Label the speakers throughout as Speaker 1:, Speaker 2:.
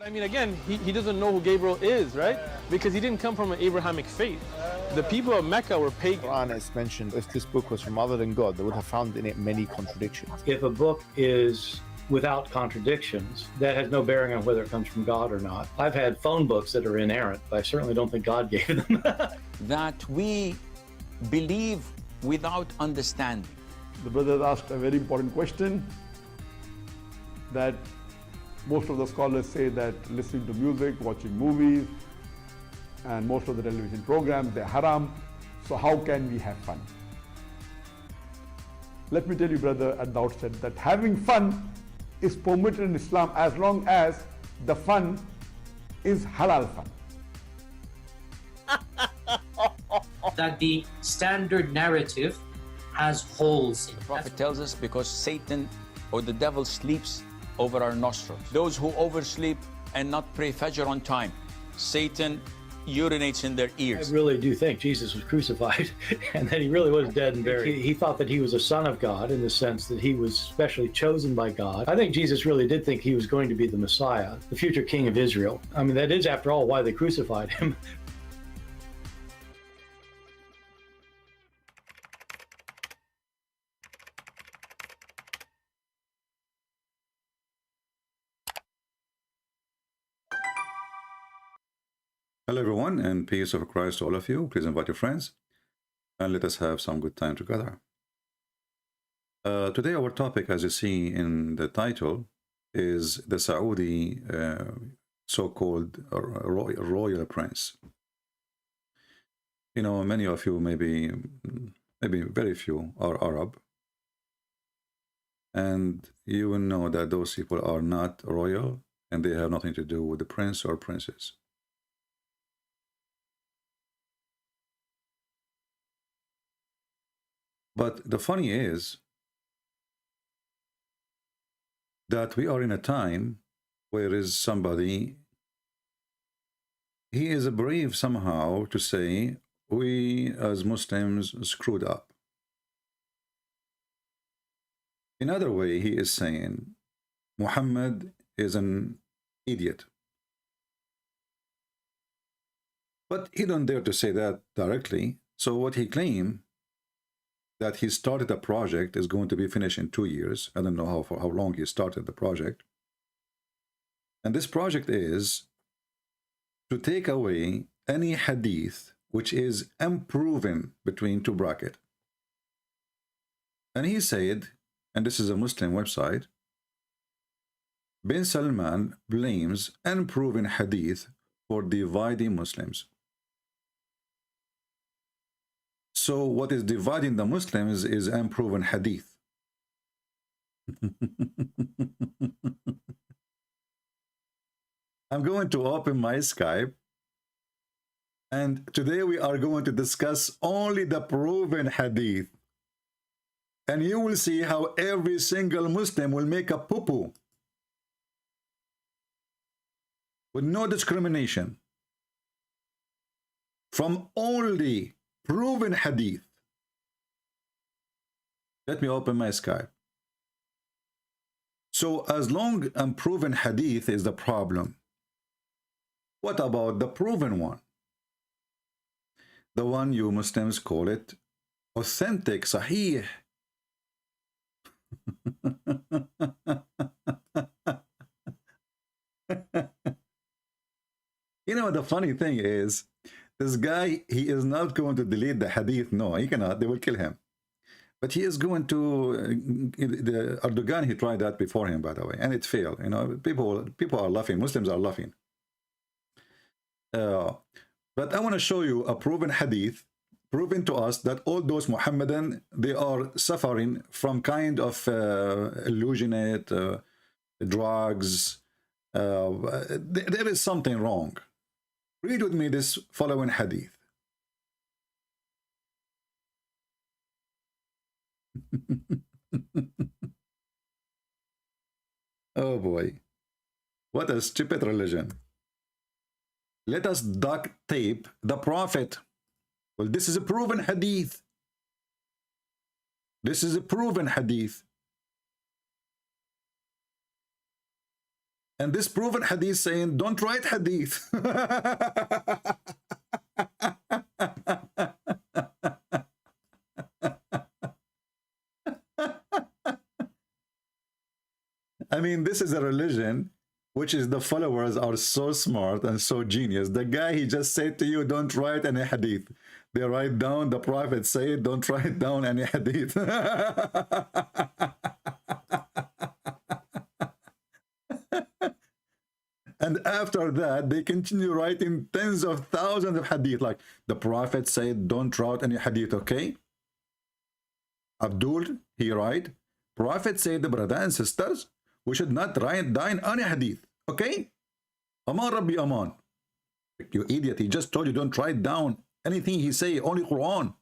Speaker 1: I mean, again, he doesn't know who Gabriel is, right? Because he didn't come from an Abrahamic faith. The people of Mecca were pagan.
Speaker 2: Quran is mentioned, if this book was from other than God, they would have found in it many contradictions.
Speaker 3: If a book is without contradictions, that has no bearing on whether it comes from God or not. I've had phone books that are inerrant, but I certainly don't think God gave them.
Speaker 4: That we believe without understanding.
Speaker 5: The brother asked a very important question, that most of the scholars say that listening to music, watching movies, and most of the television programs, they're haram. So how can we have fun? Let me tell you, brother, at the outset, that having fun is permitted in Islam as long as the fun is halal fun.
Speaker 6: That the standard narrative has holes in it.
Speaker 4: The Prophet tells us because Satan or the devil sleeps over our nostrils. Those who oversleep and not pray Fajr on time, Satan urinates in their ears.
Speaker 3: I really do think Jesus was crucified and that he really was dead and buried. He thought that he was a son of God in the sense that he was specially chosen by God. I think Jesus really did think he was going to be the Messiah, the future king of Israel. I mean, that is, after all, why they crucified him.
Speaker 7: Hello everyone, and peace of Christ to all of you. Please invite your friends and let us have some good time together. Today our topic, as you see in the title, is the Saudi so-called royal prince. You know, many of you, maybe very few, are Arab, and you will know that those people are not royal and they have nothing to do with the prince or princess. But the funny is that we are in a time where is somebody, he is brave somehow to say, we as Muslims screwed up. In other way, he is saying, Muhammad is an idiot. But he don't dare to say that directly. So what he claimed, that he started a project is going to be finished in 2 years. I don't know how long he started the project. And this project is to take away any hadith which is unproven between two brackets. And he said, and this is a Muslim website, bin Salman blames unproven hadith for dividing Muslims. So what is dividing the Muslims is unproven hadith. I'm going to open my Skype, and today we are going to discuss only the proven hadith. And you will see how every single Muslim will make a poo-poo with no discrimination from only proven hadith. Let me open my Skype. So as long as unproven hadith is the problem, what about the proven one? The one you Muslims call it authentic, sahih. You know, the funny thing is, this guy, he is not going to delete the hadith. No, he cannot. They will kill him. But he is going to, the Erdogan, he tried that before him, by the way, and it failed. You know, people are laughing. Muslims are laughing. But I want to show you a proven hadith, proven to us that all those Muhammadan, they are suffering from kind of illusionate drugs. There is something wrong. Read with me this following hadith. Oh boy, what a stupid religion. Let us duct tape the Prophet. Well, this is a proven hadith. This is a proven hadith. And this proven hadith saying, don't write hadith. I mean, this is a religion which is the followers are so smart and so genius. The guy, he just said to you, don't write any hadith. They write down, the Prophet said, don't write down any hadith. And after that, they continue writing tens of thousands of hadith. Like the Prophet said, don't write any hadith, okay? Abdul, he write, Prophet said, brothers and sisters, we should not write down any hadith, okay? Aman Rabbi Aman. You idiot, he just told you don't write down anything he say, only Quran.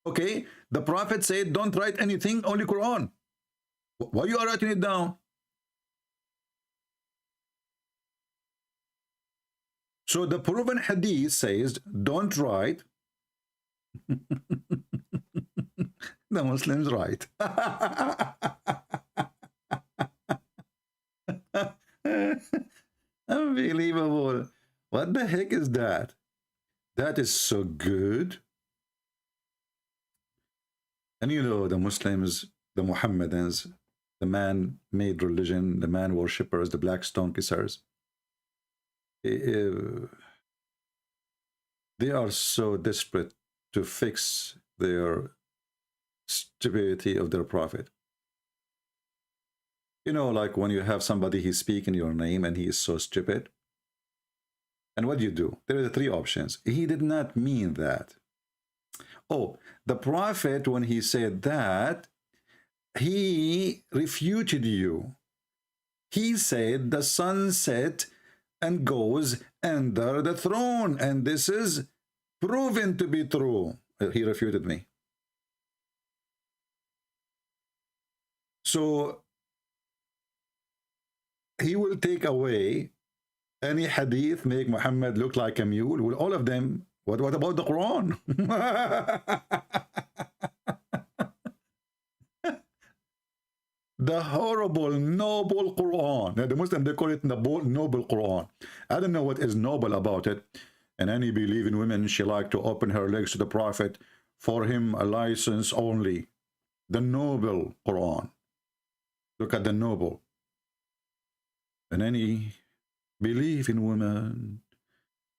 Speaker 7: Okay, the Prophet said don't write anything, only Quran. Why you are writing it down? So the proven hadith says don't write. The Muslims write. Unbelievable. What the heck is that? That is so good. And you know, the Muslims, the Mohammedans, the man-made religion, the man worshippers, the black stone kissers, they are so desperate to fix their stupidity of their prophet. You know, like when you have somebody, he's speaking your name and he is so stupid. And what do? There are three options. He did not mean that. Oh, the prophet, when he said that, he refuted you. He said the sun set and goes under the throne, and this is proven to be true. He refuted me. So he will take away any hadith, make Muhammad look like a mule. Well, all of them. What about the Quran? The horrible, noble Quran. Now, the Muslims, they call it the noble Quran. I don't know what is noble about it. And any believing women, she like to open her legs to the Prophet, for him a license only. The noble Quran. Look at the noble. And any believing woman,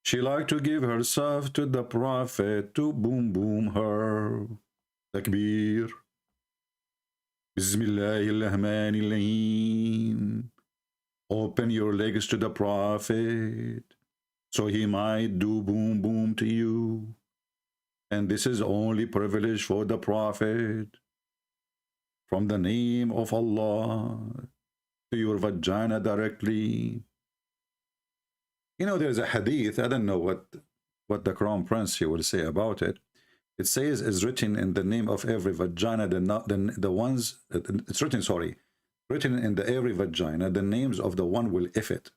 Speaker 7: she like to give herself to the Prophet to boom boom her. Takbir. Bismillahirrahmanirrahim. Open your legs to the Prophet, so he might do boom boom to you. And this is only privilege for the Prophet. From the name of Allah to your vagina directly. You know, there's a hadith, I don't know what the Crown Prince here will say about it. It says it's written in the name of every vagina, the ones, it's written, sorry, written in the every vagina, the names of the one will if it.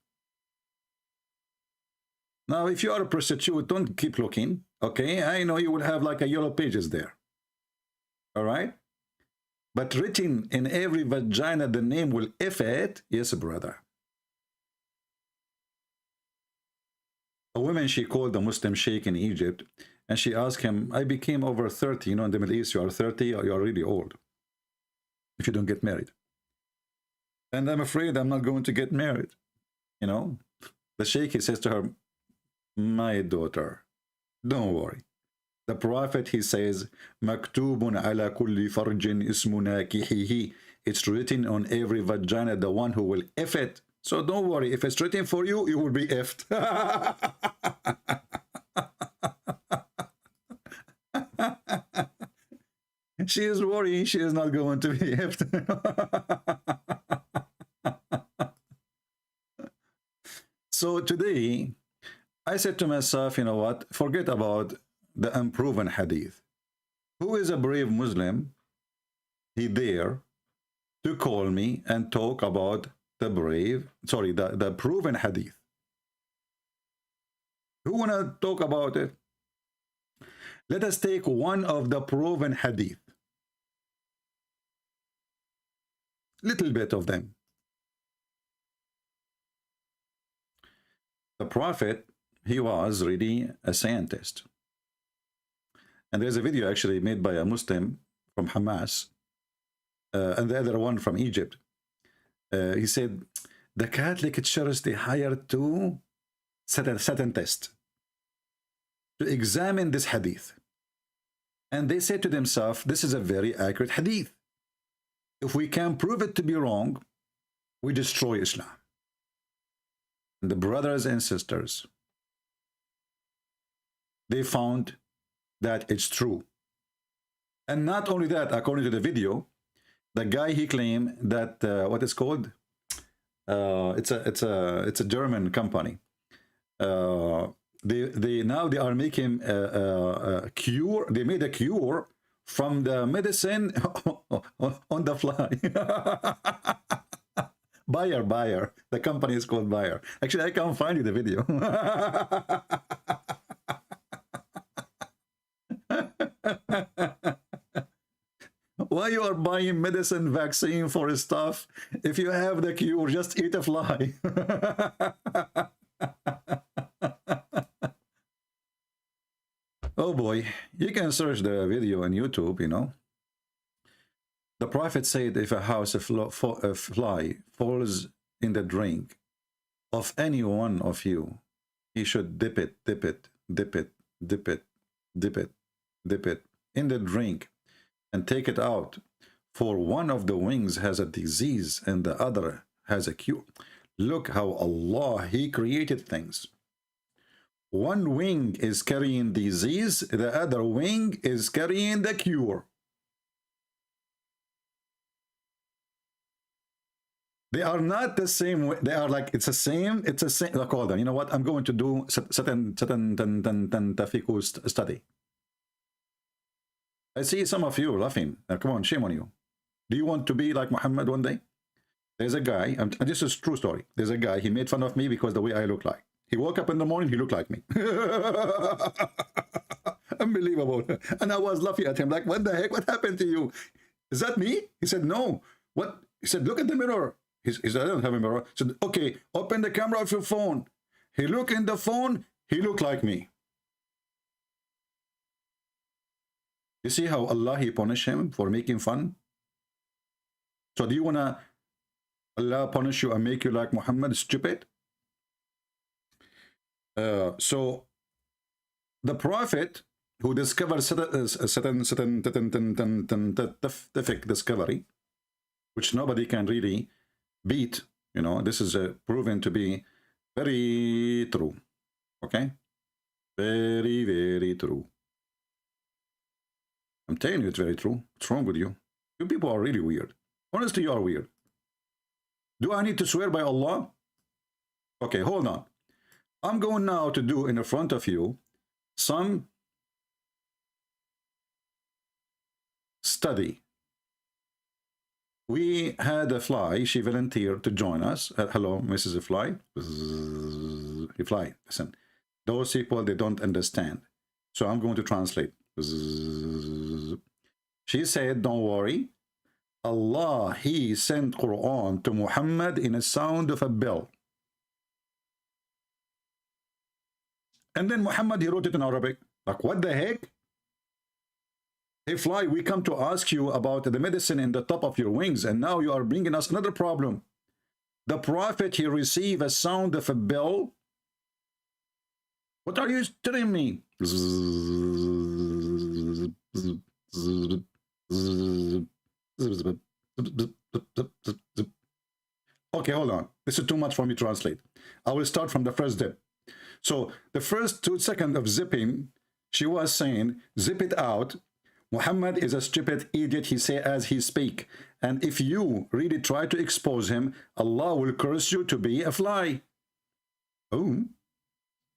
Speaker 7: Now, if you are a prostitute, don't keep looking, okay? I know you will have like a yellow pages there, all right? But written in every vagina, the name will if it, yes, brother. A woman, she called the Muslim sheikh in Egypt, and she asked him, I became over 30, you know, in the Middle East, you are 30, or you are really old if you don't get married. And I'm afraid I'm not going to get married, you know. The sheikh, he says to her, my daughter, don't worry. The Prophet, he says, Maktubun ala kulli farjin ismuna kihihi. It's written on every vagina, the one who will if it. So don't worry, if it's written for you, you will be effed. She is worrying she is not going to be effed. So today, I said to myself, you know what, forget about the unproven hadith. Who is a brave Muslim? He dare to call me and talk about the the proven hadith. Who wanna talk about it? Let us take one of the proven hadith. Little bit of them. The Prophet, he was really a scientist. And there's a video actually made by a Muslim from Hamas, and the other one from Egypt. He said, the Catholic Church, they hired two scientists to examine this hadith. And they said to themselves, this is a very accurate hadith. If we can prove it to be wrong, we destroy Islam. And the brothers and sisters, they found that it's true. And not only that, according to the video, the guy, he claimed that what is called, it's a German company. They now they are making a cure. They made a cure from the medicine on the fly. Bayer. The company is called Bayer. Actually, I can't find you the video. Why you are buying medicine, vaccine for stuff? If you have the cure, just eat a fly. Oh boy, you can search the video on YouTube, you know. The Prophet said, if a house of fly falls in the drink of any one of you, he should dip it in the drink and take it out. For one of the wings has a disease and the other has a cure. Look how Allah, he created things. One wing is carrying disease, the other wing is carrying the cure. They are not the same way. They are like, it's the same. Like, hold on, you know what? I'm going to do certain study. I see some of you laughing. Come on, shame on you. Do you want to be like Muhammad one day? There's a guy, and this is a true story. There's a guy, he made fun of me because the way I look like. He woke up in the morning, he looked like me. Unbelievable. And I was laughing at him like, what the heck? What happened to you? Is that me? He said, no. What? He said, look at the mirror. He said, I don't have a mirror. He said, okay, open the camera of your phone. He looked in the phone, he looked like me. You see how Allah, he punished him for making fun? So do you want to Allah punish you and make you like Muhammad, stupid? So the Prophet who discovered certain scientific discovery, which nobody can really beat, you know, this is proven to be very true. Okay, very, very true. I'm telling you, it's very true. What's wrong with you? You people are really weird. Honestly, you are weird. Do I need to swear by Allah? Okay, hold on. I'm going now to do in front of you some study. We had a fly. She volunteered to join us. Hello, Mrs. Fly. Fly. Listen, those people, they don't understand. So I'm going to translate. She said, don't worry. Allah, he sent Quran to Muhammad in a sound of a bell. And then Muhammad, he wrote it in Arabic. Like, what the heck? Hey, Fly, we come to ask you about the medicine in the top of your wings, and now you are bringing us another problem. The Prophet, he received a sound of a bell. What are you telling me? Okay, hold on. This is too much for me to translate. I will start from the first dip. So the first 2 seconds of zipping, she was saying, zip it out. Muhammad is a stupid idiot, he say as he speak. And if you really try to expose him, Allah will curse you to be a fly. Oh.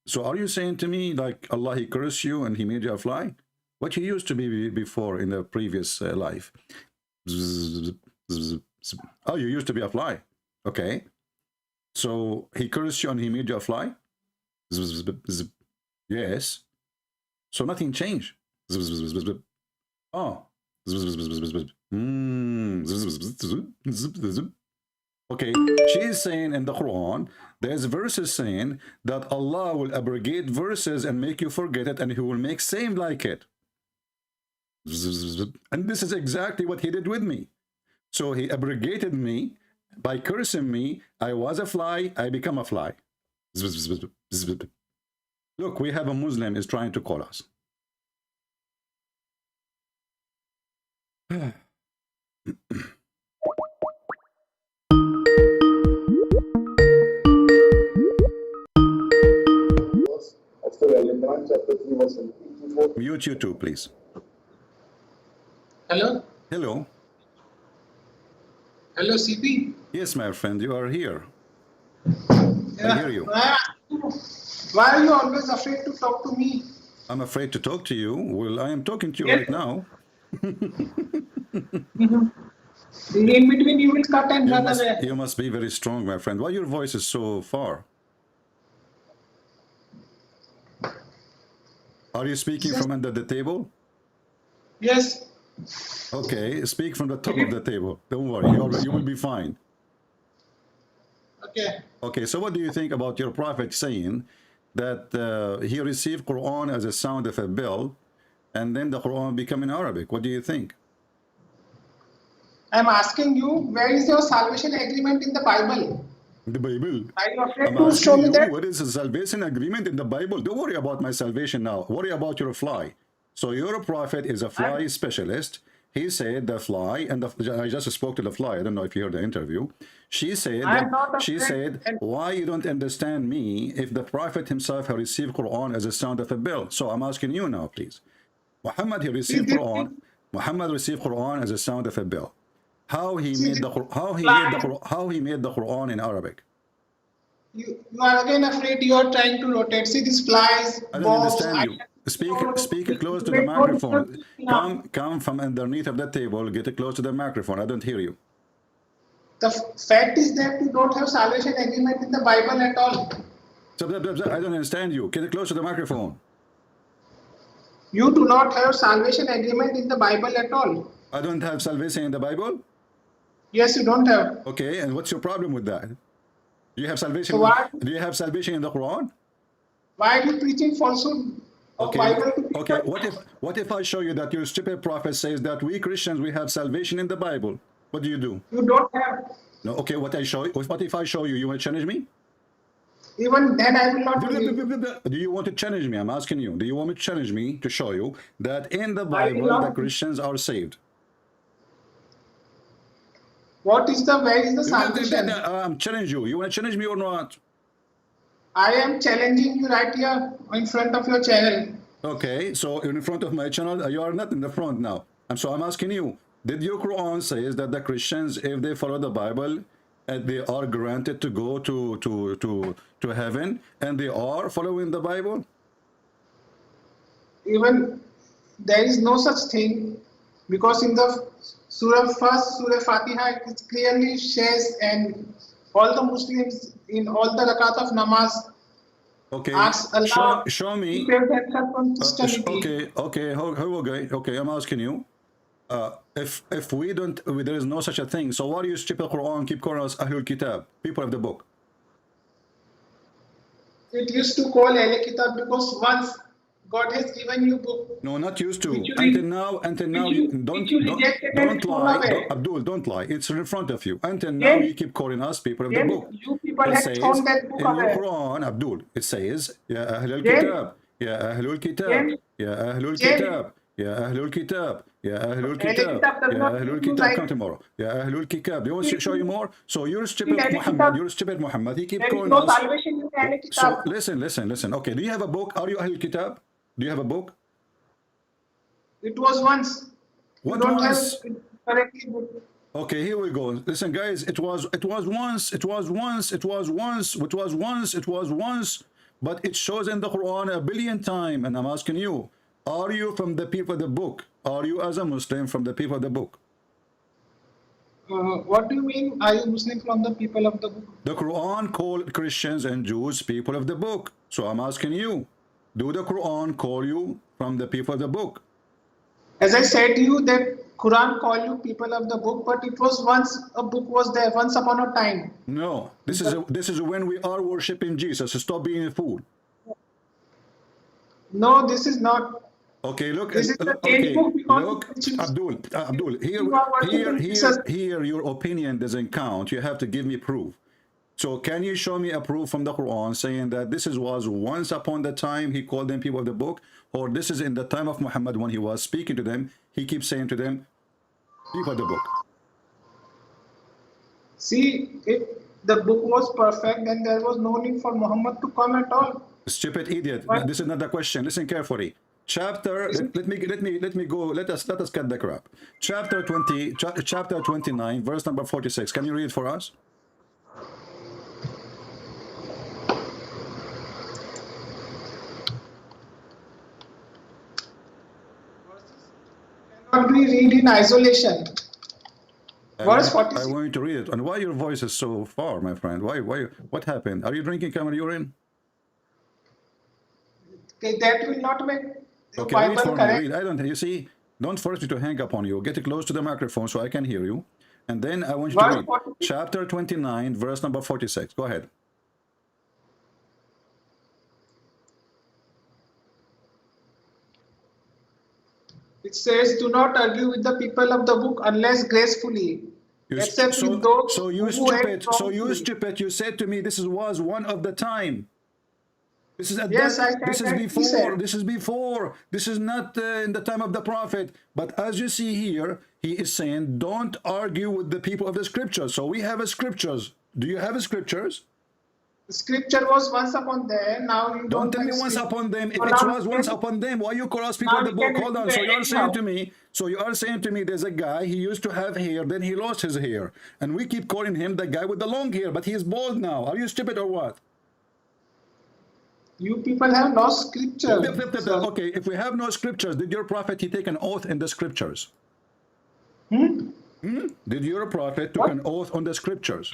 Speaker 7: So are you saying to me like Allah, he cursed you and he made you a fly? What you used to be before in the previous life? Oh, you used to be a fly. Okay. So he cursed you and he made you a fly? Yes. So nothing changed. Oh. Okay, she is saying in the Quran, there's verses saying that Allah will abrogate verses and make you forget it, and He will make same like it. And this is exactly what He did with me. So He abrogated me by cursing me. I was a fly, I become a fly. Look, we have a Muslim is trying to call us. Mute you too, please.
Speaker 8: Hello?
Speaker 7: Hello.
Speaker 8: Hello, CP?
Speaker 7: Yes, my friend, you are here.
Speaker 8: Yeah.
Speaker 7: I hear you.
Speaker 8: Why are you always afraid to talk to me?
Speaker 7: I'm afraid to talk to you. Well, I am talking to you right now.
Speaker 8: In between, you will cut and run away.
Speaker 7: You must be very strong, my friend. Why your voice is so far? Are you speaking from under the table?
Speaker 8: Yes.
Speaker 7: Okay, speak from the top of the table. Don't worry, you will be fine.
Speaker 8: Okay.
Speaker 7: Okay, so what do you think about your prophet saying that he received Quran as a sound of a bell, and then the Quran became in Arabic? What do you think?
Speaker 8: I'm asking you, where is your salvation agreement in the Bible?
Speaker 7: The Bible.
Speaker 8: Are you afraid
Speaker 7: I'm
Speaker 8: to show
Speaker 7: asking
Speaker 8: me
Speaker 7: you,
Speaker 8: that?
Speaker 7: what is the salvation agreement in the Bible? Don't worry about my salvation now. Worry about your fly. So your prophet is a fly specialist. He said the fly, and I just spoke to the fly. I don't know if you heard the interview. She said, why you don't understand me if the prophet himself has received Quran as a sound of a bell? So I'm asking you now, please. Muhammad, he received Quran. Muhammad received Quran as a sound of a bell. How he made the Quran in Arabic?
Speaker 8: You are again afraid you are trying to rotate. See these flies,
Speaker 7: I don't understand you. Speak close to the microphone. Come from underneath of the table. Get close to the microphone. I don't hear you.
Speaker 8: The fact is that you don't have salvation agreement in the Bible at all.
Speaker 7: So I don't understand you. Get close to the microphone.
Speaker 8: You do not have salvation agreement in the Bible at all.
Speaker 7: I don't have salvation in the Bible?
Speaker 8: Yes, you don't have.
Speaker 7: Okay, and what's your problem with that? Do you have salvation?
Speaker 8: So
Speaker 7: do you have salvation in the Quran?
Speaker 8: Why are you preaching falsehood?
Speaker 7: Okay. Okay. What if I show you that your stupid prophet says that we Christians we have salvation in the Bible? What do?
Speaker 8: You don't have.
Speaker 7: No. Okay. What if I show you? You want to challenge me?
Speaker 8: Even then, I will not.
Speaker 7: Do you want to challenge me? I'm asking you. Do you want me to challenge me to show you that in the Bible the Christians are saved?
Speaker 8: Where is the salvation?
Speaker 7: I'm challenging you. You want to challenge me or not?
Speaker 8: I am challenging you right here in front of your channel.
Speaker 7: Okay, so in front of my channel, you are not in the front now. And so I'm asking you, did your Quran says that the Christians, if they follow the Bible, they are granted to go to heaven, and they are following the Bible?
Speaker 8: Even there is no such thing, because in the Surah Fatiha, it clearly says, and all the Muslims in all the rakat of namaz ask Allah
Speaker 7: show me. Okay, I'm asking you. If we don't, there is no such a thing. So why do you stupid Quran keep calling us Ahlul Kitab, people of the book?
Speaker 8: It used to call Ahlul Kitab because once God has given you book.
Speaker 7: No, not used to. Until now, don't lie. Abdul, don't lie. It's in front of you. Until now, you keep calling us people of the book.
Speaker 8: You people have thrown that book
Speaker 7: in your Quran, Abdul, it says, Ya Ahlul Kitab, Ya Ahlul Kitab, Ya Ahlul Kitab, Ya Ahlul Kitab, Ya Ahlul Kitab, Ya Ahlul Kitab. Come tomorrow. Ya Ahlul Kitab. Do you want to show you more? So you're stupid Muhammad. You're stupid Muhammad. He keep calling us. So listen. Okay, do you have a book? Are you Ahlul Kitab? Do you have a book?
Speaker 8: It was once.
Speaker 7: What
Speaker 8: you don't
Speaker 7: once?
Speaker 8: Have correctly book.
Speaker 7: Okay, here we go. Listen, guys, it was once, but it shows in the Quran a billion times. And I'm asking you, are you from the people of the book? Are you as a Muslim from the people of the book?
Speaker 8: What do you mean? Are you Muslim from the people of the book?
Speaker 7: The Quran called Christians and Jews people of the book. So I'm asking you, do the Quran call you from the people of the book?
Speaker 8: As I said to you that Quran called you people of the book, but it was once a book was there, once upon a time.
Speaker 7: No, this is when we are worshiping Jesus. So stop being a fool.
Speaker 8: No, this is not.
Speaker 7: Okay, look.
Speaker 8: This is the
Speaker 7: Okay,
Speaker 8: book because
Speaker 7: look, Abdul.
Speaker 8: You are worshiping Jesus.
Speaker 7: Here, your opinion doesn't count. You have to give me proof. So can you show me a proof from the Quran saying that this was once upon the time he called them people of the book, or this is in the time of Muhammad when he was speaking to them, he keeps saying to them, people of the book.
Speaker 8: See, if the book was perfect, then there was no need for Muhammad to come at all.
Speaker 7: Stupid idiot.
Speaker 8: What?
Speaker 7: This is not the question. Listen carefully. Chapter, let me go. Let us cut the crap. Chapter 20, chapter 29, verse number 46. Can you read it for us?
Speaker 8: Cannot be read in isolation. Verse
Speaker 7: I
Speaker 8: 46.
Speaker 7: want you to read it. And why your voice is so far, my friend? Why? What happened? Are you drinking camel urine?
Speaker 8: Okay, that will not make the
Speaker 7: Okay,
Speaker 8: Bible
Speaker 7: read for me.
Speaker 8: correct.
Speaker 7: Read. I don't. You see, don't force me to hang up on you. Get it close to the microphone so I can hear you. And then I want you to
Speaker 8: Verse
Speaker 7: read
Speaker 8: 46.
Speaker 7: chapter 29, verse number 46. Go ahead.
Speaker 8: It says, "Do not argue with the people of the book unless gracefully, except with those
Speaker 7: so you
Speaker 8: who act
Speaker 7: stupid. So you
Speaker 8: wrongfully."
Speaker 7: stupid. You said to me, this was one of the time. This is at
Speaker 8: Yes,
Speaker 7: that,
Speaker 8: I said
Speaker 7: this is
Speaker 8: that, he
Speaker 7: before.
Speaker 8: said.
Speaker 7: This is before. This is not in the time of the prophet. But as you see here, he is saying, don't argue with the people of the scriptures. So we have a scriptures. Do you have a scriptures?
Speaker 8: Scripture was once upon there. Now you
Speaker 7: Don't tell me
Speaker 8: have
Speaker 7: once
Speaker 8: scripture.
Speaker 7: upon them. If
Speaker 8: So
Speaker 7: it
Speaker 8: now
Speaker 7: was
Speaker 8: we
Speaker 7: once
Speaker 8: can-
Speaker 7: upon them, why you cross people
Speaker 8: now
Speaker 7: of the
Speaker 8: we
Speaker 7: book?
Speaker 8: can
Speaker 7: Hold on. So
Speaker 8: explain
Speaker 7: you are
Speaker 8: it
Speaker 7: saying
Speaker 8: now.
Speaker 7: to me. So you are saying to me, there's a guy. He used to have hair, then he lost his hair, and we keep calling him the guy with the long hair, but he is bald now. Are you stupid or what?
Speaker 8: You people have lost scripture. So,
Speaker 7: Okay, if we have no scriptures, did your prophet he take an oath in the scriptures? Did your prophet took
Speaker 8: What?
Speaker 7: an oath on the scriptures?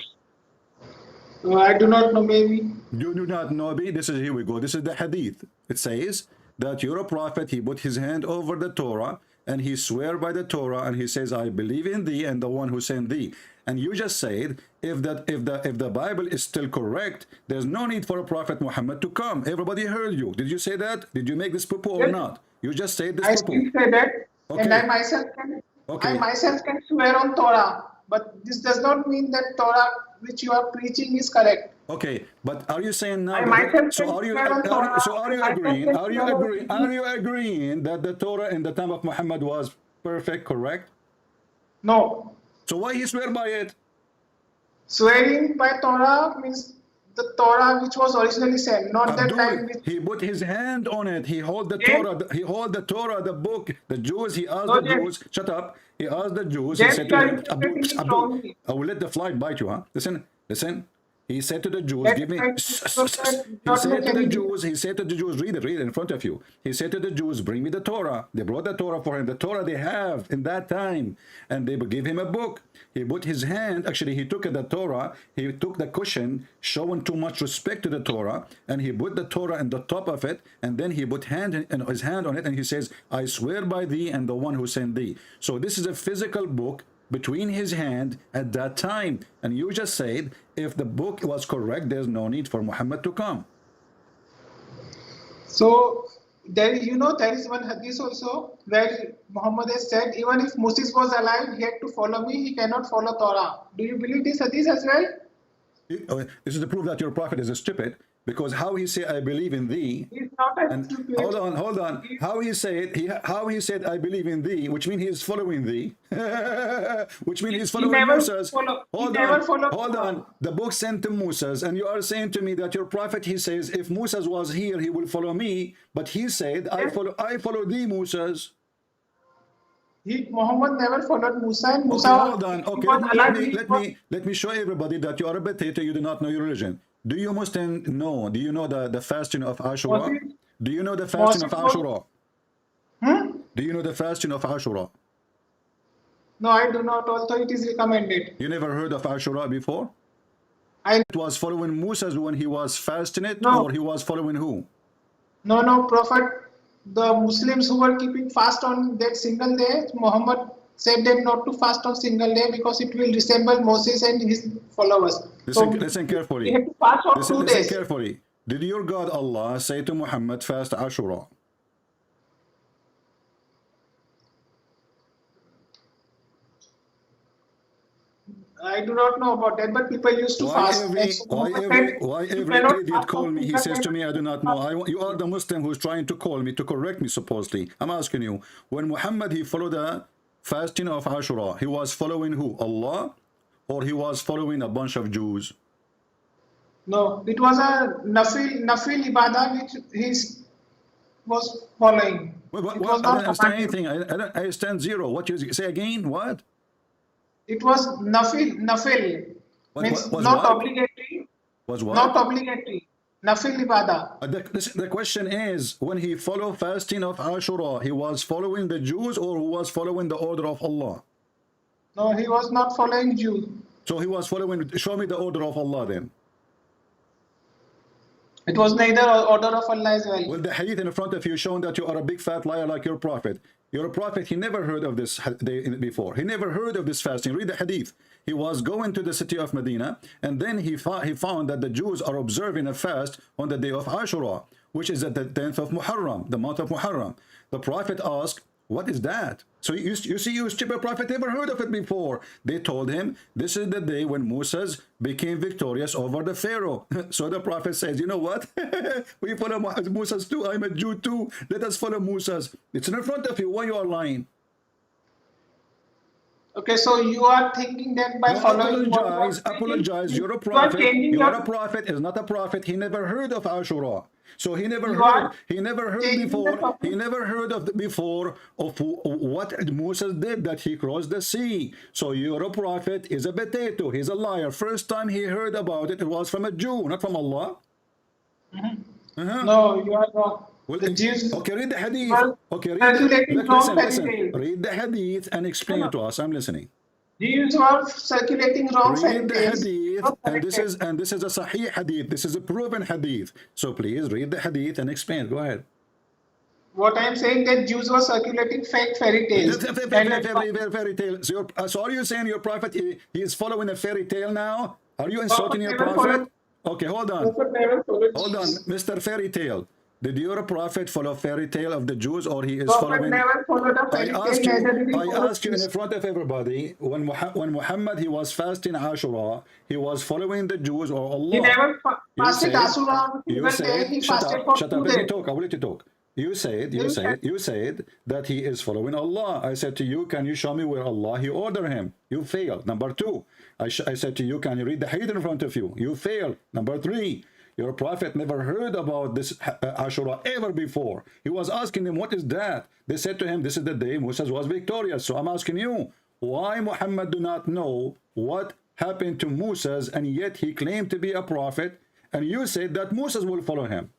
Speaker 8: I do not know, maybe.
Speaker 7: You do not know me. This is, here we go. This is the hadith. It says that your prophet he put his hand over the Torah and he swear by the Torah and he says, I believe in thee and the one who sent thee. And you just said, if the Bible is still correct, there's no need for a prophet Muhammad to come. Everybody heard you. Did you say that? Did you make this poo or
Speaker 8: Yes.
Speaker 7: not? You just said this
Speaker 8: I
Speaker 7: poo.
Speaker 8: still say that,
Speaker 7: Okay.
Speaker 8: and I myself can.
Speaker 7: Okay.
Speaker 8: I myself can swear on Torah, but this does not mean that Torah which you are preaching is correct.
Speaker 7: Okay, but are you saying now?
Speaker 8: I myself
Speaker 7: So
Speaker 8: can
Speaker 7: are you?
Speaker 8: swear on Torah.
Speaker 7: Are you
Speaker 8: I
Speaker 7: agreeing?
Speaker 8: can
Speaker 7: Are you
Speaker 8: swear on
Speaker 7: agreeing? Are you agreeing that the Torah in the time of Muhammad was perfect, correct?
Speaker 8: No,
Speaker 7: So why he swear by it?
Speaker 8: swearing by Torah means the Torah which was originally sent, not that time
Speaker 7: Abdul,
Speaker 8: which.
Speaker 7: he put his hand on it. He hold the
Speaker 8: Yes.
Speaker 7: Torah. He hold the Torah, the book. The Jews. He asked
Speaker 8: No,
Speaker 7: the
Speaker 8: yes.
Speaker 7: Jews. Shut up. He asked the Jews. He
Speaker 8: Yes,
Speaker 7: said to
Speaker 8: you are
Speaker 7: them,
Speaker 8: interpreting it
Speaker 7: Abdul,
Speaker 8: wrongly.
Speaker 7: I will let the fly bite you, huh? Listen. He said to the Jews,
Speaker 8: That's
Speaker 7: give me.
Speaker 8: right.
Speaker 7: He
Speaker 8: Not
Speaker 7: said
Speaker 8: make
Speaker 7: to the
Speaker 8: any-
Speaker 7: Jews, read it in front of you. He said to the Jews, bring me the Torah. They brought the Torah for him. The Torah they have in that time. And they gave him a book. He put his hand, actually he took the Torah, he took the cushion, showing too much respect to the Torah, and he put the Torah on the top of it, and then he put his hand on it, and he says, I swear by thee and the one who sent thee. So this is a physical book between his hand at that time. And you just said, if the book was correct, there's no need for Muhammad to come.
Speaker 8: So there is one hadith also where Muhammad has said, even if Moses was alive, he had to follow me. He cannot follow Torah. Do you believe this hadith as well?
Speaker 7: This is the proof that your prophet is a stupid, because how he say, I believe in thee,
Speaker 8: He's not a
Speaker 7: and
Speaker 8: stupid.
Speaker 7: hold on. How he said I believe in thee, which means he is following thee, which means he's following
Speaker 8: never
Speaker 7: Moses.
Speaker 8: follow- he
Speaker 7: Hold
Speaker 8: never
Speaker 7: on,
Speaker 8: followed
Speaker 7: hold
Speaker 8: Torah.
Speaker 7: on. The book sent to Moses, and you are saying to me that your prophet he says, if Moses was here, he will follow me. But he said, I follow thee, Moses.
Speaker 8: Muhammad never followed Musa, and
Speaker 7: Okay,
Speaker 8: Musa
Speaker 7: hold on.
Speaker 8: he
Speaker 7: Okay,
Speaker 8: was alive.
Speaker 7: let me show everybody that you are a potato. You do not know your religion. Do you Muslim know? Do you know the fasting of Ashura?
Speaker 8: Moses-
Speaker 7: Do you know the fasting of
Speaker 8: Moses-
Speaker 7: Ashura? Do you know the fasting of Ashura?
Speaker 8: No, I do not, although it is recommended.
Speaker 7: You never heard of Ashura before?
Speaker 8: I
Speaker 7: It was following Moses when he was fasting it,
Speaker 8: No.
Speaker 7: or he was following who?
Speaker 8: No, Prophet the Muslims who were keeping fast on that single day, Muhammad said them not to fast on single day because it will resemble Moses and his followers.
Speaker 7: Listen carefully.
Speaker 8: We have to fast on 2 days.
Speaker 7: Listen carefully. Did your God Allah say to Muhammad, fast Ashura?
Speaker 8: I do not know about that, but people used to fast.
Speaker 7: Why every idiot call me, he says to me, I do not know. You are the Muslim who's trying to call me, to correct me supposedly. I'm asking you, when Muhammad, he followed the fasting of Ashura, he was following who? Allah? Or he was following a bunch of Jews?
Speaker 8: No, it was a nafil ibadah which he was following.
Speaker 7: I don't understand anything. I don't understand zero. What you say again? What?
Speaker 8: It was nafil, means not
Speaker 7: what?
Speaker 8: Obligatory.
Speaker 7: Was what?
Speaker 8: Not obligatory. Nafil ibadah.
Speaker 7: The question is, when he followed fasting of Ashura, he was following the Jews or he was following the order of Allah?
Speaker 8: No, he was not following Jews.
Speaker 7: So he was following, show me the order of Allah then.
Speaker 8: It was neither order of Allah as well.
Speaker 7: Well, the hadith in front of you showing that you are a big fat liar like your prophet. Your prophet, he never heard of this before. He never heard of this fasting. Read the hadith. He was going to the city of Medina, and then he found that the Jews are observing a fast on the day of Ashura, which is at the 10th of Muharram, the month of Muharram. The prophet asked, what is that? So you see, you stupid prophet never heard of it before. They told him, this is the day when Moses became victorious over the Pharaoh. So the prophet says, you know what? We follow Moses too. I'm a Jew too. Let us follow Moses. It's in front of you. Why you are lying?
Speaker 8: Okay, so you are thinking that by following...
Speaker 7: Apologize. You're a prophet. You're a prophet. Is not a prophet. He never heard of Ashura. So he never heard before of what Moses did, that he crossed the sea. So you're a prophet is a potato. He's a liar. First time he heard about it, it was from a Jew, not from Allah.
Speaker 8: No, you are wrong.
Speaker 7: Well,
Speaker 8: the Jews,
Speaker 7: okay, read the hadith. Okay, read the hadith and explain it to us. I'm listening.
Speaker 8: Jews are circulating wrong
Speaker 7: read the hadith, and this is a sahih hadith. This is a proven hadith. So please read the hadith and explain. Go ahead.
Speaker 8: What I am saying that Jews were circulating fake fairy tales.
Speaker 7: Fairy tales. So are you saying your prophet he is following a fairy tale now? Are you insulting your prophet? Okay, hold on. Hold on, Mr. Fairy Tale. Did your prophet follow fairy tale of the Jews, or he is following? I asked you in front of everybody, when Muhammad he was fasting Ashura, he was following the Jews or Allah?
Speaker 8: He never fasted Ashura.
Speaker 7: You said,
Speaker 8: he fasted for 2 days.
Speaker 7: Let me talk. I will let you talk. You said that he is following Allah. I said to you, can you show me where Allah he ordered him? You failed. Number 2, I said to you, can you read the hadith in front of you? You failed. Number 3, your prophet never heard about this Ashura ever before. He was asking them, what is that? They said to him, this is the day Moses was victorious. So I'm asking you, why Muhammad do not know what happened to Moses, and yet he claimed to be a prophet, and you said that Moses will follow him?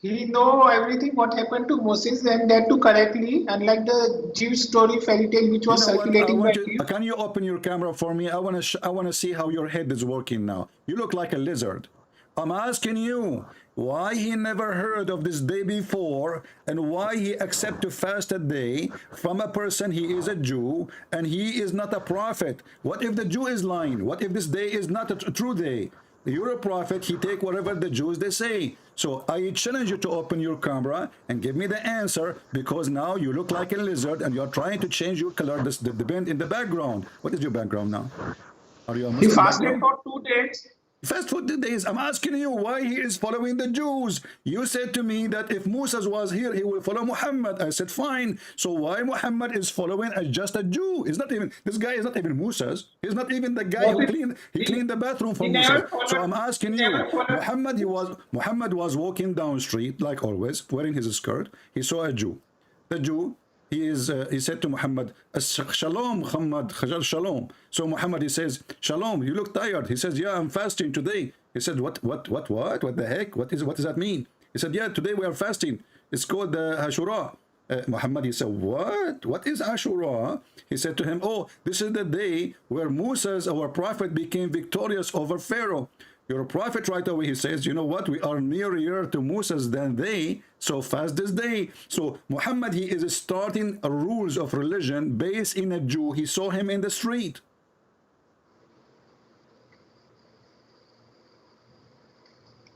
Speaker 8: He know everything what happened to Moses, and that too correctly, unlike the Jewish story fairy tale which was circulating by you.
Speaker 7: Can you open your camera for me? I want to see how your head is working now. You look like a lizard. I'm asking you why he never heard of this day before, and why he accept to fast a day from a person he is a Jew and he is not a prophet. What if the Jew is lying? What if this day is not a true day? You're a prophet, he take whatever the Jews they say. So I challenge you to open your camera and give me the answer, because now you look like a lizard and you're trying to change your color, the bend in the background. What is your background now? Are you a Muslim?
Speaker 8: He fasted for 2 days.
Speaker 7: Fast for 2 days. I'm asking you why he is following the Jews. You said to me that if Moses was here, he will follow Muhammad. I said fine. So why Muhammad is following just a Jew? It's not even, this guy is not even Moses. He's not even the guy who cleaned the bathroom for Moses. So I'm asking you, Muhammad was walking down street like always, wearing his skirt. He saw a Jew. The Jew, he said to Muhammad, Shalom, Muhammad, Shalom. So Muhammad, he says, Shalom, you look tired. He says, yeah, I'm fasting today. He said, what the heck? What does that mean? He said, yeah, today we are fasting. It's called Ashura. Muhammad, he said, what is Ashura? He said to him, oh, this is the day where Moses, our prophet, became victorious over Pharaoh. Your prophet right away, he says, you know what, we are nearer to Moses than they, so fast this day. So Muhammad, he is starting rules of religion based in a Jew. He saw him in the street.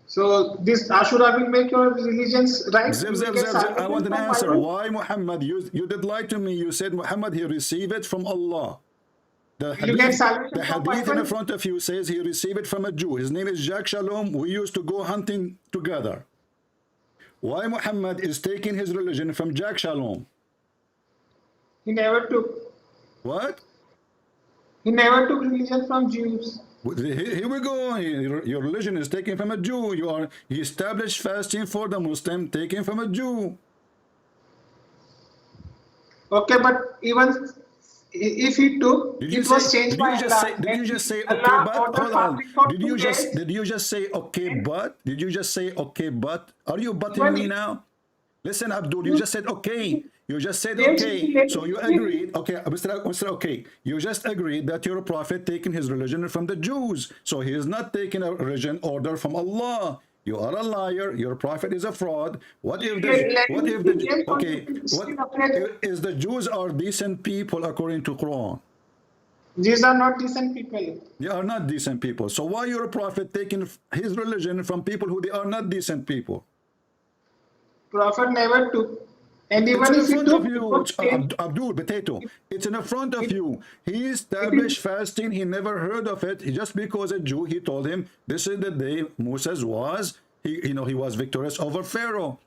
Speaker 8: So this Ashura will make your religions right?
Speaker 7: Zip, zip, zip, zip. I want an answer. Why Muhammad? You did lie to me. You said Muhammad, he received it from Allah. The hadith in front of you says he received it from a Jew. His name is Jack Shalom. We used to go hunting together. Why Muhammad is taking his religion from Jack Shalom?
Speaker 8: He never took.
Speaker 7: What?
Speaker 8: He never took religion from Jews.
Speaker 7: Here we go. Your religion is taken from a Jew. He established fasting for the Muslim, taken from a Jew.
Speaker 8: Okay, but even if he took, it was changed by Allah.
Speaker 7: Did you just say okay, but? Hold on. Did you just say okay, but? Did you just say okay, but? Are you butting me now? Listen, Abdul, you just said okay. You just said okay. So you agreed. Okay, Mr. Okay. You just agreed that your prophet taking his religion from the Jews. So he is not taking a religion order from Allah. You are a liar. Your prophet is a fraud. What if the Jews are decent people according to Quran?
Speaker 8: These are not decent people.
Speaker 7: They are not decent people. So why your prophet taking his religion from people who they are not decent people?
Speaker 8: Prophet never took. And even
Speaker 7: it's
Speaker 8: if
Speaker 7: in
Speaker 8: he
Speaker 7: front
Speaker 8: took,
Speaker 7: of you, Abdul Potato. It's in front of you. He established fasting. He never heard of it. Just because a Jew, he told him this is the day Moses was. He was victorious over Pharaoh.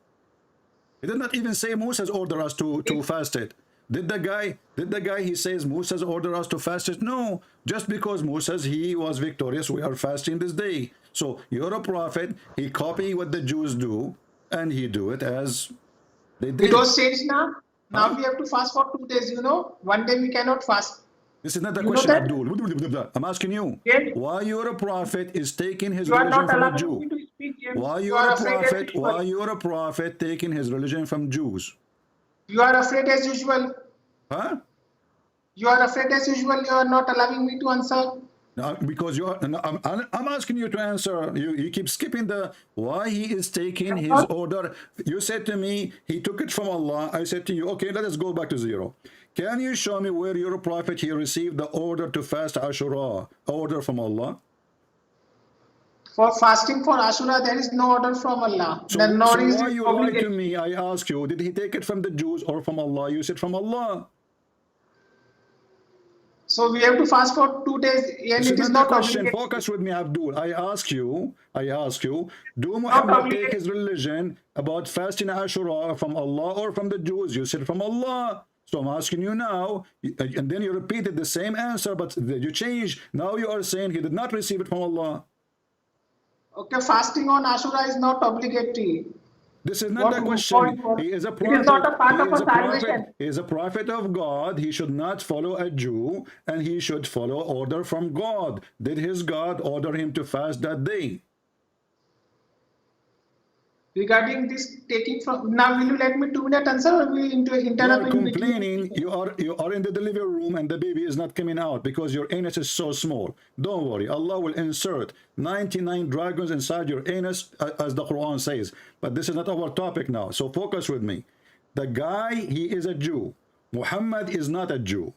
Speaker 7: He did not even say Moses ordered us to fast it. Did the guy he says Moses ordered us to fast it? No. Just because Moses he was victorious, we are fasting this day. So you're a prophet. He copy what the Jews do, and he do it as they did.
Speaker 8: It was changed now. Now we have to fast for 2 days, One day we cannot fast.
Speaker 7: This is not the question, Abdul. I'm asking you.
Speaker 8: Yes.
Speaker 7: Why you're a prophet is taking his religion from a Jew? Why you're a prophet taking his religion from Jews?
Speaker 8: You are afraid as usual.
Speaker 7: Huh?
Speaker 8: You are afraid as usual. You are not allowing me to answer.
Speaker 7: No, because I'm asking you to answer. You keep skipping the why he is taking his order. You said to me he took it from Allah. I said to you, okay, let us go back to zero. Can you show me where your prophet he received the order to fast Ashura, order from Allah?
Speaker 8: For fasting for Ashura, there is no order from Allah.
Speaker 7: So why you lied to me? I ask you, did he take it from the Jews or from Allah? You said from Allah.
Speaker 8: So we have to fast for 2 days, and it is not
Speaker 7: question. Focus with me, Abdul. I ask you, do Muhammad take his religion about fasting Ashura from Allah or from the Jews? You said from Allah. So I'm asking you now, and then you repeated the same answer, but you changed. Now you are saying he did not receive it from Allah.
Speaker 8: Okay, fasting on Ashura is not obligatory.
Speaker 7: This is not the question. He is a prophet.
Speaker 8: It is not a part of a salvation.
Speaker 7: He is a prophet of God. He should not follow a Jew, and he should follow order from God. Did his God order him to fast that day?
Speaker 8: Regarding this taking from, now will you let me 2-minute answer, or will you interrupt?
Speaker 7: You are complaining. You are in the delivery room and the baby is not coming out because your anus is so small. Don't worry, Allah will insert 99 dragons inside your anus, as the Quran says. But this is not our topic now, so focus with me. The guy, he is a Jew. Muhammad is not a Jew.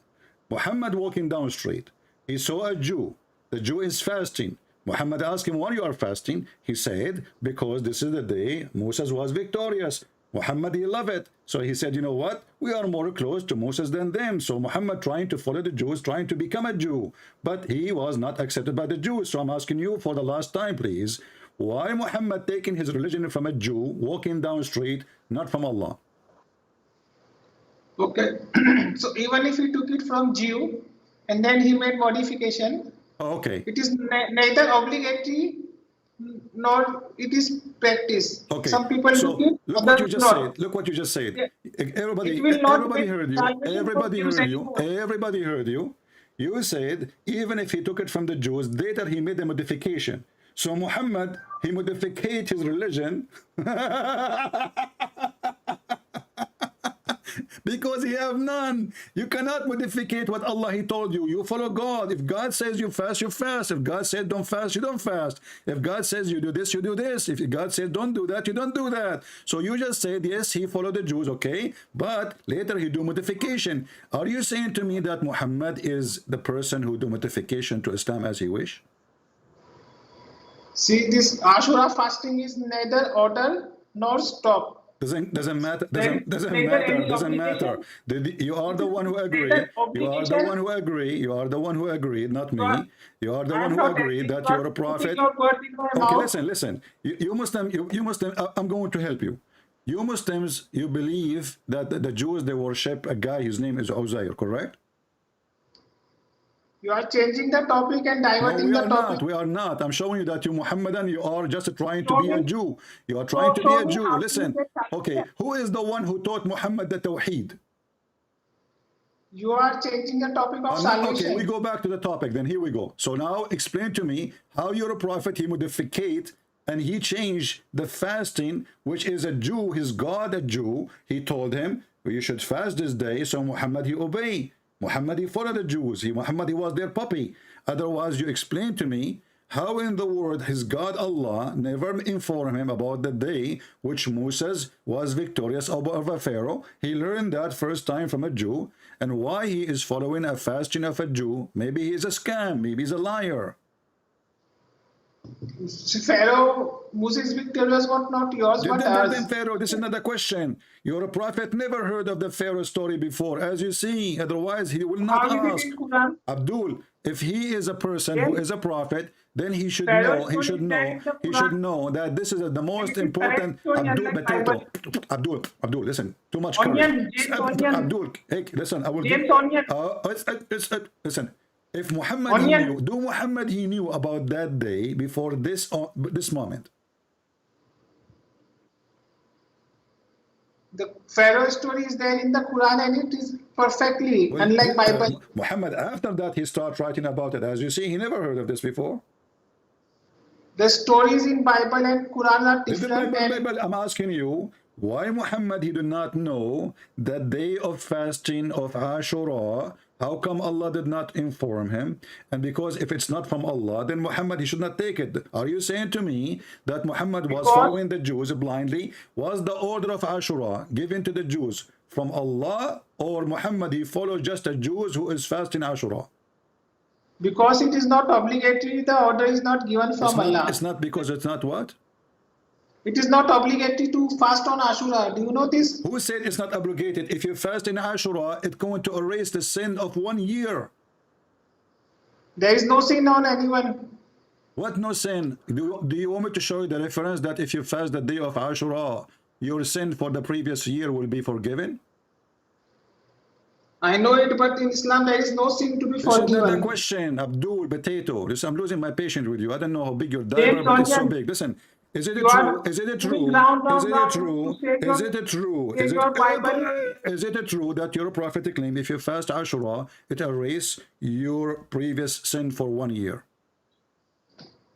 Speaker 7: Muhammad walking down the street, he saw a Jew. The Jew is fasting. Muhammad asked him, why you are fasting? He said, because this is the day Moses was victorious. Muhammad, he loved it. So he said, you know what? We are more close to Moses than them. So Muhammad trying to follow the Jews, trying to become a Jew. But he was not accepted by the Jews. So I'm asking you for the last time, please. Why Muhammad taking his religion from a Jew, walking down the street, not from Allah?
Speaker 8: Okay. So even if he took it from Jew, and then he made modification,
Speaker 7: okay,
Speaker 8: it is neither obligatory nor it is practice.
Speaker 7: Okay.
Speaker 8: Some people
Speaker 7: so
Speaker 8: do it,
Speaker 7: look what you just said. Look what you just said. Everybody heard you. Everybody heard you. You said even if he took it from the Jews, later he made a modification. So Muhammad, he modified his religion Because he have none. You cannot modificate what Allah he told you. You follow God. If God says you fast, you fast. If God said don't fast, you don't fast. If God says you do this, you do this. If God says don't do that, you don't do that. So you just said yes, he followed the Jews, okay, but later he do modification. Are you saying to me that Muhammad is the person who do modification to Islam as he wish?
Speaker 8: See, this Ashura fasting is neither order nor stop.
Speaker 7: Doesn't matter.
Speaker 8: There
Speaker 7: Doesn't
Speaker 8: is
Speaker 7: matter.
Speaker 8: any
Speaker 7: Doesn't matter.
Speaker 8: obligation.
Speaker 7: You are the one who agree. You are the one who agree. You are the one who agreed, not me. You are the one who agreed that you're a prophet. Okay, listen. You Muslim. I'm going to help you. You Muslims, you believe that the Jews, they worship a guy. His name is Uzair, correct?
Speaker 8: You are changing the topic and
Speaker 7: No,
Speaker 8: diverting
Speaker 7: we
Speaker 8: the
Speaker 7: are
Speaker 8: topic.
Speaker 7: not. We are not. I'm showing you that you Muhammadan, you are just trying to be a Jew. You are trying to be a Jew. Listen. Okay, who is the one who taught Muhammad the Tawheed?
Speaker 8: You are changing the topic of
Speaker 7: Okay,
Speaker 8: salvation.
Speaker 7: we go back to the topic. Then here we go. So now explain to me how you're a prophet. He modificate and he changed the fasting, which is a Jew, his God a Jew. He told him, well, you should fast this day. So Muhammad, he obey. Muhammad, he followed the Jews. Muhammad, he was their puppy. Otherwise, you explain to me how in the world his God Allah never informed him about the day which Moses was victorious over Pharaoh. He learned that first time from a Jew. And why he is following a fasting of a Jew? Maybe he's a scam. Maybe he's a liar.
Speaker 8: Pharaoh, Moses' victorious was not yours, but
Speaker 7: Then
Speaker 8: ours.
Speaker 7: Pharaoh, this is another question. You're a prophet, never heard of the Pharaoh story before, as you see. Otherwise, he will not
Speaker 8: How is
Speaker 7: ask.
Speaker 8: it in Quran?
Speaker 7: Abdul, if he is a person who is a prophet, then he should
Speaker 8: Pharaoh
Speaker 7: know, he should know that this is the most important. Abdul, listen, too much courage. Abdul, hey, listen, I will listen. If Muhammad knew, Muhammad he knew about that day before this moment?
Speaker 8: The Pharaoh story is there in the Quran and it is perfectly, unlike Bible.
Speaker 7: Muhammad, after that, he started writing about it. As you see, he never heard of this before.
Speaker 8: The stories in Bible and Quran are different.
Speaker 7: Bible, I'm asking you, why Muhammad, he did not know the day of fasting of Ashura? How come Allah did not inform him? And because if it's not from Allah, then Muhammad, he should not take it. Are you saying to me that Muhammad was following the Jews blindly? Was the order of Ashura given to the Jews from Allah, or Muhammad, he followed just the Jews who is fasting Ashura?
Speaker 8: Because it is not obligatory, the order is not given from Allah.
Speaker 7: It's not because it's not what?
Speaker 8: It is not obligatory to fast on Ashura. Do you know this?
Speaker 7: Who said it's not obligated? If you fast in Ashura, it's going to erase the sin of 1 year.
Speaker 8: There is no sin on anyone.
Speaker 7: What no sin? Do you want me to show you the reference that if you fast the day of Ashura, your sin for the previous year will be forgiven?
Speaker 8: I know it, but in Islam there is no sin to be forgiven.
Speaker 7: This is not the question, Abdul Potato. Listen, I'm losing my patience with you. I don't know how big your diaper, but it's so big. Listen. Is it true? Is it true? Is it true? Is it true? Is it true that your prophetic claim, if you fast Ashura, it erases your previous sin for 1 year?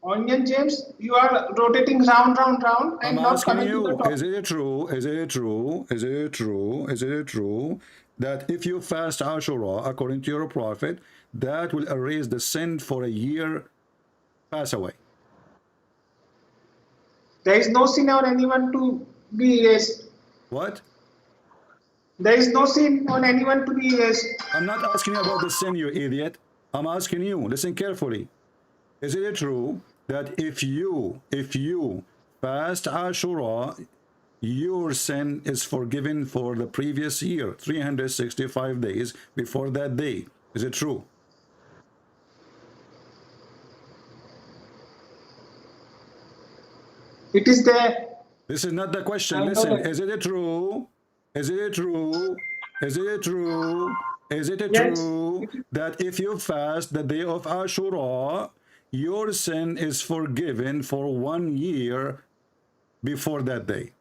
Speaker 8: Onion James, you are rotating round and
Speaker 7: I'm
Speaker 8: not
Speaker 7: asking
Speaker 8: coming to the
Speaker 7: you,
Speaker 8: top.
Speaker 7: is it true? Is it true? Is it true? Is it true that if you fast Ashura according to your prophet, that will erase the sin for a year pass away?
Speaker 8: There is no sin on anyone to be erased.
Speaker 7: What?
Speaker 8: There is no sin on anyone to be erased.
Speaker 7: I'm not asking you about the sin, you idiot. I'm asking you, listen carefully. Is it true that if you fast Ashura, your sin is forgiven for the previous year, 365 days before that day? Is it true?
Speaker 8: It is there.
Speaker 7: This is not the question. Listen, is it true? Is it true? Is it true? Is it true that if you fast the day of Ashura, your sin is forgiven for 1 year before that day?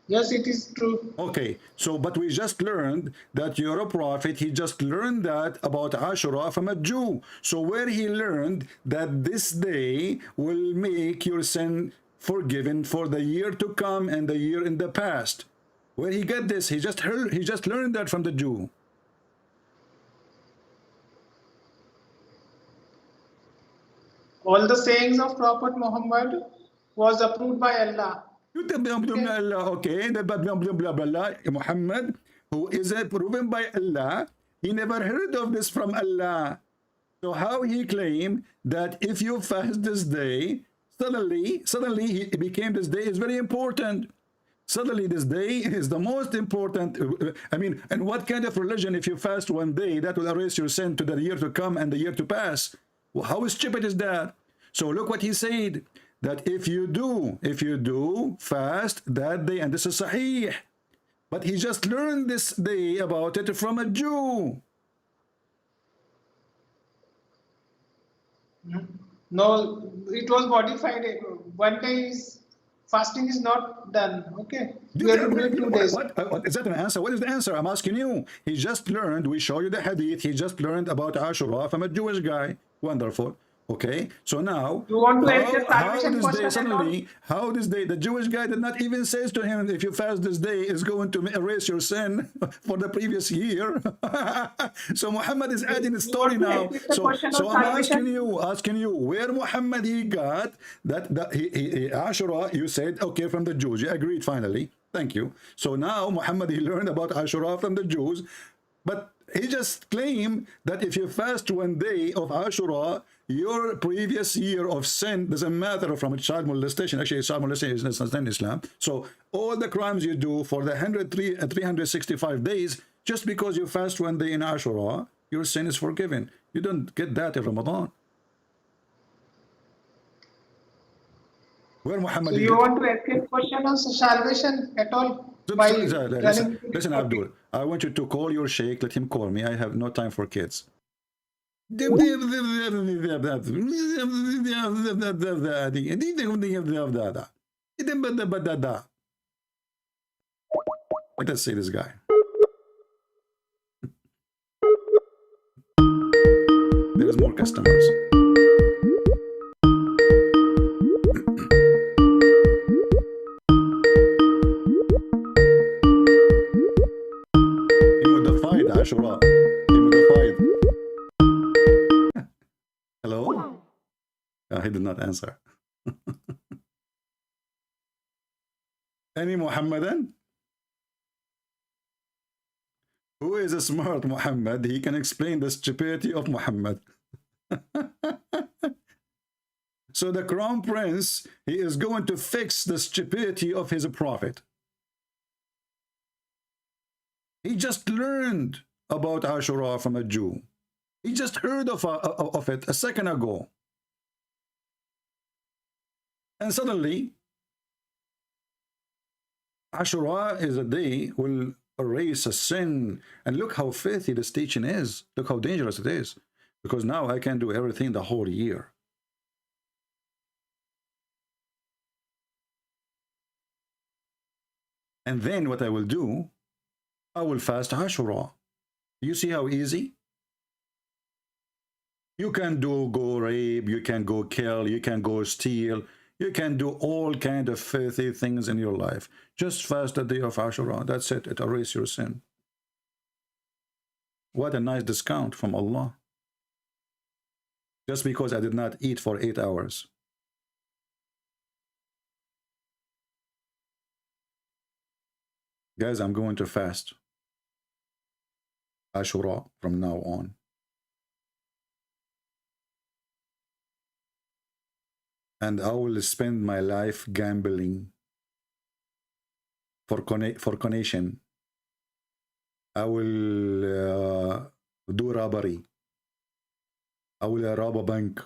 Speaker 8: Yes, it is true.
Speaker 7: Okay, so but we just learned that you're a prophet. He just learned that about Ashura from a Jew. So where he learned that this day will make your sin forgiven for the year to come and the year in the past? Where he got this? He just learned that from the Jew.
Speaker 8: All the sayings of Prophet Muhammad was approved by Allah.
Speaker 7: Okay, Muhammad, who is proven by Allah, he never heard of this from Allah. So how he claimed that if you fast this day, suddenly he became this day is very important. Suddenly this day is the most important. I mean, and what kind of religion, if you fast one day, that will erase your sin to the year to come and the year to pass? Well, how stupid is that? So look what he said, that if you do fast that day, and this is sahih, but he just learned this day about it from a Jew.
Speaker 8: No, it was modified. One day is fasting is not done. Okay, we have to do it 2 days.
Speaker 7: What is that an answer? What is the answer? I'm asking you. He just learned. We show you the hadith. He just learned about Ashura from a Jewish guy. Wonderful. Okay, so now
Speaker 8: you want to
Speaker 7: how this day the Jewish guy did not even say to him, if you fast this day is going to erase your sin for the previous year. So Muhammad is adding the story now. So I'm asking you where Muhammad he got that he Ashura, you said okay from the Jews, you agreed finally, thank you. So now Muhammad he learned about Ashura from the Jews, but he just claimed that if you fast one day of Ashura, your previous year of sin doesn't matter from a child molestation. Actually, child molestation is not in Islam. So all the crimes you do for the 365 days, just because you fast one day in Ashura, your sin is forgiven. You don't get that in Ramadan. Where Muhammad?
Speaker 8: So you want to escape question on salvation at all?
Speaker 7: Listen, Abdul, I want you to call your sheikh, let him call me. I have no time for kids. There is Let us see this guy. There is more customers. He modified Ashura. He modified. Hello? He did not answer. Any Muhammadan? Who is a smart Muhammad? He can explain the stupidity of Muhammad. So the crown prince, he is going to fix the stupidity of his prophet. He just learned about Ashura from a Jew. He just heard of it a second ago. And suddenly, Ashura is a day will erase a sin. And look how filthy this teaching is. Look how dangerous it is. Because now I can do everything the whole year. And then what I will do, I will fast Ashura. You see how easy? You can go rape, you can go kill, you can go steal, you can do all kind of filthy things in your life. Just fast the day of Ashura. That's it. It erases your sin. What a nice discount from Allah. Just because I did not eat for 8 hours. Guys, I'm going to fast Ashura from now on. And I will spend my life gambling for connection. I will do robbery. I will rob a bank.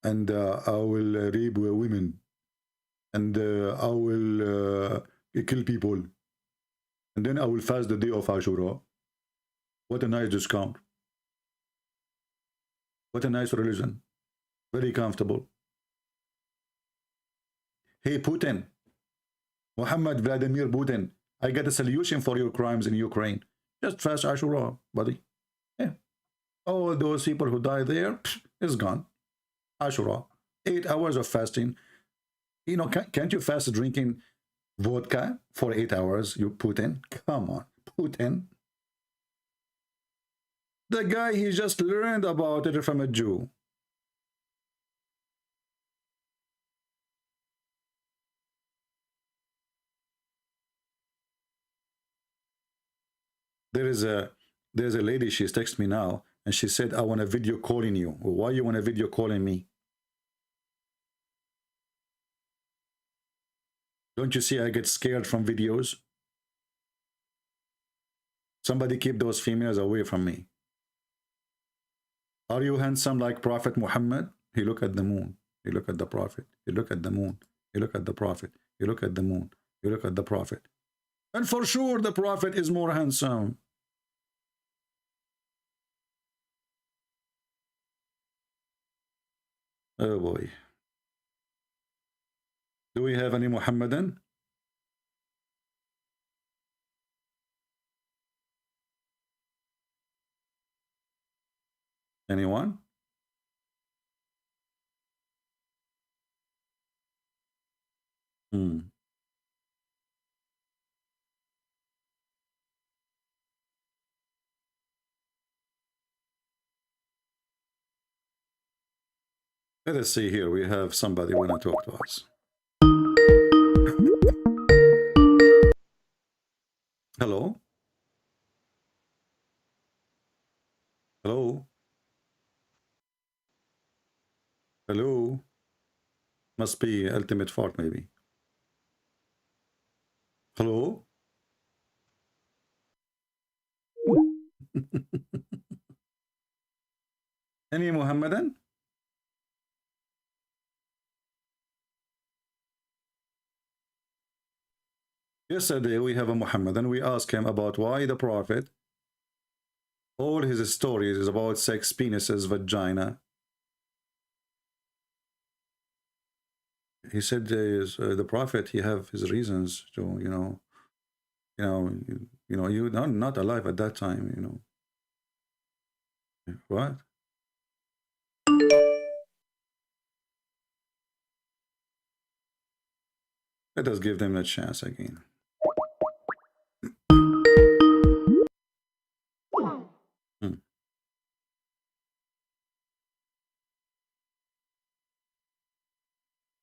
Speaker 7: And I will rape women. And I will kill people. And then I will fast the day of Ashura. What a nice discount. What a nice religion. Very comfortable. Hey Putin, Muhammad Vladimir Putin, I got a solution for your crimes in Ukraine. Just fast Ashura, buddy. Yeah. All those people who died there, is gone. Ashura. 8 hours of fasting. You know, can't you fast drinking vodka for 8 hours, you Putin. Come on, Putin. The guy, he just learned about it from a Jew. There's a lady, she's texted me now, and she said, I want a video calling you. Well, why you want a video calling me? Don't you see I get scared from videos? Somebody keep those females away from me. Are you handsome like Prophet Muhammad? He look at the moon. He look at the Prophet. He look at the moon. He look at the Prophet. He look at the moon. He look at the Prophet. And for sure the Prophet is more handsome. Oh boy. Do we have any Muhammadan? Anyone? Let us see here. We have somebody want to talk to us. Hello? Hello? Hello? Must be ultimate fart maybe. Hello? Any Muhammadan? Yesterday we have a Muhammadan. We asked him about why the Prophet, all his stories is about sex, penises, vagina. He said the Prophet, he have his reasons to, you not alive at that time, What? Let us give them a chance again.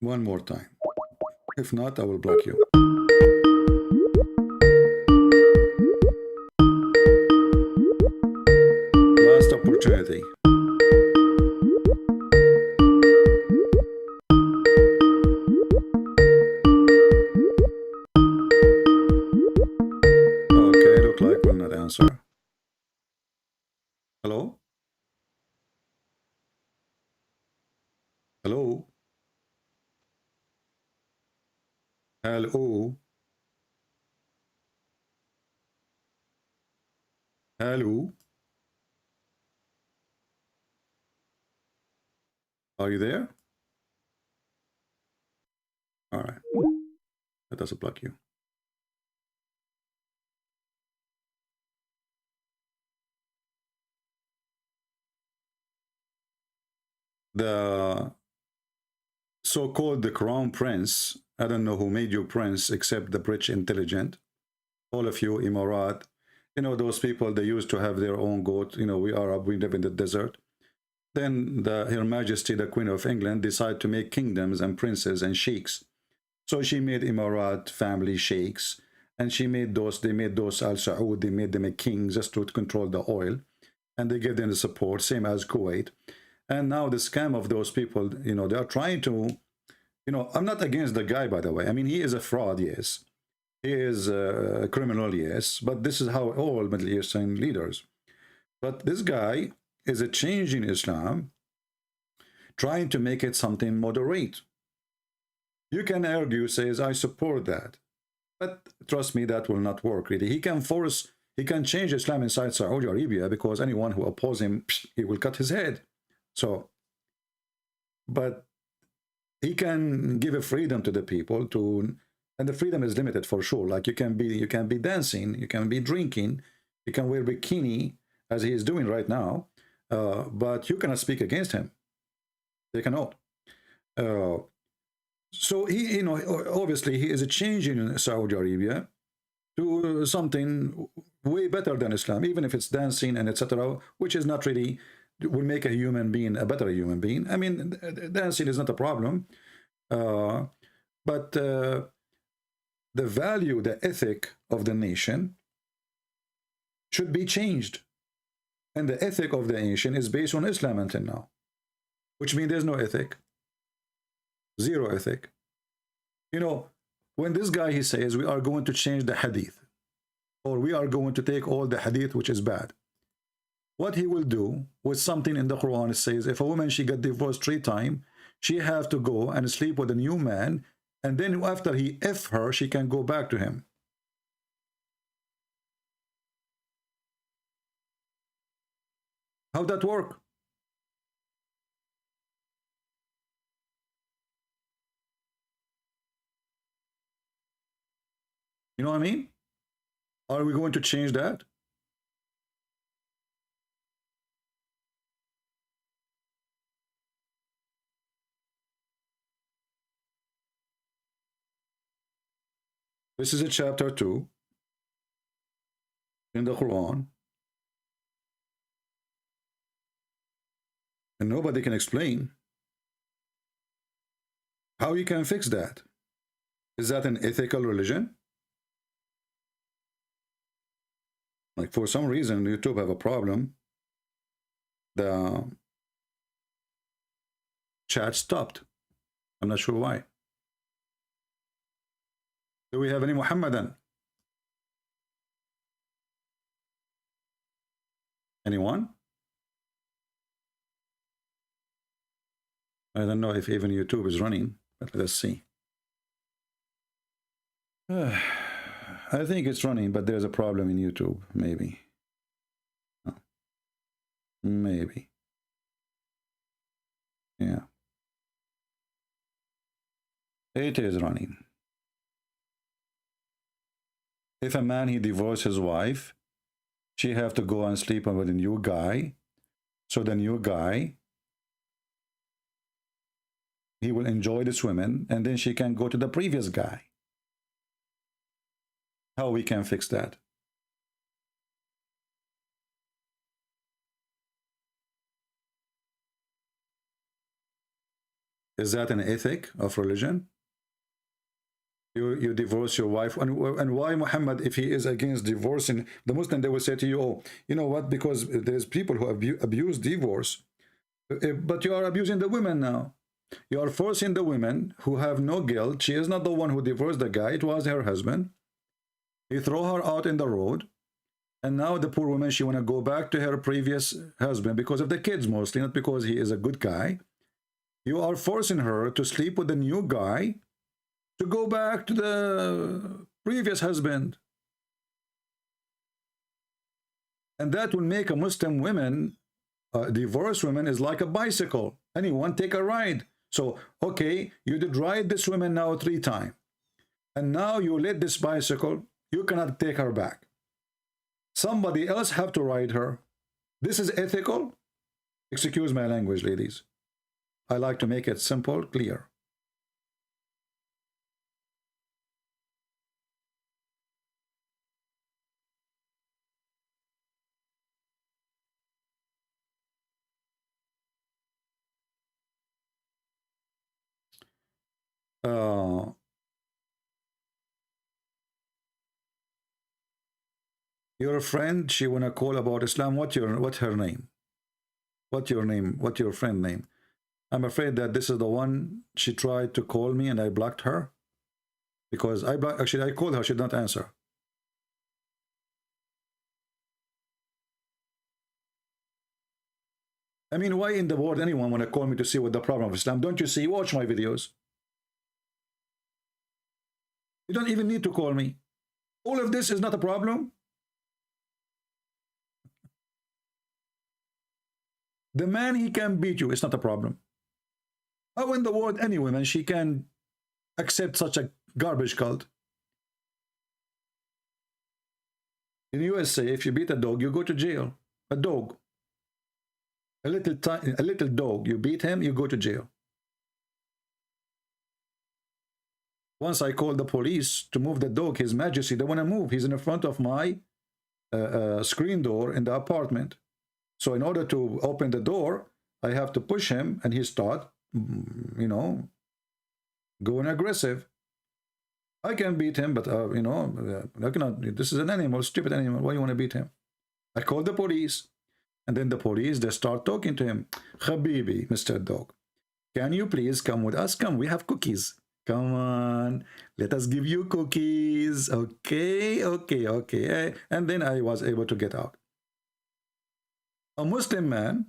Speaker 7: One more time. If not, I will block you. Last opportunity. Okay, look like will not answer. Hello? Hello? Hello? Hello? Are you there? All right. Let us block you. The so-called the crown prince, I don't know who made you prince except the British intelligent. All of you, Emirat, those people, they used to have their own goat. We Arab, we live in the desert. Then Her Majesty, the Queen of England, decided to make kingdoms and princes and sheiks. So she made Emirat family sheiks, and they made those Al Saud, they made them a king just to control the oil, and they gave them the support, same as Kuwait. And now the scam of those people, they are trying to, I'm not against the guy, by the way. I mean, he is a fraud, yes. He is a criminal, yes. But this is how all Middle Eastern leaders. But this guy is a change in Islam, trying to make it something moderate. You can argue, says, I support that. But trust me, that will not work, really. He can change Islam inside Saudi Arabia, because anyone who opposes him, he will cut his head. So, but he can give a freedom to the people and the freedom is limited for sure. Like you can be dancing, you can be drinking, you can wear bikini as he is doing right now, but you cannot speak against him. They cannot. So he, you know, obviously he is changing Saudi Arabia to something way better than Islam, even if it's dancing and etc., which is not really will make a human being a better human being. I mean, dancing is not a problem, but the value, the ethic of the nation should be changed, and the ethic of the nation is based on Islam until now, which means there's no ethic, zero ethic. You know, when this guy, he says we are going to change the hadith, or we are going to take all the hadith which is bad, what he will do with something in the Quran, it says if a woman, she got divorced 3 times, she have to go and sleep with a new man, and then after he F her, she can go back to him. How'd that work? You know what I mean? Are we going to change that? This is a chapter 2 in the Quran, and nobody can explain how you can fix that. Is that an ethical religion? Like, for some reason, YouTube have a problem. The chat stopped. I'm not sure why. Do we have any Muhammadan? Anyone? I don't know if even YouTube is running, but let's see. I think it's running, but there's a problem in YouTube, maybe. Oh. Maybe. Yeah. It is running. If a man, he divorced his wife, she have to go and sleep with a new guy. So the new guy, he will enjoy this woman, and then she can go to the previous guy. How we can fix that? Is that an ethic of religion? You divorce your wife, and why Muhammad, if he is against divorcing the Muslim, they will say to you, oh, you know what, because there's people who abuse divorce, but you are abusing the women now. You are forcing the women who have no guilt. She is not the one who divorced the guy, it was her husband. He throw her out in the road, and now the poor woman, she want to go back to her previous husband because of the kids mostly, not because he is a good guy. You are forcing her to sleep with the new guy to go back to the previous husband. And that will make a Muslim woman, divorced woman, is like a bicycle. Anyone take a ride. So, okay, you did ride this woman now 3 times. And now you let this bicycle, you cannot take her back. Somebody else have to ride her. This is ethical? Excuse my language, ladies. I like to make it simple, clear. Your friend, she wanna call about Islam. What's her name? What's your name? What's your friend name? I'm afraid that this is the one she tried to call me and I blocked her because I called her, she did not answer. I mean, why in the world anyone want to call me to see what the problem of Islam? Don't you see? Watch my videos. You don't even need to call me. All of this is not a problem. The man, he can beat you. It's not a problem. How in the world any woman, she can accept such a garbage cult? In the USA, if you beat a dog, you go to jail. A dog. A little dog, you beat him, you go to jail. Once I called the police to move the dog, His Majesty don't want to move. He's in the front of my screen door in the apartment. So in order to open the door, I have to push him, and he start, you know, going aggressive. I can beat him, but you know, I cannot. This is an animal, stupid animal. Why you want to beat him? I called the police, and then the police, they start talking to him. Habibi, Mr. Dog, can you please come with us? Come, we have cookies. Come on, let us give you cookies. Okay, okay, okay. And then I was able to get out. A Muslim man,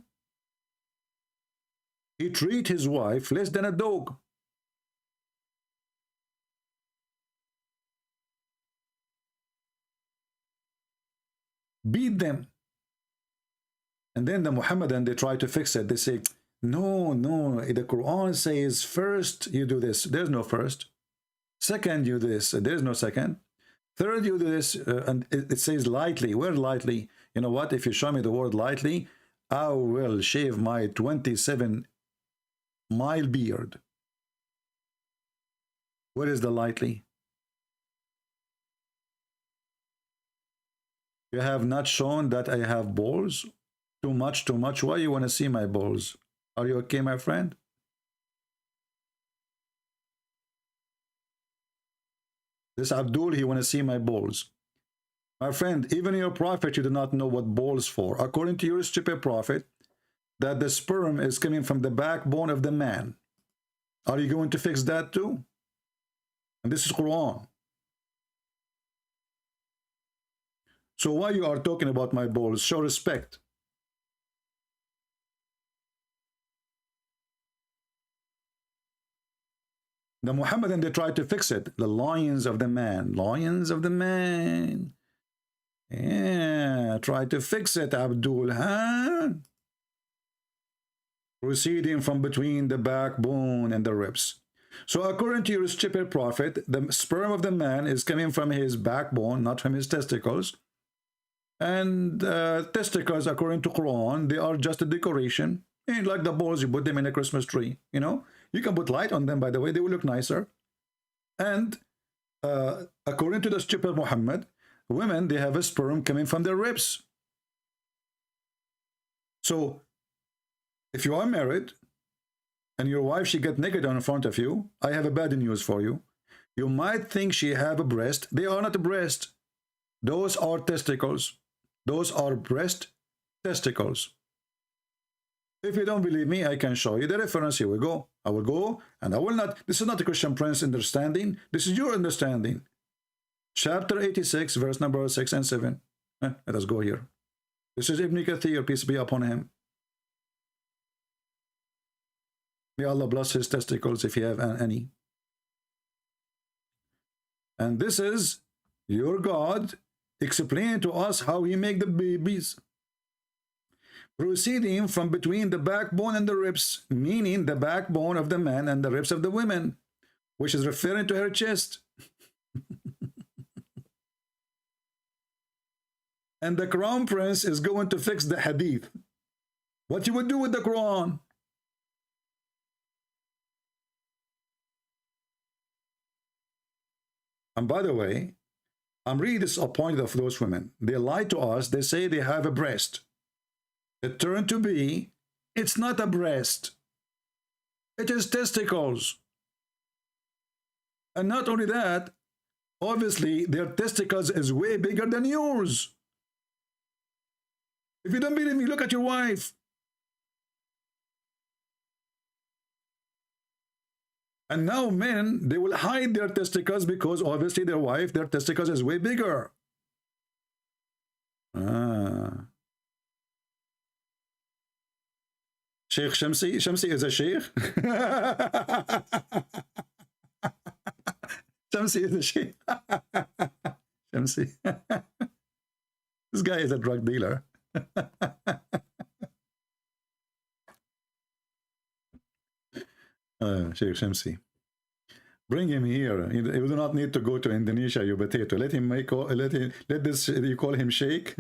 Speaker 7: he treat his wife less than a dog. Beat them. And then the Muhammadan, they try to fix it. They say, no, no, the Quran says first you do this. There's no first. Second, you do this. There's no second. Third, you do this. And it says lightly. Where lightly? You know what? If you show me the word lightly, I will shave my 27-mile beard. Where is the lightly? You have not shown that I have balls. Too much, too much. Why you want to see my balls? Are you okay, my friend? This Abdul, he want to see my balls. My friend, even your prophet, you do not know what balls for. According to your stupid prophet, that the sperm is coming from the backbone of the man. Are you going to fix that too? And this is Quran. So why you are talking about my balls? Show respect. The Muhammadan, they try to fix it. The lions of the man. Lions of the man. Yeah, try to fix it, Abdul, huh? Proceeding from between the backbone and the ribs. So according to your stupid prophet, the sperm of the man is coming from his backbone, not from his testicles. And testicles, according to Quran, they are just a decoration. And like the balls, you put them in a Christmas tree, you know. You can put light on them, by the way, they will look nicer. And according to the stupid Muhammad, women, they have a sperm coming from their ribs. So if you are married and your wife, she get naked in front of you, I have a bad news for you. You might think she have a breast. They are not a breast. Those are testicles. Those are breast testicles. If you don't believe me, I can show you the reference. Here we go. I will go, and I will not. This is not a Christian Prince understanding. This is your understanding. Chapter 86, verse number 6 and 7. Let us go here. This is Ibn Kathir, peace be upon him. May Allah bless his testicles if you have any. And this is your God explaining to us how he make the babies. Proceeding from between the backbone and the ribs, meaning the backbone of the man and the ribs of the women, which is referring to her chest. And the crown prince is going to fix the hadith. What you would do with the Quran? And by the way, I'm really disappointed of those women. They lie to us. They say they have a breast. It turned to be, it's not a breast. It is testicles. And not only that, obviously their testicles is way bigger than yours. If you don't believe me, look at your wife. And now men, they will hide their testicles because obviously their wife, their testicles is way bigger. Sheikh Shamsi. Shamsi is a sheikh. Shamsi is a sheikh. Shamsi. This guy is a drug dealer. Sheikh Shamsi. Bring him here. You do not need to go to Indonesia, you potato. Let him make. Let this. You call him Sheikh.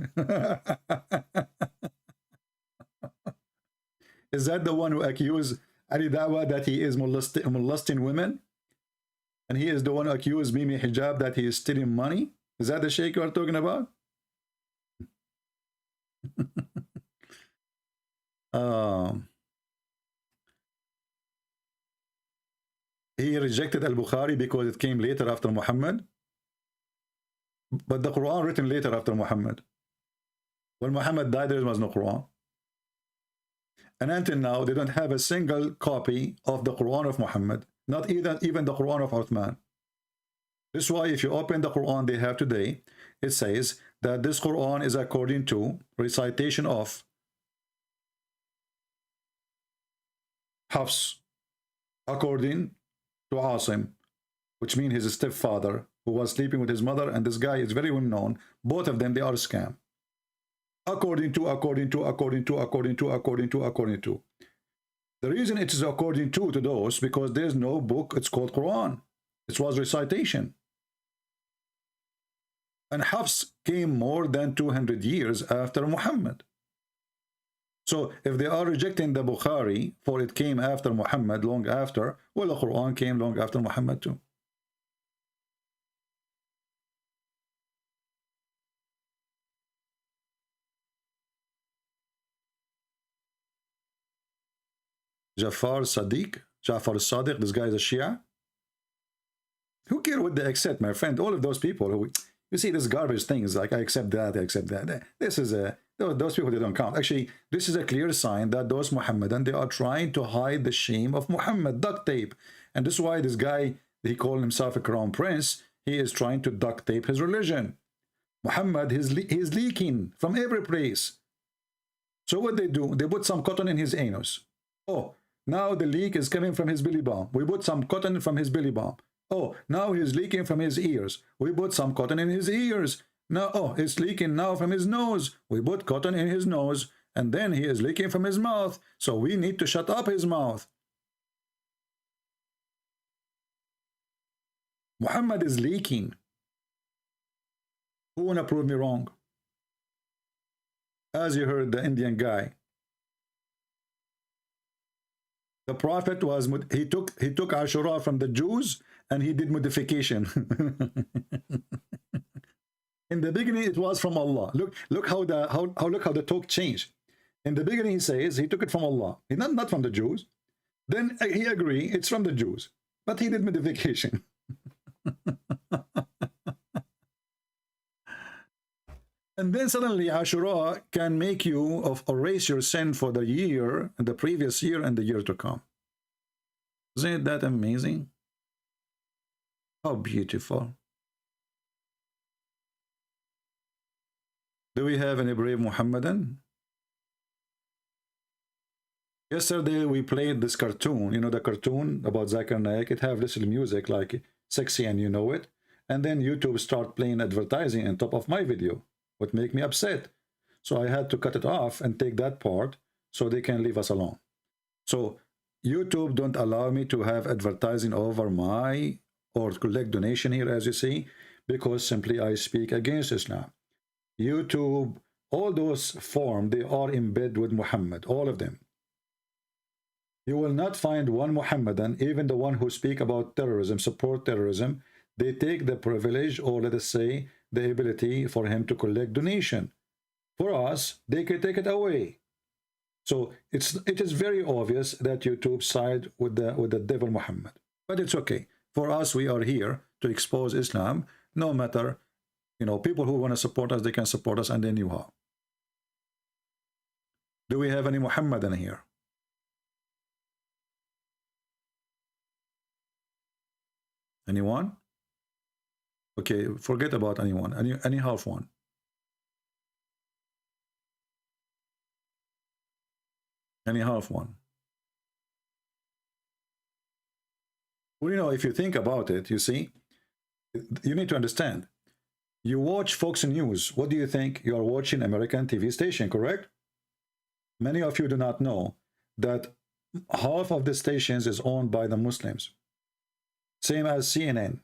Speaker 7: Is that the one who accused Ali Dawa that he is molesting women? And he is the one who accused Mimi Hijab that he is stealing money. Is that the sheikh you are talking about? He rejected al-Bukhari because it came later after Muhammad. But the Quran written later after Muhammad. When Muhammad died, there was no Quran. And until now, they don't have a single copy of the Quran of Muhammad. Not even the Quran of Uthman. This is why if you open the Quran they have today, it says that this Quran is according to recitation of Hafs, according to Asim, which means his stepfather, who was sleeping with his mother, and this guy is very well known. Both of them, they are a scam. According to. The reason it is according to those, because there's no book, it's called Quran. It was recitation. And Hafs came more than 200 years after Muhammad. So if they are rejecting the Bukhari, for it came after Muhammad, long after, well, the Quran came long after Muhammad too. Jafar Sadiq, this guy is a Shia. Who cares what they accept, my friend? All of those people who, you see this garbage things like I accept that, I accept that. This is a, those people, they don't count. Actually, this is a clear sign that those Muhammadan, they are trying to hide the shame of Muhammad, duct tape. And this is why this guy, he called himself a crown prince, he is trying to duct tape his religion. Muhammad, he's leaking from every place. So what they do, they put some cotton in his anus. Oh, now the leak is coming from his belly bump. We put some cotton from his belly bump. Oh, now he's leaking from his ears. We put some cotton in his ears. Now, oh, it's leaking now from his nose. We put cotton in his nose. And then he is leaking from his mouth. So we need to shut up his mouth. Muhammad is leaking. Who wanna prove me wrong? As you heard the Indian guy. The Prophet was, he took Ashura from the Jews and he did modification. In the beginning, it was from Allah. Look how the talk changed. In the beginning, he says he took it from Allah. He not from the Jews. Then he agreed it's from the Jews, but he did modification. And then suddenly Ashura can make you erase your sin for the year, and the previous year, and the year to come. Isn't that amazing? How beautiful. Do we have any brave Muhammadan? Yesterday we played this cartoon, you know, the cartoon about Zakir Naik. It have little music like sexy and you know it. And then YouTube start playing advertising on top of my video. Would make me upset. So I had to cut it off and take that part so they can leave us alone. So YouTube don't allow me to have advertising over my or collect donation here, as you see, because simply I speak against Islam. YouTube, all those forms, they are in bed with Muhammad, all of them. You will not find one Muhammadan, even the one who speak about terrorism, support terrorism, they take the privilege, or let us say, the ability for him to collect donation. For us, they can take it away. So it is very obvious that YouTube side with the devil Muhammad. But it's okay. For us, we are here to expose Islam, no matter, you know, people who want to support us, they can support us, and they knew how. Do we have any Muhammadan here? Anyone? Okay, forget about anyone. Any half one. Any half one. Well, you know, if you think about it, you see, you need to understand. You watch Fox News. What do you think? You are watching American TV station, correct? Many of you do not know that half of the stations is owned by the Muslims. Same as CNN.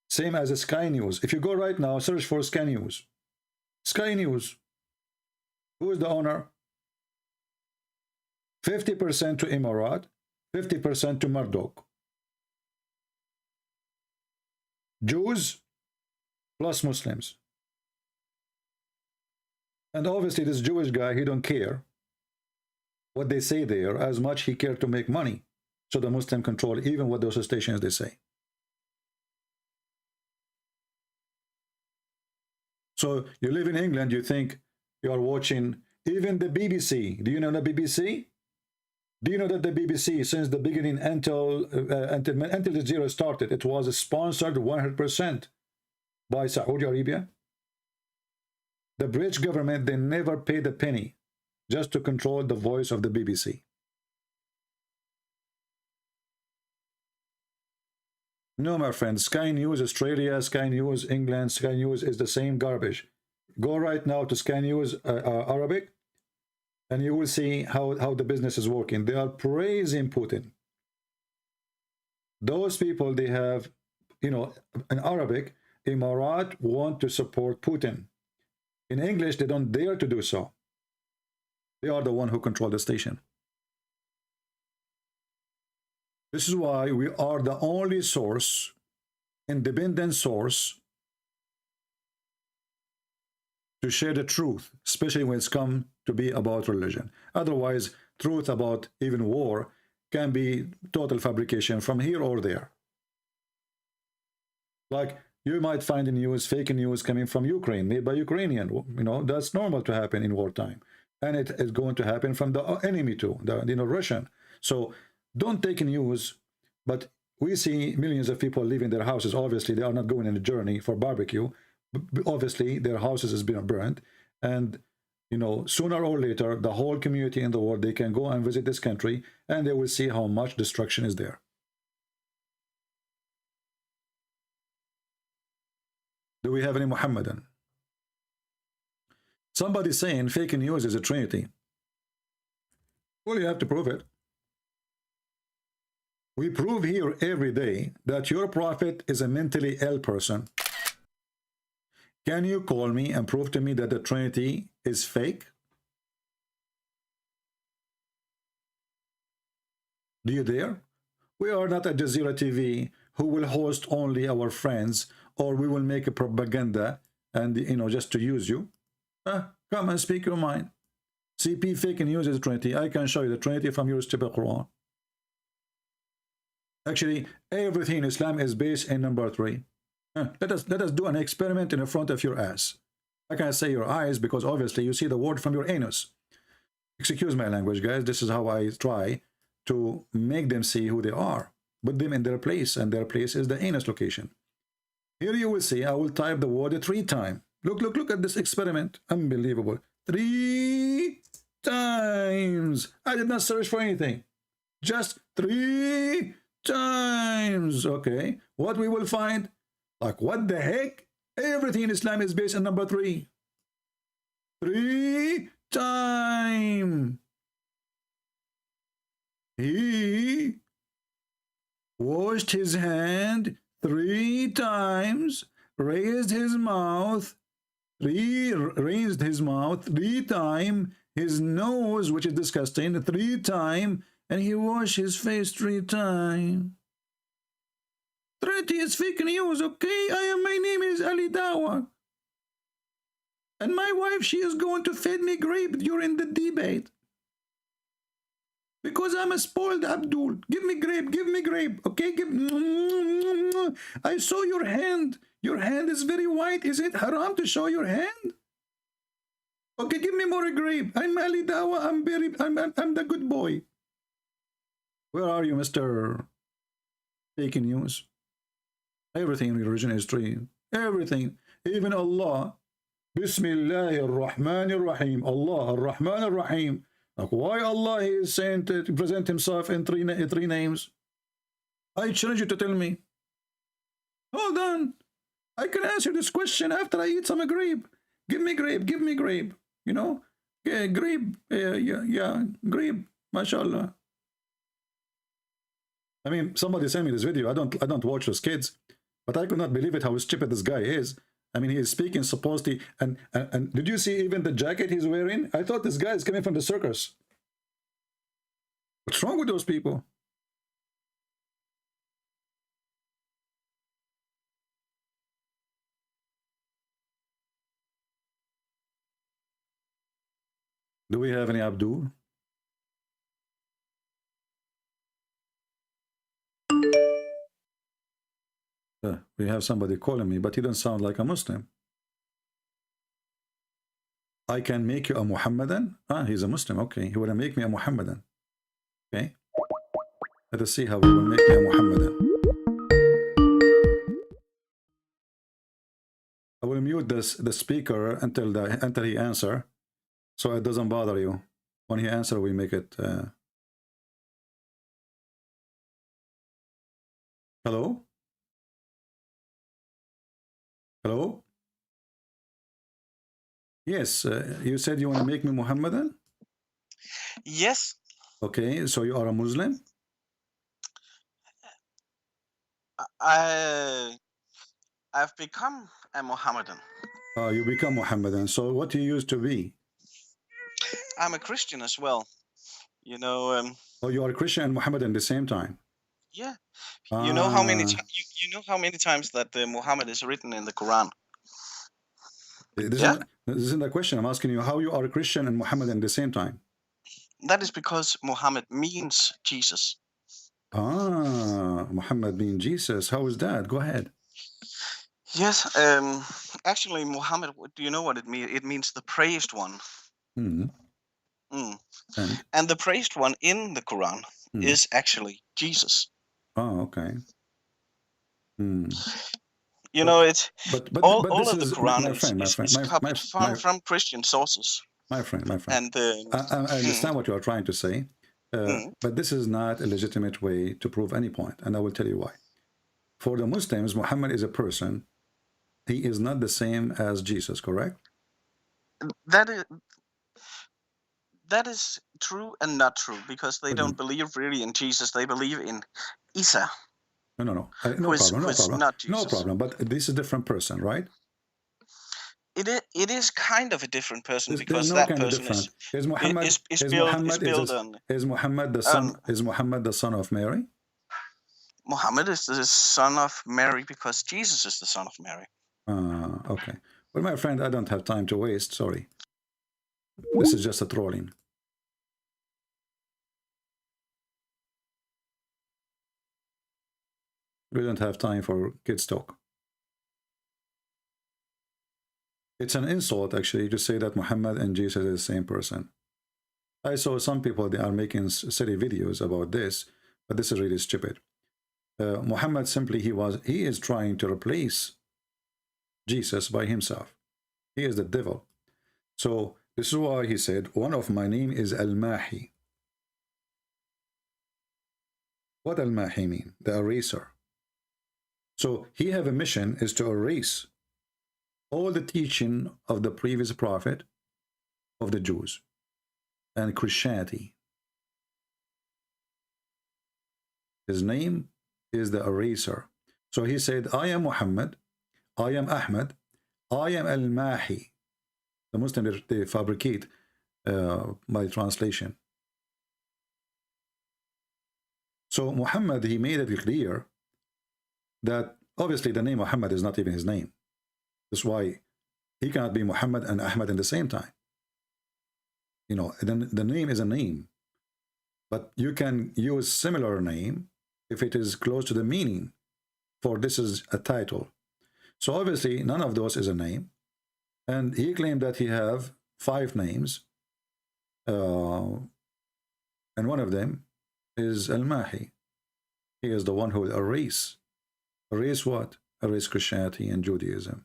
Speaker 7: Same as Sky News. If you go right now, search for Sky News. Sky News. Who is the owner? 50% to Emirat, 50% to Murdoch. Jews plus Muslims. And obviously this Jewish guy, he don't care what they say there as much he cared to make money. So the Muslim control even what those stations they say. So you live in England, you think you are watching even the BBC. Do you know the BBC? Do you know that the BBC, since the beginning until the zero started, it was sponsored 100% by Saudi Arabia? The British government, they never paid a penny just to control the voice of the BBC. No, my friend, Sky News Australia, Sky News England, Sky News is the same garbage. Go right now to Sky News Arabic, and you will see how the business is working. They are praising Putin. Those people, they have, you know, in Arabic, Emirat want to support Putin. In English, they don't dare to do so. They are the one who control the station. This is why we are the only source, independent source, to share the truth, especially when it's come to be about religion. Otherwise, truth about even war can be total fabrication from here or there. Like, you might find in news, fake news coming from Ukraine, made by Ukrainian. You know, that's normal to happen in wartime. And it is going to happen from the enemy too, the Russian. So don't take news, but we see millions of people leaving their houses. Obviously, they are not going on a journey for barbecue. Obviously, their houses has been burned. And, you know, sooner or later, the whole community in the world, they can go and visit this country, and they will see how much destruction is there. Do we have any Muhammadan? Somebody saying fake news is a trinity. Well, you have to prove it. We prove here every day that your prophet is a mentally ill person. Can you call me and prove to me that the Trinity is fake? Do you dare? We are not a Jazeera TV who will host only our friends, or we will make a propaganda and, you know, just to use you. Come and speak your mind. CP fake news is the Trinity. I can show you the Trinity from your stupid Quran. Actually, everything in Islam is based in number 3. Let us do an experiment in the front of your ass. I can't say your eyes because obviously you see the word from your anus. Excuse my language, guys. This is how I try to make them see who they are. Put them in their place, and their place is the anus location. Here you will see I will type the word 3 times. Look at this experiment. Unbelievable. 3 times. I did not search for anything. Just 3 times. Okay. What we will find? Like, what the heck? Everything in Islam is based on number 3. 3 times. He washed his hand 3 times, raised his mouth 3 times, his nose, which is disgusting, 3 times, and he washed his face 3 times. Trinity is fake news, okay? My name is Ali Dawa. And my wife, she is going to feed me grape during the debate. Because I'm a spoiled Abdul. Give me grape, okay? I saw your hand. Your hand is very white. Is it haram to show your hand? Okay, give me more grape. I'm Ali Dawa. I'm the good boy. Where are you, Mr. Fake News? Everything in religion is true. Everything. Even Allah. Bismillahir Rahmanir Rahim. Allah, Ar-Rahman Ar-Rahim. Like, why Allah is saying to present himself in three names? I challenge you to tell me. Hold on. I can answer this question after I eat some grape. Give me grape. You know? Yeah, grape. Yeah, grape. MashaAllah. I mean, somebody sent me this video. I don't watch those kids, but I could not believe it how stupid this guy is. I mean, he is speaking supposedly, and did you see even the jacket he's wearing? I thought this guy is coming from the circus. What's wrong with those people? Do we have any Abdul? We have somebody calling me, but he doesn't sound like a Muslim. I can make you a Muhammadan? Ah, he's a Muslim. Okay, he will make me a Muhammadan. Okay. Let us see how he will make me a Muhammadan. I will mute the speaker until he answer, so it doesn't bother you. When he answer, we make it. Hello? Hello? Yes, you said you want to make me Muhammadan?
Speaker 9: Yes.
Speaker 7: Okay, so you are a Muslim?
Speaker 9: I've become a Mohammedan.
Speaker 7: You become Muhammadan. So what you used to be?
Speaker 9: I'm a Christian as well. You know.
Speaker 7: Oh, you are a Christian and Muhammadan at the same time.
Speaker 9: Yeah. You know how many you know how many times that Muhammad is written in the Quran?
Speaker 7: This isn't a question. I'm asking you how you are a Christian and Muhammadan at the same time.
Speaker 9: That is because Muhammad means Jesus.
Speaker 7: Ah, Muhammad means Jesus. How is that? Go ahead.
Speaker 9: Yes. Actually, Muhammad. Do you know what it means? It means the praised one.
Speaker 7: Mm.
Speaker 9: And the praised one in the Quran is actually Jesus.
Speaker 7: Oh, okay.
Speaker 9: You know, it's
Speaker 7: but
Speaker 9: all
Speaker 7: this
Speaker 9: of the
Speaker 7: is,
Speaker 9: Quran
Speaker 7: my friend,
Speaker 9: from Christian sources.
Speaker 7: My friend.
Speaker 9: And
Speaker 7: I understand what you are trying to say, but this is not a legitimate way to prove any point, and I will tell you why. For the Muslims, Muhammad is a person. He is not the same as Jesus, correct?
Speaker 9: That is true and not true, because they don't believe really in Jesus. They believe in Isa.
Speaker 7: No problem. But this is a different person, right?
Speaker 9: It is kind of a different person, because
Speaker 7: no
Speaker 9: that
Speaker 7: kind
Speaker 9: person
Speaker 7: of different. Is Muhammad the son of Mary?
Speaker 9: Muhammad is the son of Mary because Jesus is the son of Mary.
Speaker 7: Okay. Well, my friend, I don't have time to waste. Sorry. This is just a trolling. We don't have time for kids talk. It's an insult, actually, to say that Muhammad and Jesus are the same person. I saw some people, they are making silly videos about this, but this is really stupid. Muhammad simply, he is trying to replace Jesus by himself. He is the devil. So this is why he said, one of my name is Al-Mahi. What Al-Mahi mean? The eraser. So he have a mission is to erase all the teaching of the previous prophet of the Jews and Christianity. His name is the eraser. So he said, I am Muhammad, I am Ahmad, I am Al-Mahi. The Muslims, they fabricate by translation. So Muhammad, he made it clear that obviously the name Muhammad is not even his name. That's why he cannot be Muhammad and Ahmad in the same time. You know, then the name is a name, but you can use similar name if it is close to the meaning, for this is a title. So obviously none of those is a name, and he claimed that he have 5 names, and one of them is Al-Mahi. He is the one who will erase what? Erase Christianity and Judaism.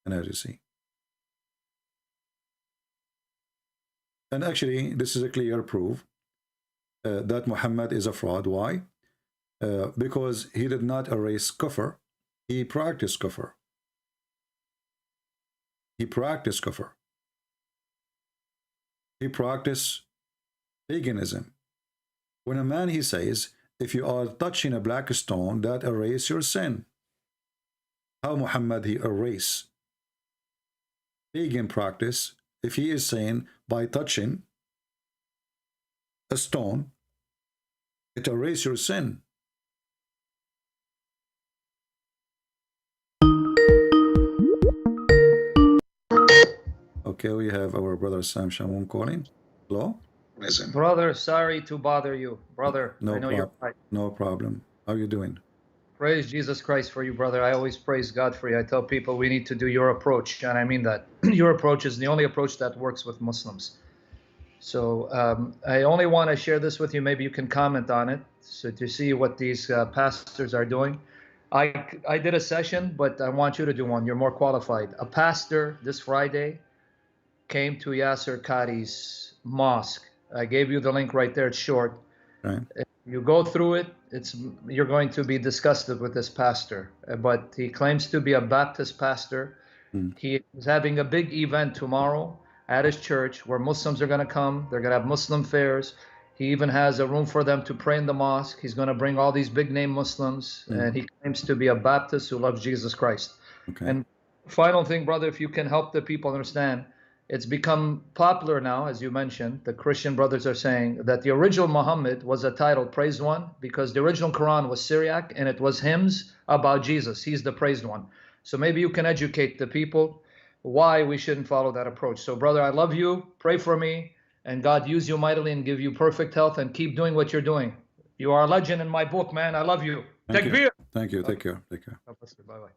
Speaker 7: And as you see. And actually, this is a clear proof that Muhammad is a fraud. Why? Because he did not erase kufr. He practiced kufr. He practiced kufr. He practiced paganism. When a man, he says, if you are touching a black stone, that erase your sin. How Muhammad he erase pagan practice if he is saying by touching a stone, it erase your sin. Okay, we have our brother Sam Shamoun calling. Hello?
Speaker 10: Brother, sorry to bother you. Brother, I know you're right.
Speaker 7: No problem. How are you doing?
Speaker 10: Praise Jesus Christ for you, brother. I always praise God for you. I tell people we need to do your approach, and I mean that. Your approach is the only approach that works with Muslims. So I only want to share this with you. Maybe you can comment on it, so to see what these pastors are doing. I did a session, but I want you to do one. You're more qualified. A pastor this Friday came to Yasser Qadi's mosque. I gave you the link right there. It's short.
Speaker 7: Right.
Speaker 10: You go through it, you're going to be disgusted with this pastor. But he claims to be a Baptist pastor. He is having a big event tomorrow at his church where Muslims are going to come. They're going to have Muslim fairs. He even has a room for them to pray in the mosque. He's going to bring all these big name Muslims. And he claims to be a Baptist who loves Jesus Christ.
Speaker 7: Okay.
Speaker 10: And final thing, brother, if you can help the people understand, it's become popular now, as you mentioned. The Christian brothers are saying that the original Muhammad was a title, praised one, because the original Quran was Syriac and it was hymns about Jesus. He's the praised one. So maybe you can educate the people why we shouldn't follow that approach. So, brother, I love you. Pray for me, and God use you mightily and give you perfect health, and keep doing what you're doing. You are a legend in my book, man. I love you.
Speaker 7: Thank
Speaker 10: Takbir.
Speaker 7: you. Thank you. Take care. Take care.
Speaker 10: Bye-bye.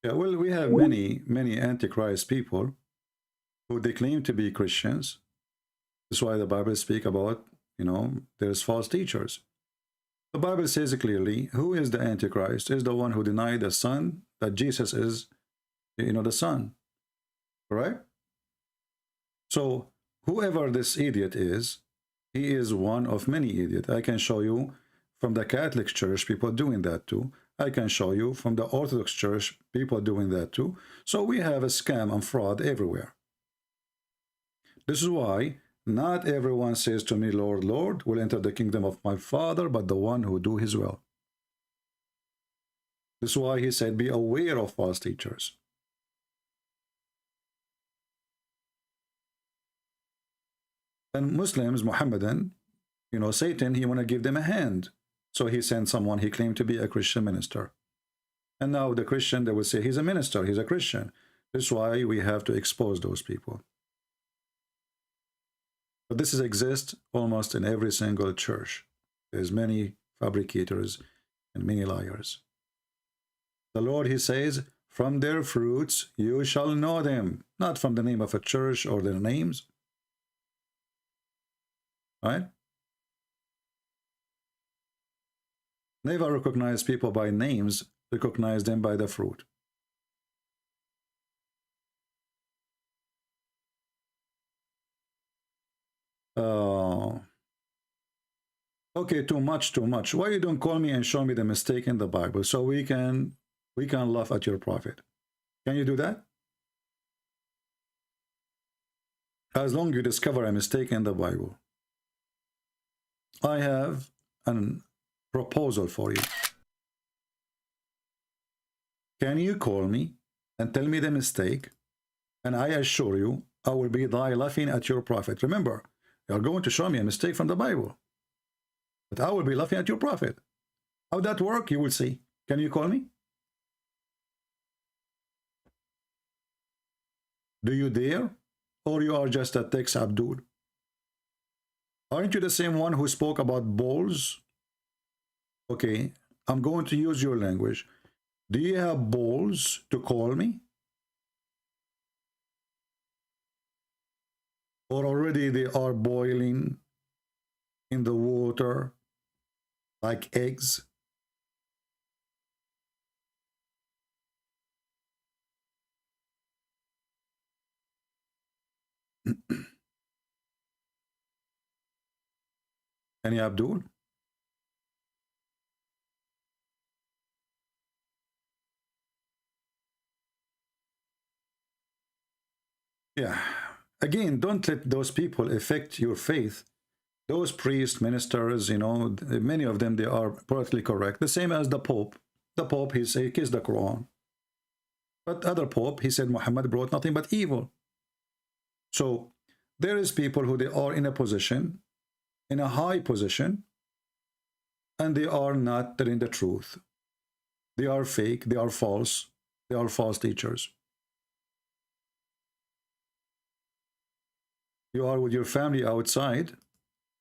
Speaker 7: Yeah, well, we have many Antichrist people who they claim to be Christians. That's why the Bible speaks about, there's false teachers. The Bible says clearly, who is the Antichrist? Is the one who denied the Son, that Jesus is, the Son. Right? So, whoever this idiot is, he is one of many idiots. I can show you from the Catholic Church, people doing that too. I can show you from the Orthodox Church, people doing that too. So we have a scam and fraud everywhere. This is why not everyone says to me, Lord, Lord, will enter the kingdom of my Father, but the one who do his will. This is why he said, be aware of false teachers. And Muslims, Muhammadan, Satan, he want to give them a hand. So he sent someone, he claimed to be a Christian minister. And now the Christian, they will say, he's a minister, he's a Christian. This is why we have to expose those people. But this exists almost in every single church. There's many fabricators and many liars. The Lord, he says, from their fruits you shall know them. Not from the name of a church or their names. Right? Never recognize people by names, recognize them by the fruit. Okay, too much. Why you don't call me and show me the mistake in the Bible so we can laugh at your prophet? Can you do that? As long as you discover a mistake in the Bible. I have a proposal for you. Can you call me and tell me the mistake? And I assure you, I will be laughing at your prophet. Remember, you are going to show me a mistake from the Bible. But I will be laughing at your prophet. How that work, you will see. Can you call me? Do you dare? Or you are just a Tex Abdul? Aren't you the same one who spoke about balls? Okay, I'm going to use your language. Do you have balls to call me? Or already they are boiling in the water like eggs? Any Abdul? Yeah. Again, don't let those people affect your faith. Those priests, ministers, many of them, they are politically correct. The same as the Pope. The Pope, he kissed the Quran. But other Pope, he said Muhammad brought nothing but evil. So there is people who they are in a position, in a high position, and they are not telling the truth. They are fake, they are false teachers. You are with your family outside.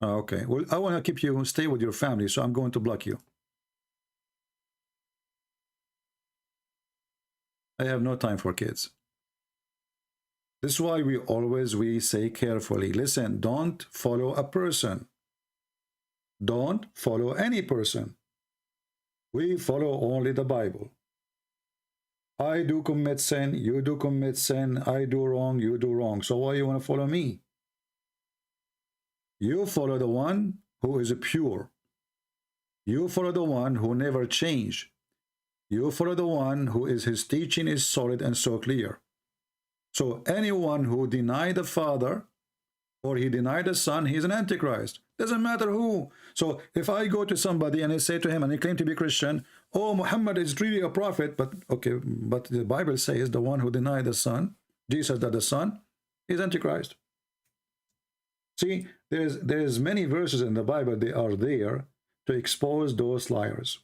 Speaker 7: Oh, okay. Well, I want to keep you stay with your family, so I'm going to block you. I have no time for kids. This is why we say carefully. Listen, don't follow a person. Don't follow any person. We follow only the Bible. I do commit sin, you do commit sin, I do wrong, you do wrong. So why you want to follow me? You follow the one who is pure. You follow the one who never changed. You follow the one who is his teaching is solid and so clear. So anyone who denied the Father or he denied the Son, he is an Antichrist. Doesn't matter who. So if I go to somebody and I say to him and he claim to be Christian, oh, Muhammad is really a prophet, but okay, but the Bible says the one who denied the Son, Jesus that the Son, is Antichrist. See, there's many verses in the Bible, they are there to expose those liars.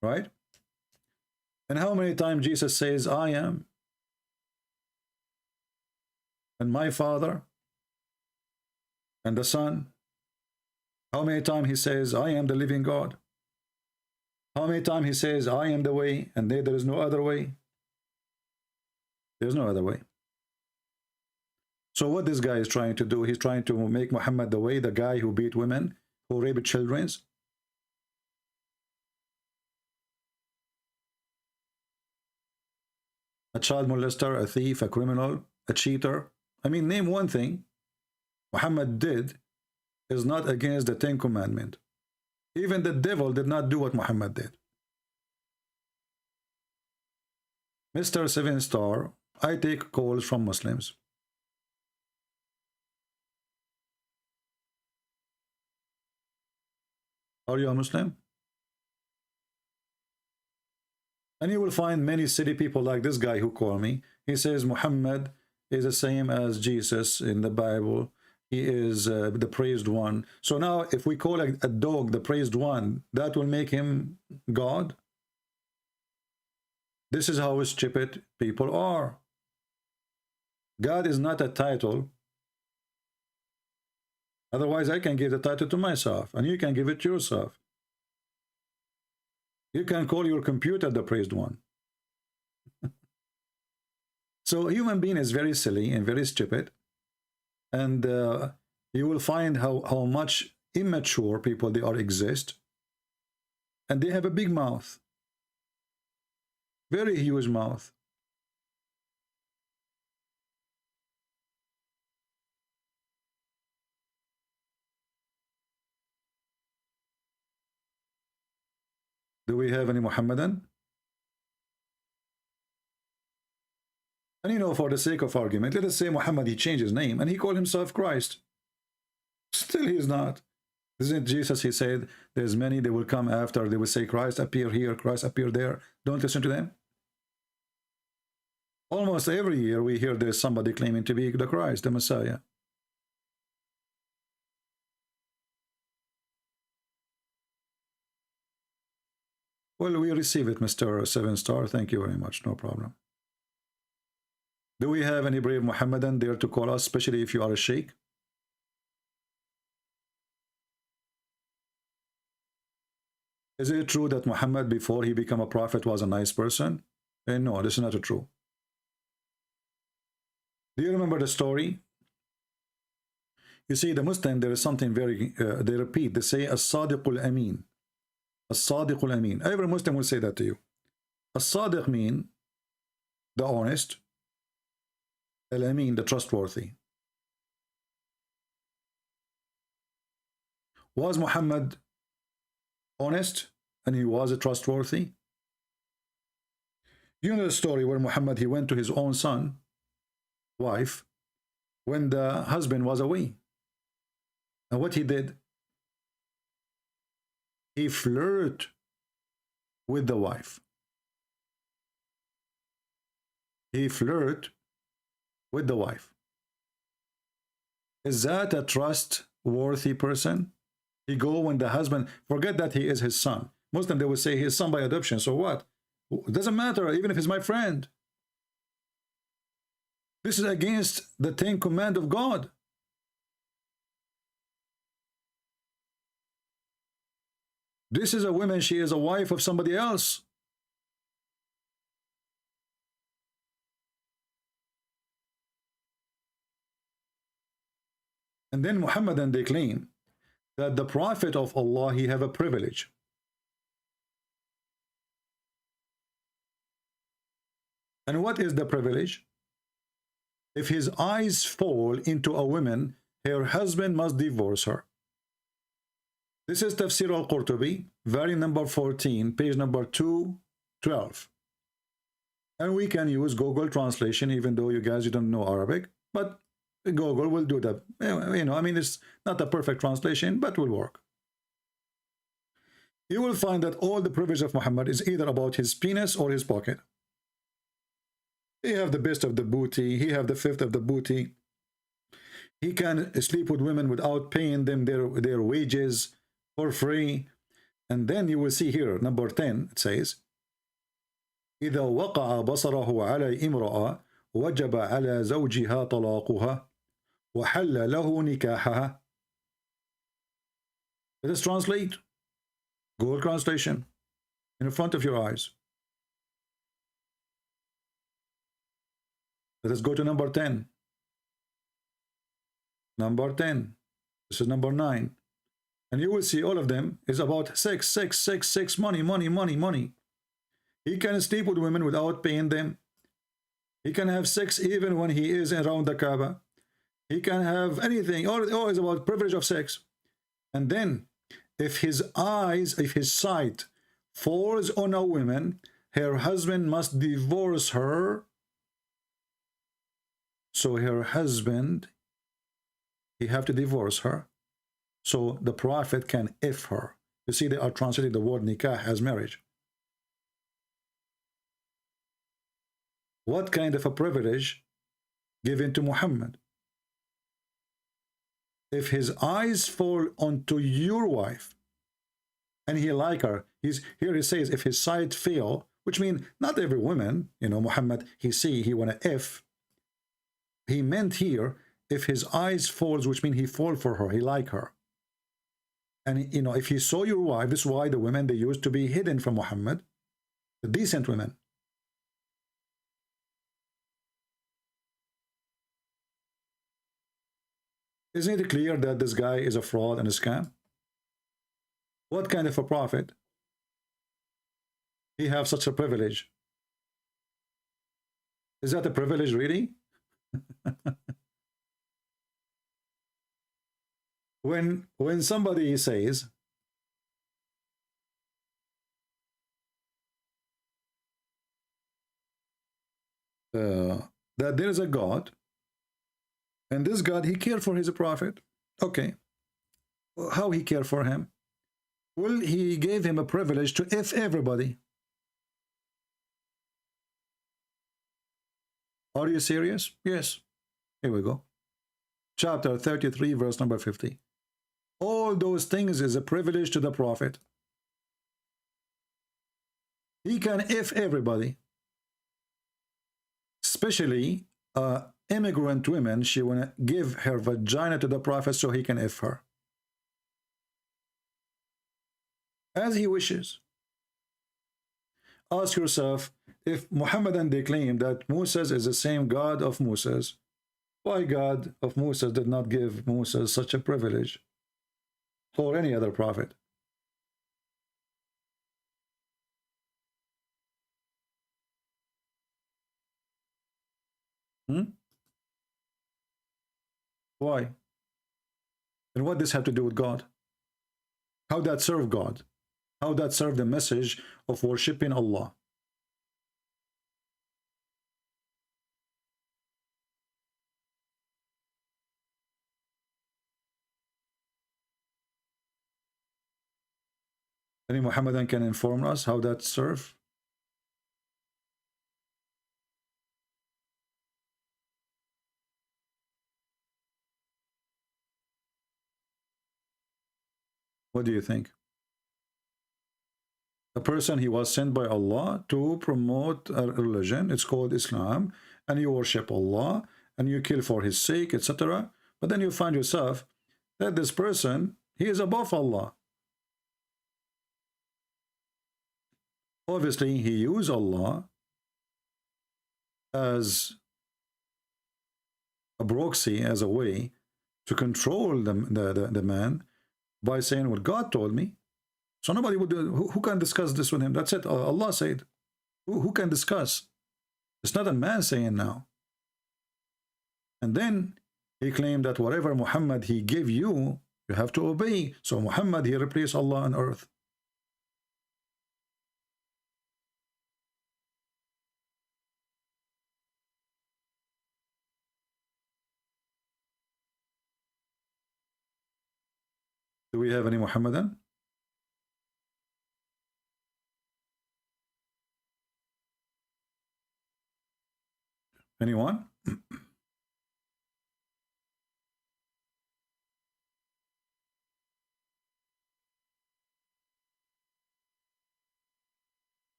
Speaker 7: Right? And how many times Jesus says, I am, and my Father, and the Son? How many times he says, I am the living God? How many times he says, I am the way, and there is no other way? There's no other way. So what this guy is trying to do, he's trying to make Muhammad the way, the guy who beat women, who raped children. A child molester, a thief, a criminal, a cheater. I mean, name one thing Muhammad did is not against the 10 Commandments. Even the devil did not do what Muhammad did. Mr. 7-star, I take calls from Muslims. Are you a Muslim? And you will find many silly people like this guy who call me. He says Muhammad is the same as Jesus in the Bible. He is the praised one. So now if we call a dog the praised one, that will make him God? This is how stupid people are. God is not a title. Otherwise, I can give the title to myself, and you can give it to yourself. You can call your computer the praised one. So a human being is very silly and very stupid. And you will find how much immature people they are exist. And they have a big mouth. Very huge mouth. Do we have any Muhammadan? And you know, for the sake of argument, let us say Muhammad, he changed his name and he called himself Christ. Still he is not. Isn't Jesus, he said, there's many that will come after, they will say Christ appear here, Christ appear there. Don't listen to them. Almost every year we hear there's somebody claiming to be the Christ, the Messiah. Well, we receive it, Mr. 7-star. Thank you very much. No problem. Do we have any brave Muhammadan there to call us, especially if you are a sheikh? Is it true that Muhammad, before he became a prophet, was a nice person? No, this is not true. Do you remember the story? You see, the Muslim, there is something very, they repeat, they say, As-Sadiqul Amin. As-Sadiqul Amin. Every Muslim will say that to you. As-Sadiq mean the honest. Al-Amin, the trustworthy. Was Muhammad honest and he was trustworthy? You know the story where Muhammad, he went to his own son, wife, when the husband was away. And what he did? He flirted with the wife. He flirted with the wife. Is that a trustworthy person? He go when the husband, forget that he is his son. Muslim, they will say he is son by adoption, so what? It doesn't matter, even if he's my friend. This is against the 10 command of God. This is a woman, she is a wife of somebody else. And then Muhammadan, they claim that the Prophet of Allah, he have a privilege. And what is the privilege? If his eyes fall into a woman, her husband must divorce her. This is Tafsir al-Qurtubi, volume number 14, page number 212. And we can use Google translation, even though you guys, you don't know Arabic, but Google will do that. You know, I mean, it's not a perfect translation, but will work. You will find that all the privilege of Muhammad is either about his penis or his pocket. He have the best of the booty, he have the fifth of the booty. He can sleep with women without paying them their wages for free. And then you will see here, number 10, it says, إذا وقع بصره على امرأة وجب على زوجها طلاقها وحل له نكاحها. Let us translate. Google translation in front of your eyes. Let us go to number 10. Number 10. This is number 9. And you will see all of them is about sex, money, money, money, money. He can sleep with women without paying them. He can have sex even when he is around the Kaaba. He can have anything. All is about privilege of sex. And then, if his eyes, if his sight falls on a woman, her husband must divorce her. So her husband, he have to divorce her. So the Prophet can if her. You see, they are translating the word nikah as marriage. What kind of a privilege given to Muhammad? If his eyes fall onto your wife and he like her, here he says if his sight fail, which means not every woman, you know, Muhammad, he see, he wanna if. He meant here, if his eyes falls, which means he fall for her, he like her. And, you know, if he saw your wife, this is why the women, they used to be hidden from Muhammad, the decent women. Isn't it clear that this guy is a fraud and a scam? What kind of a prophet? He have such a privilege. Is that a privilege, really? When somebody says that there is a God, and this God, he cared for his prophet. Okay. How he cared for him? Well, he gave him a privilege to if everybody. Are you serious? Yes. Here we go. Chapter 33, verse number 50. All those things is a privilege to the prophet. He can if everybody. Especially immigrant women, she want to give her vagina to the prophet so he can if her. As he wishes. Ask yourself, if Muhammadan they claim that Moses is the same God of Moses, why God of Moses did not give Moses such a privilege or any other prophet? Why? And what does this have to do with God? How that serve God? How that serve the message of worshiping Allah? Any Muhammadan can inform us how that serve? What do you think? The person, he was sent by Allah to promote a religion. It's called Islam, and you worship Allah and you kill for his sake, etc. But then you find yourself that this person, he is above Allah. Obviously, he used Allah as a proxy, as a way to control the man by saying, well, God told me. So nobody would do, who can discuss this with him? That's it. Allah said. Who can discuss? It's not a man saying now. And then he claimed that whatever Muhammad he gave you, you have to obey. So Muhammad, he replaced Allah on earth. Do we have any Muhammadan? Anyone?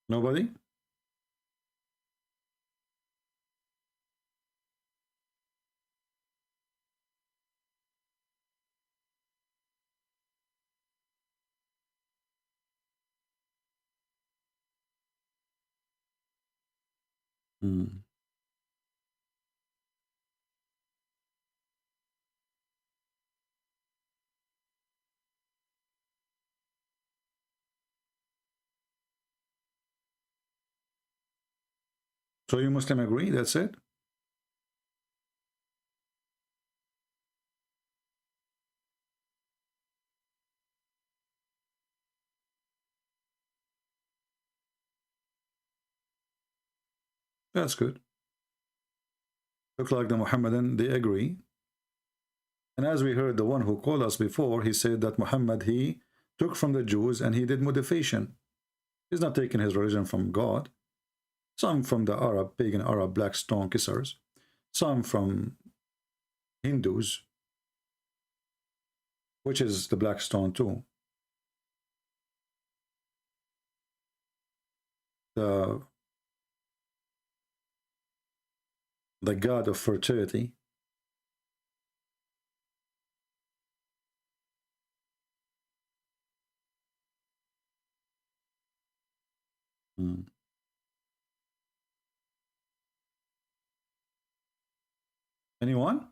Speaker 7: Nobody? Hmm. So you Muslim agree? That's it? That's good. Look like the Muhammadan, they agree. And as we heard, the one who called us before, he said that Muhammad, he took from the Jews and he did modification. He's not taking his religion from God. Some from the Arab, pagan Arab black stone kissers. Some from Hindus, which is the black stone too. The god of fertility. Anyone?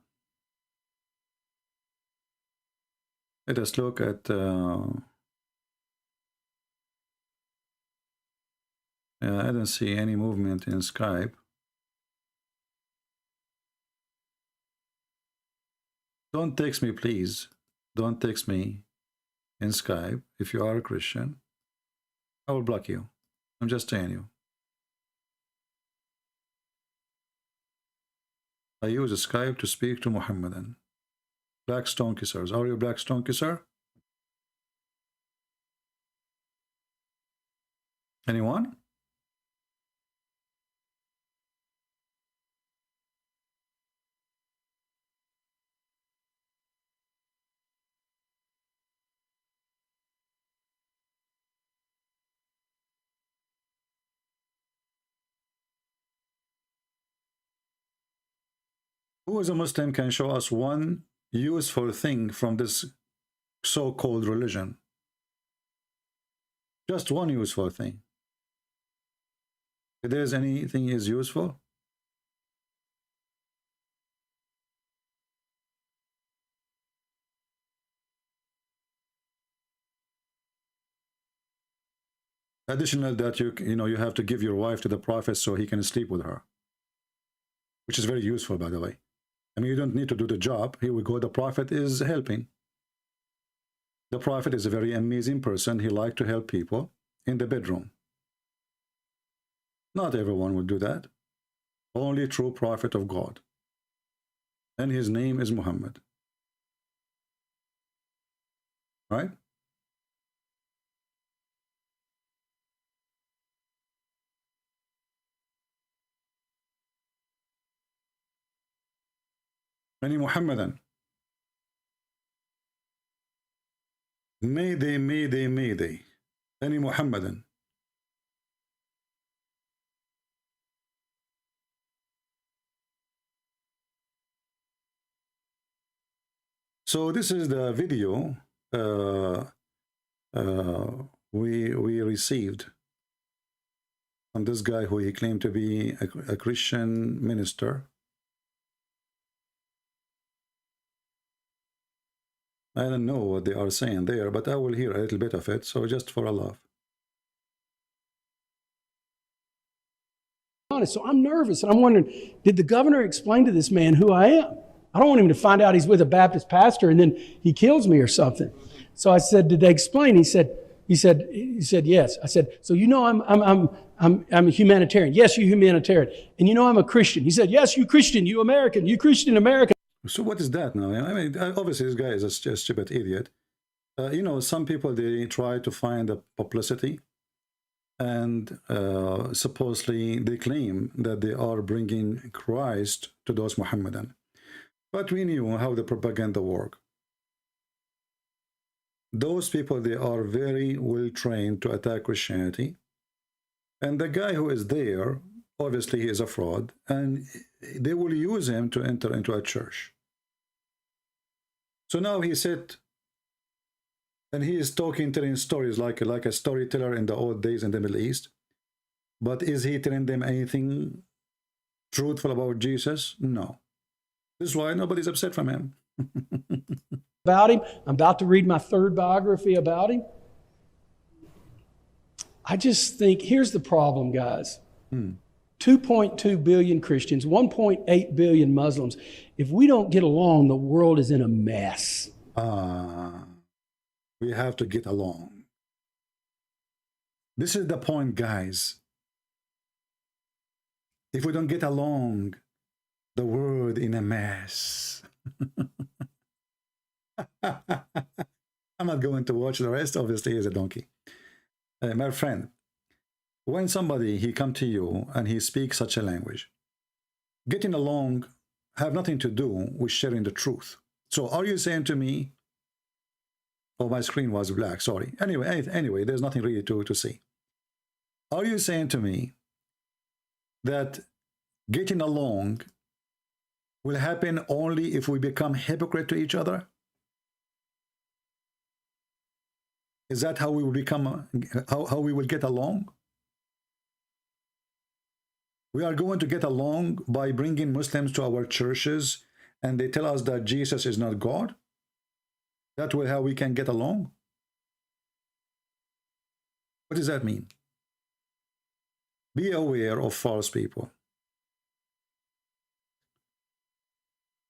Speaker 7: Let us look at I don't see any movement in Skype. Don't text me, please. Don't text me in Skype. If you are a Christian, I will block you. I'm just telling you. I use Skype to speak to Muhammadan. Black stone kissers. Are you a black stone kisser? Anyone? Who is a Muslim can show us one useful thing from this so-called religion? Just one useful thing. If there's anything is useful, additional that you have to give your wife to the Prophet so he can sleep with her, which is very useful, by the way. I mean, you don't need to do the job. Here we go. The Prophet is helping. The Prophet is a very amazing person. He liked to help people in the bedroom. Not everyone will do that. Only true Prophet of God. And his name is Muhammad. Right? Any Muhammadan? Mayday, Mayday, Mayday. Any Muhammadan? So this is the video we received from this guy who he claimed to be a Christian minister. I don't know what they are saying there, but I will hear a little bit of it, so just for a laugh.
Speaker 11: So I'm nervous, and I'm wondering, did the governor explain to this man who I am? I don't want him to find out he's with a Baptist pastor and then he kills me or something. So I said, did they explain? He said, yes. I said, so you know I'm a humanitarian. Yes, you humanitarian. And you know I'm a Christian. He said, yes, you Christian, you American, you Christian American.
Speaker 7: So what is that now? I mean, obviously this guy is a stupid idiot. You know, some people, they try to find a publicity, and supposedly they claim that they are bringing Christ to those Muhammadan. But we knew how the propaganda work. Those people, they are very well trained to attack Christianity. And the guy who is there, obviously he is a fraud, and they will use him to enter into a church. So now he said, and he is telling stories like a storyteller in the old days in the Middle East. But is he telling them anything truthful about Jesus? No. This is why nobody's upset from him.
Speaker 11: About him. I'm about to read my third biography about him. I just think, here's the problem, guys. 2.2 billion Christians, 1.8 billion Muslims. If we don't get along, the world is in a mess.
Speaker 7: We have to get along. This is the point, guys. If we don't get along, the world in a mess. I'm not going to watch the rest. Obviously, he's a donkey. My friend, when somebody, he come to you and he speaks such a language, getting along have nothing to do with sharing the truth. So are you saying to me, oh, my screen was black, sorry. Anyway, there's nothing really to see. Are you saying to me that getting along will happen only if we become hypocrite to each other? Is that how we will become, how we will get along? We are going to get along by bringing Muslims to our churches and they tell us that Jesus is not God? That way how we can get along? What does that mean? Be aware of false people.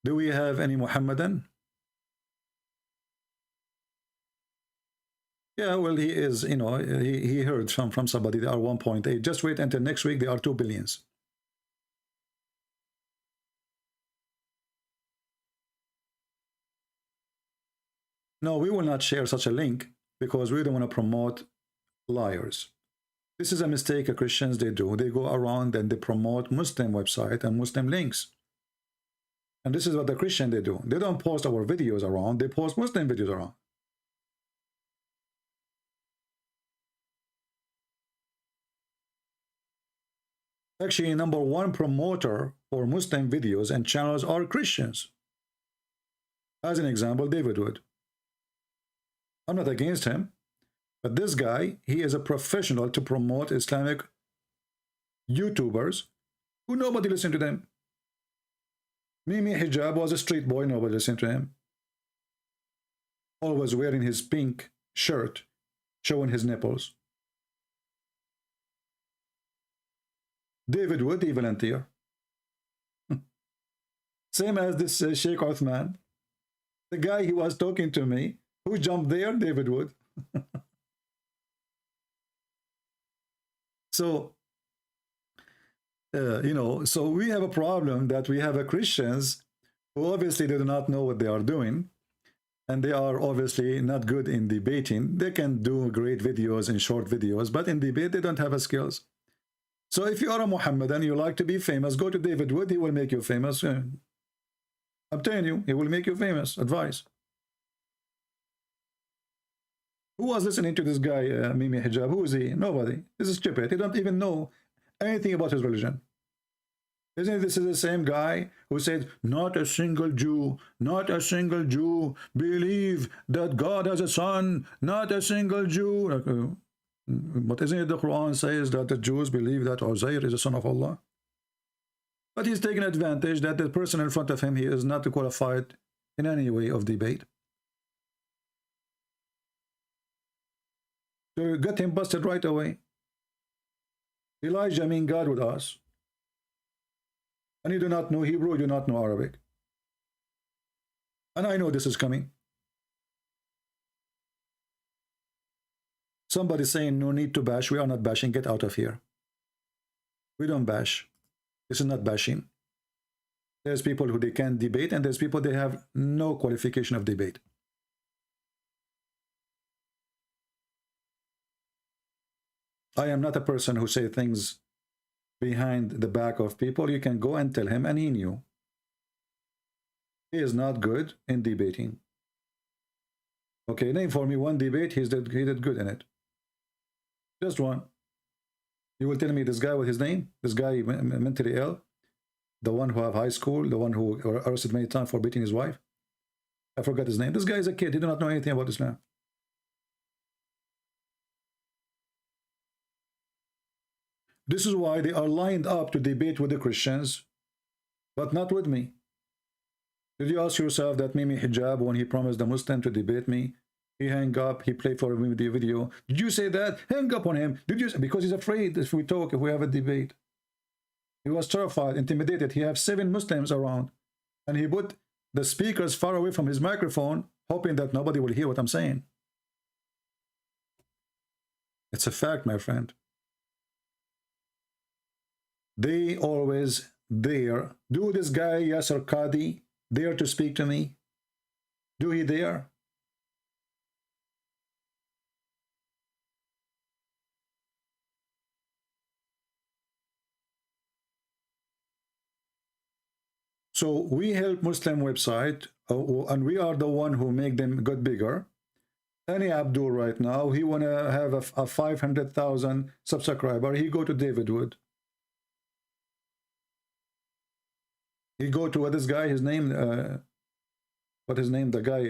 Speaker 7: Do we have any Muhammadan? Yeah, well, he is, you know, he heard from somebody they are 1.8. Just wait until next week, they are 2 billions. No, we will not share such a link because we don't want to promote liars. This is a mistake that Christians, they do. They go around and they promote Muslim website and Muslim links. And this is what the Christian, they do. They don't post our videos around, they post Muslim videos around. Actually, #1 promoter for Muslim videos and channels are Christians. As an example, David Wood. I'm not against him, but this guy, he is a professional to promote Islamic YouTubers who nobody listened to them. Mimi Hijab was a street boy, nobody listened to him. Always wearing his pink shirt, showing his nipples. David Wood, he volunteer. Same as this Sheikh Uthman. The guy he was talking to me, who jumped there? David Wood. So, you know, so we have a problem that we have a Christians who obviously they do not know what they are doing. And they are obviously not good in debating. They can do great videos and short videos, but in debate, they don't have a skills. So if you are a Muhammadan, you like to be famous, go to David Wood, he will make you famous. I'm telling you, he will make you famous. Advice. Who was listening to this guy, Mimi Hijab? Who is he? Nobody. This is stupid. He don't even know anything about his religion. Isn't it, this is the same guy who said, not a single Jew believe that God has a son, not a single Jew. But isn't it the Quran says that the Jews believe that Uzair is the son of Allah? But he's taking advantage that the person in front of him, he is not qualified in any way of debate. So got him busted right away. Elijah mean God with us. And you do not know Hebrew, you do not know Arabic. And I know this is coming. Somebody saying no need to bash. We are not bashing. Get out of here. We don't bash. This is not bashing. There's people who they can debate, and there's people they have no qualification of debate. I am not a person who say things behind the back of people. You can go and tell him, and he knew. He is not good in debating. Okay, name for me one debate he did good in it. Just one. You will tell me this guy with his name? This guy mentally ill? The one who have high school? The one who arrested many times for beating his wife? I forgot his name. This guy is a kid. He does not know anything about Islam. This is why they are lined up to debate with the Christians, but not with me. Did you ask yourself that Mimi Hijab, when he promised the Muslim to debate me, he hang up, he played for me the video? Did you say that? Hang up on him. Did you? Because he's afraid if we talk, if we have a debate. He was terrified, intimidated. He has 7 Muslims around, and he put the speakers far away from his microphone, hoping that nobody will hear what I'm saying. It's a fact, my friend. They always dare. Do this guy Yasser Qadi dare to speak to me? Do he dare? So we help Muslim website, and we are the one who make them get bigger. Any Abdul right now, he want to have a 500,000 subscriber. He go to David Wood. He go to this guy, his name, what his name, the guy,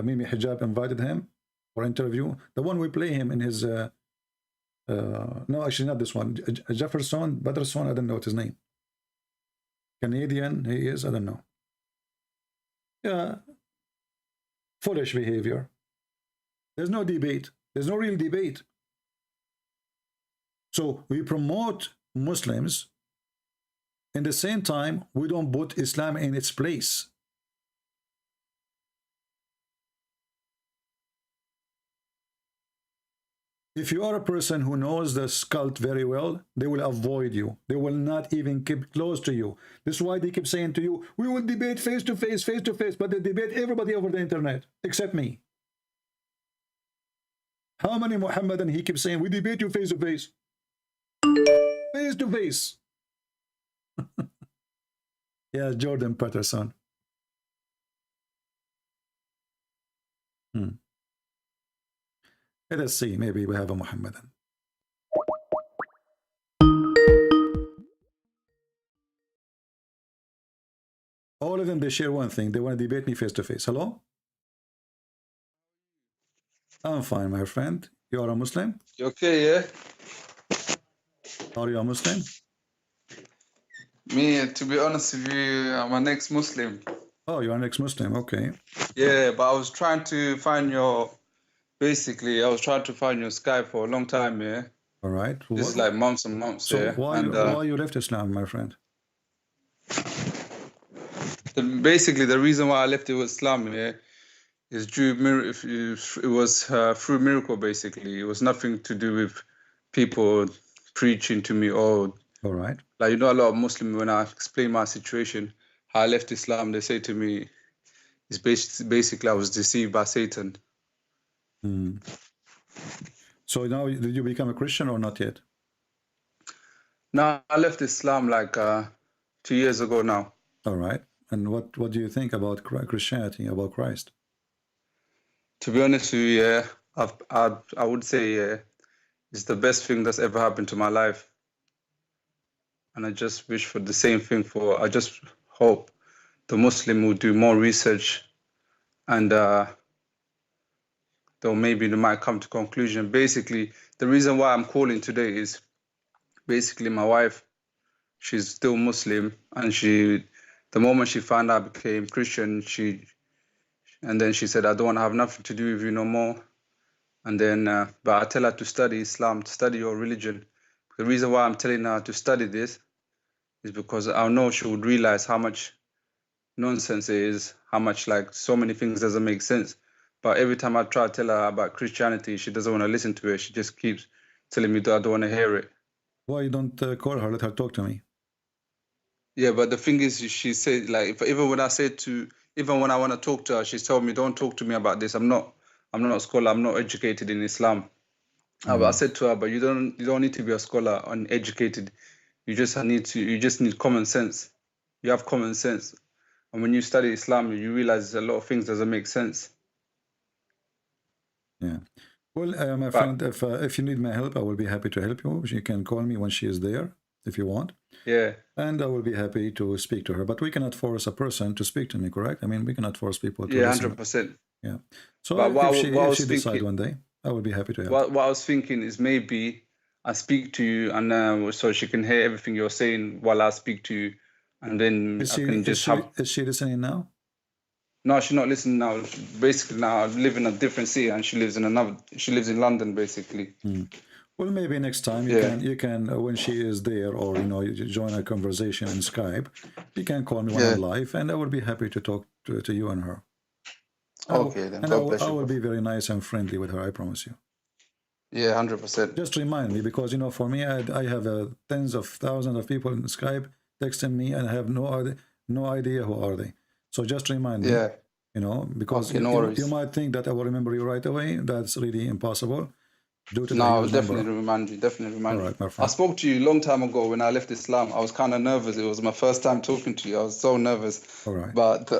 Speaker 7: Mimi Hijab invited him for interview. The one we play him in his, no, actually not this one, Jefferson, Patterson, I don't know what his name. Canadian, he is, I don't know. Yeah, foolish behavior. There's no debate. There's no real debate. So we promote Muslims. In the same time, we don't put Islam in its place. If you are a person who knows the cult very well, they will avoid you. They will not even keep close to you. This is why they keep saying to you, we will debate face to face, but they debate everybody over the internet, except me. How many Muhammadan he keeps saying, we debate you face to face? Face to face. Yeah, Jordan Patterson. Let us see, maybe we have a Muhammadan. All of them, they share one thing. They want to debate me face to face. Hello? I'm fine, my friend. You are a Muslim?
Speaker 12: You okay, yeah?
Speaker 7: Are you a Muslim?
Speaker 12: Me, to be honest with you, I'm an ex-Muslim.
Speaker 7: Oh, you're an ex-Muslim, okay.
Speaker 12: Yeah, but I was trying to find your, basically, I was trying to find your Skype for a long time, yeah?
Speaker 7: All right.
Speaker 12: This is like months and months,
Speaker 7: so
Speaker 12: yeah?
Speaker 7: why you left Islam, my friend?
Speaker 12: Basically, the reason why I left Islam, yeah, is it was through miracle, basically. It was nothing to do with people preaching to me or...
Speaker 7: All right.
Speaker 12: Like, you know, a lot of Muslims, when I explain my situation, how I left Islam, they say to me, it's basically I was deceived by Satan.
Speaker 7: So now, did you become a Christian or not yet?
Speaker 12: No, I left Islam like 2 years ago now.
Speaker 7: All right. And what do you think about Christianity, about Christ?
Speaker 12: To be honest with you, yeah, I would say it's the best thing that's ever happened to my life. And I just wish for the same thing I just hope the Muslim will do more research and maybe they might come to conclusion. Basically, the reason why I'm calling today is basically my wife, she's still Muslim, and the moment she found out I became Christian, and then she said, I don't want to have nothing to do with you no more. And then, but I tell her to study Islam, to study your religion. The reason why I'm telling her to study this is because I know she would realize how much nonsense it is, how much like so many things doesn't make sense. But every time I try to tell her about Christianity, she doesn't want to listen to it. She just keeps telling me that I don't want to hear it.
Speaker 7: Why you don't call her, let her talk to me?
Speaker 12: Yeah, but the thing is, she said, like, even when I want to talk to her, she's told me, don't talk to me about this. I'm not a scholar. I'm not educated in Islam. But I said to her, but you don't need to be a scholar and educated. You just need common sense. You have common sense. And when you study Islam, you realize a lot of things doesn't make sense.
Speaker 7: Yeah. Well, my friend, if you need my help, I will be happy to help you. You can call me when she is there, if you want.
Speaker 12: Yeah.
Speaker 7: And I will be happy to speak to her. But we cannot force a person to speak to me, correct? I mean, we cannot force people to listen.
Speaker 12: 100%.
Speaker 7: Yeah. So
Speaker 12: but
Speaker 7: if she decides one day, I will be happy to help.
Speaker 12: What I was thinking is maybe I speak to you, and so she can hear everything you're saying while I speak to you, and then
Speaker 7: Is she listening now?
Speaker 12: No, she's not listening now. Basically, now I live in a different city, and she lives in London, basically.
Speaker 7: Well, maybe next time you can when she is there, or you join a conversation in Skype, you can call me when I'm live, and I will be happy to talk to you and her.
Speaker 12: Okay, then.
Speaker 7: And I will be very nice and friendly with her, I promise you.
Speaker 12: Yeah, 100%.
Speaker 7: Just remind me, because for me, I have tens of thousands of people in Skype texting me, and I have no idea who are they. So just remind me.
Speaker 12: Yeah.
Speaker 7: Because you might think that I will remember you right away. That's really impossible.
Speaker 12: No, I will definitely remind you. All right, my friend. I spoke to you a long time ago when I left Islam. I was kind of nervous. It was my first time talking to you. I was so nervous. All right. But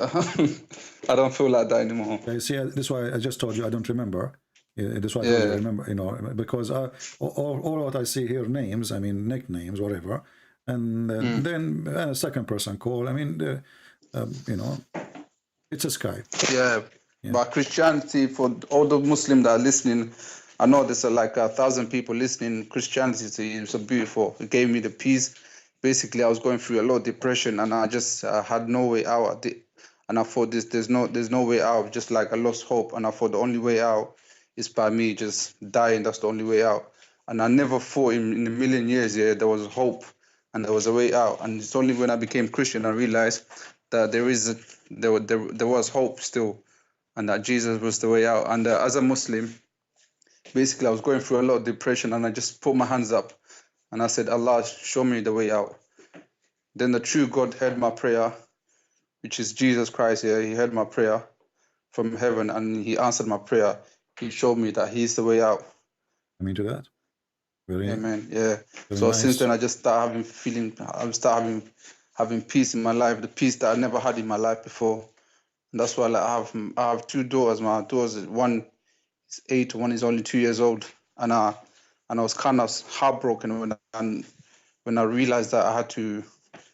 Speaker 12: I don't feel like that anymore.
Speaker 7: Okay, see, that's why I just told you I don't remember. That's why I don't remember, because all what I see here, names, I mean, nicknames, whatever. And then a second person call. I mean, it's a Skype.
Speaker 12: Yeah. But Christianity, for all the Muslims that are listening, I know there's like 1,000 people listening. Christianity is so beautiful. It gave me the peace. Basically, I was going through a lot of depression, and I just had no way out. And I thought there's no way out. Just like I lost hope, and I thought the only way out is by me just dying. That's the only way out. And I never thought in a million years there was hope and there was a way out. And it's only when I became Christian I realized that there was hope still, and that Jesus was the way out. And as a Muslim, basically, I was going through a lot of depression, and I just put my hands up and I said, Allah, show me the way out. Then the true God heard my prayer, which is Jesus Christ here. He heard my prayer from heaven, and he answered my prayer. He showed me that he's the way out.
Speaker 7: Amen to that.
Speaker 12: Amen. Yeah.
Speaker 7: Very
Speaker 12: So
Speaker 7: nice.
Speaker 12: since then, I just start having peace in my life, the peace that I never had in my life before. And that's why I have two daughters. My daughters, one is 8, one is only 2 years old, and I was kind of heartbroken when I realized that I had to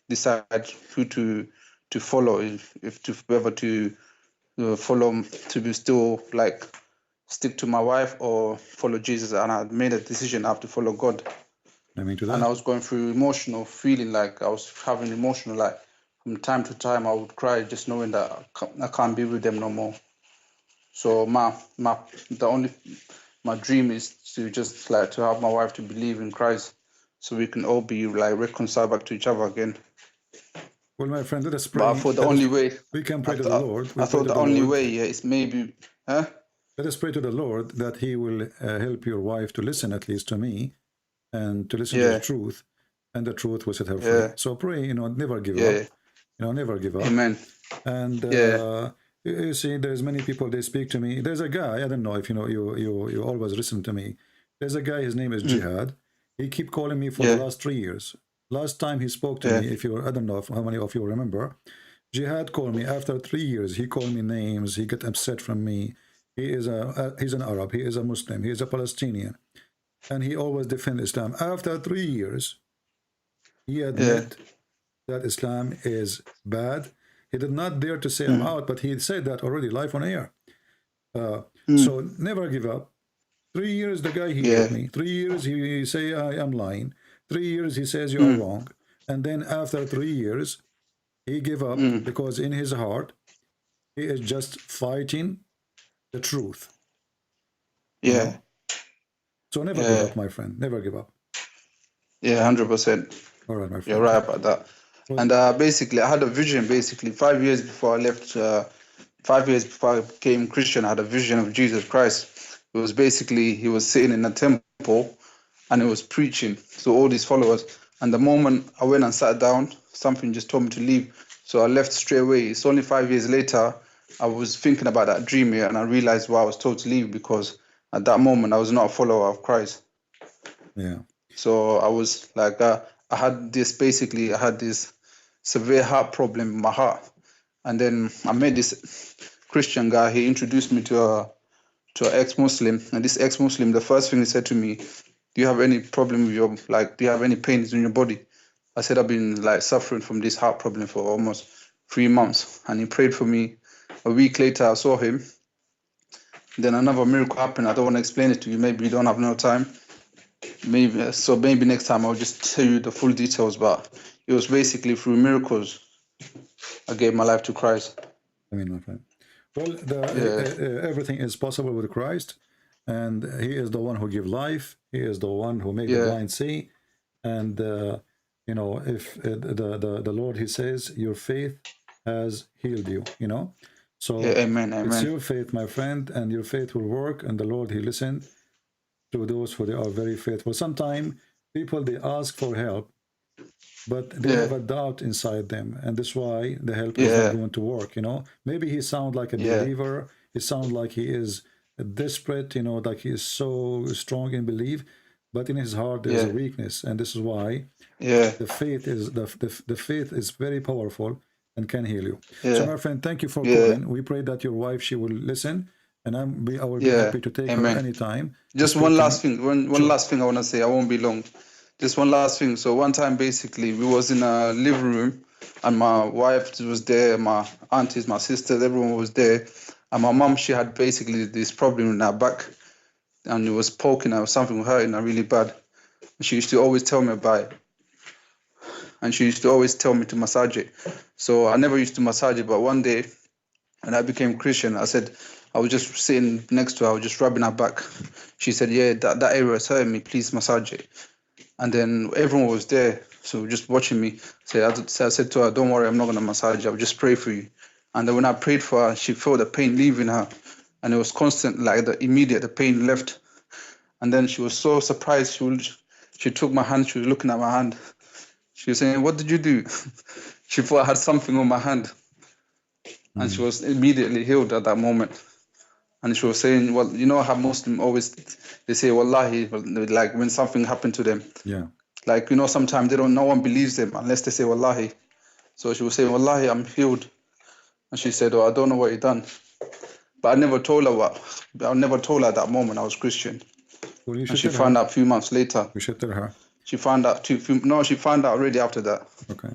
Speaker 12: decide who to follow, whether to follow, to be still like stick to my wife or follow Jesus. And I made a decision I have to follow God.
Speaker 7: Amen to that.
Speaker 12: And I was going through emotional feeling, like I was having emotional, like from time to time I would cry just knowing that I can't be with them no more. So my dream is to just like to have my wife to believe in Christ, so we can all be like reconciled back to each other again.
Speaker 7: Well, my friend, let us pray.
Speaker 12: But I thought the only way
Speaker 7: we can pray to the Lord.
Speaker 12: I thought the only way is maybe.
Speaker 7: Let us pray to the Lord that He will help your wife to listen, at least to me, and to listen to the truth, and the truth will set her free. So pray, never give up. Never give up.
Speaker 12: Amen.
Speaker 7: And you see, there's many people, they speak to me. There's a guy, I don't know if you always listen to me. There's a guy, his name is Jihad. He keep calling me for the last 3 years. Last time he spoke to me, I don't know how many of you remember, Jihad called me after 3 years. He called me names. He got upset from me. he's an Arab, he is a Muslim, he is a Palestinian, and he always defends Islam. After 3 years, he admit that Islam is bad. He did not dare to say I'm out, but he said that already live on air. So never give up. 3 years the guy he hit me. 3 years he say I am lying. 3 years he says you are wrong. And then after 3 years, he give up because in his heart, he is just fighting the truth.
Speaker 12: Yeah.
Speaker 7: You know? So never give up, my friend. Never give up.
Speaker 12: Yeah, 100%.
Speaker 7: All right, my friend.
Speaker 12: You're right about that. And basically, I had a vision. Basically, 5 years before I left, 5 years before I became Christian, I had a vision of Jesus Christ. It was basically he was sitting in a temple, and he was preaching to all these followers. And the moment I went and sat down, something just told me to leave. So I left straight away. It's only 5 years later, I was thinking about that dream here, and I realized why I was told to leave, because at that moment I was not a follower of Christ.
Speaker 7: Yeah.
Speaker 12: So I was like, I had this severe heart problem in my heart. And then I met this Christian guy. He introduced me to an ex-Muslim. And this ex-Muslim, the first thing he said to me, do you have any problem with your, like, do you have any pains in your body? I said, I've been like suffering from this heart problem for almost 3 months. And he prayed for me. A week later, I saw him. Then another miracle happened. I don't want to explain it to you. Maybe you don't have no time. Maybe next time I'll just tell you the full details. But it was basically through miracles I gave my life to Christ.
Speaker 7: I mean, my friend. Well, everything is possible with Christ, and He is the one who gives life. He is the one who makes the blind see. And you know, if the Lord, He says, your faith has healed you. You know, so
Speaker 12: amen.
Speaker 7: It's your faith, my friend, and your faith will work. And the Lord, He listens to those who they are very faithful. Sometimes people, they ask for help, but they have a doubt inside them, and that's why the help is not going to work. You know, maybe he sounds like a believer. He sounds like he is desperate. You know, like he is so strong in belief, but in his heart there is a weakness, and this is why the faith is the faith is very powerful and can heal you. So, my friend, thank you for calling. We pray that your wife, she will listen. And I will be happy to take her anytime.
Speaker 12: Just one last thing. One last thing I want to say. I won't be long. Just one last thing. So one time, basically, we was in a living room, and my wife was there, my aunties, my sisters, everyone was there. And my mom, she had basically this problem in her back, and it was poking her, something hurting her really bad. She used to always tell me about it. And she used to always tell me to massage it. So I never used to massage it, but one day, when I became Christian, I said, I was just sitting next to her, I was just rubbing her back. She said, yeah, that area is hurting me, please massage it. And then everyone was there, so just watching me. I said to her, don't worry, I'm not going to massage you, I'll just pray for you. And then when I prayed for her, she felt the pain leaving her. And it was constant, like the pain left. And then she was so surprised, she took my hand, she was looking at my hand. She was saying, what did you do? She thought I had something on my hand. And she was immediately healed at that moment. And she was saying, well, you know how Muslims always, they say, wallahi, like when something happened to them.
Speaker 7: Yeah.
Speaker 12: Like, you know, sometimes no one believes them unless they say, wallahi. So she was saying, wallahi, I'm healed. And she said, oh, I don't know what you done. But I never told her at that moment I was Christian.
Speaker 7: Well,
Speaker 12: and she found out a few months later.
Speaker 7: You should tell her.
Speaker 12: She found out she found out already after that.
Speaker 7: Okay.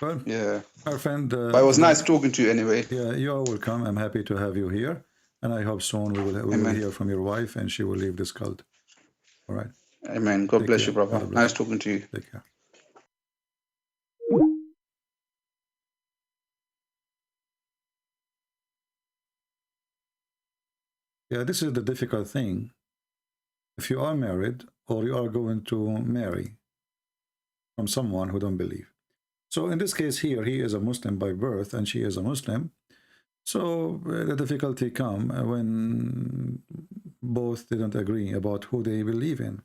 Speaker 7: Well,
Speaker 12: yeah.
Speaker 7: Our friend.
Speaker 12: But it was nice talking to you anyway.
Speaker 7: Yeah, you are welcome. I'm happy to have you here. And I hope soon we will hear from your wife and she will leave this cult. All right.
Speaker 12: Amen. God bless you, brother. Nice talking to you.
Speaker 7: Take care. Yeah, this is the difficult thing. If you are married or you are going to marry from someone who don't believe. So in this case here, he is a Muslim by birth and she is a Muslim. So the difficulty comes when both didn't agree about who they believe in.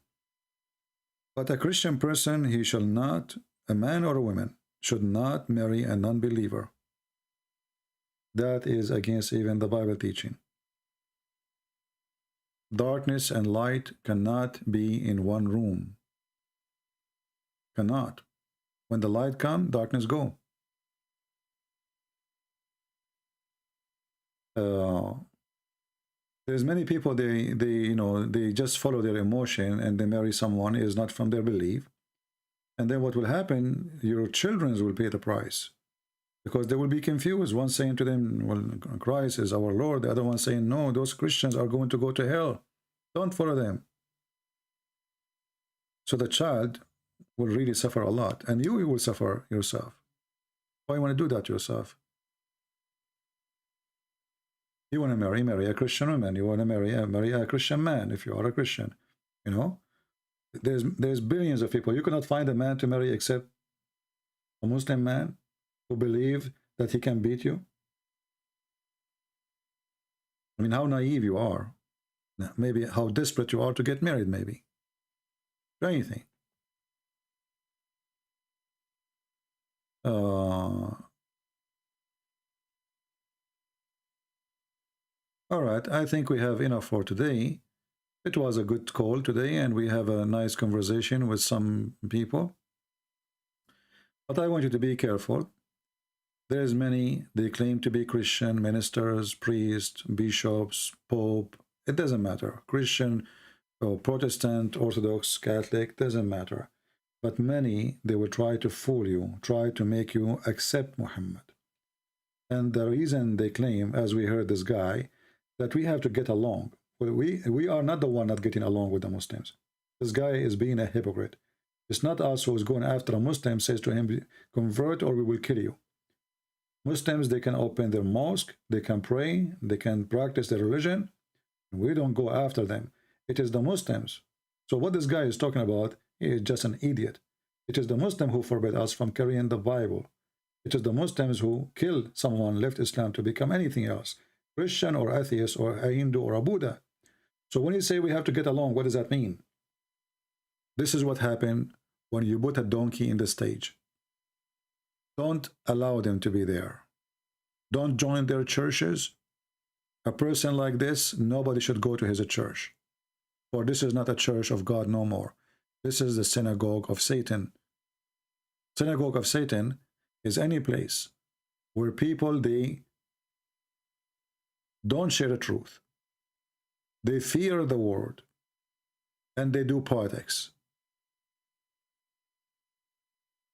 Speaker 7: But a Christian person, he shall not, a man or a woman, should not marry a non-believer. That is against even the Bible teaching. Darkness and light cannot be in one room. Cannot. When the light comes, darkness go. There's many people, they just follow their emotion and they marry someone is not from their belief. And then what will happen, your children will pay the price. Because they will be confused. One saying to them, well, Christ is our Lord. The other one saying, no, those Christians are going to go to hell. Don't follow them. So the child will really suffer a lot. And you will suffer yourself. Why you want to do that yourself? You want to marry a Christian woman. You want to marry a Christian man if you are a Christian. You know? There's billions of people. You cannot find a man to marry except a Muslim man who believe that he can beat you. I mean, how naive you are. Maybe how desperate you are to get married, maybe. Or anything. All right, I think we have enough for today. It was a good call today, and we have a nice conversation with some people. But I want you to be careful. There's many, they claim to be Christian, ministers, priests, bishops, pope. It doesn't matter. Christian, or Protestant, Orthodox, Catholic, doesn't matter. But many, they will try to fool you, try to make you accept Muhammad. And the reason they claim, as we heard this guy, that we have to get along. Well, we are not the one not getting along with the Muslims. This guy is being a hypocrite. It's not us who is going after a Muslim, says to him, convert or we will kill you. Muslims, they can open their mosque, they can pray, they can practice their religion. We don't go after them. It is the Muslims. So what this guy is talking about, he is just an idiot. It is the Muslim who forbid us from carrying the Bible. It is the Muslims who killed someone, left Islam to become anything else. Christian or atheist or a Hindu or a Buddha. So when you say we have to get along, what does that mean? This is what happened when you put a donkey in the stage. Don't allow them to be there. Don't join their churches. A person like this, nobody should go to his church. For this is not a church of God no more. This is the synagogue of Satan. Synagogue of Satan is any place where people, they don't share the truth. They fear the word. And they do politics.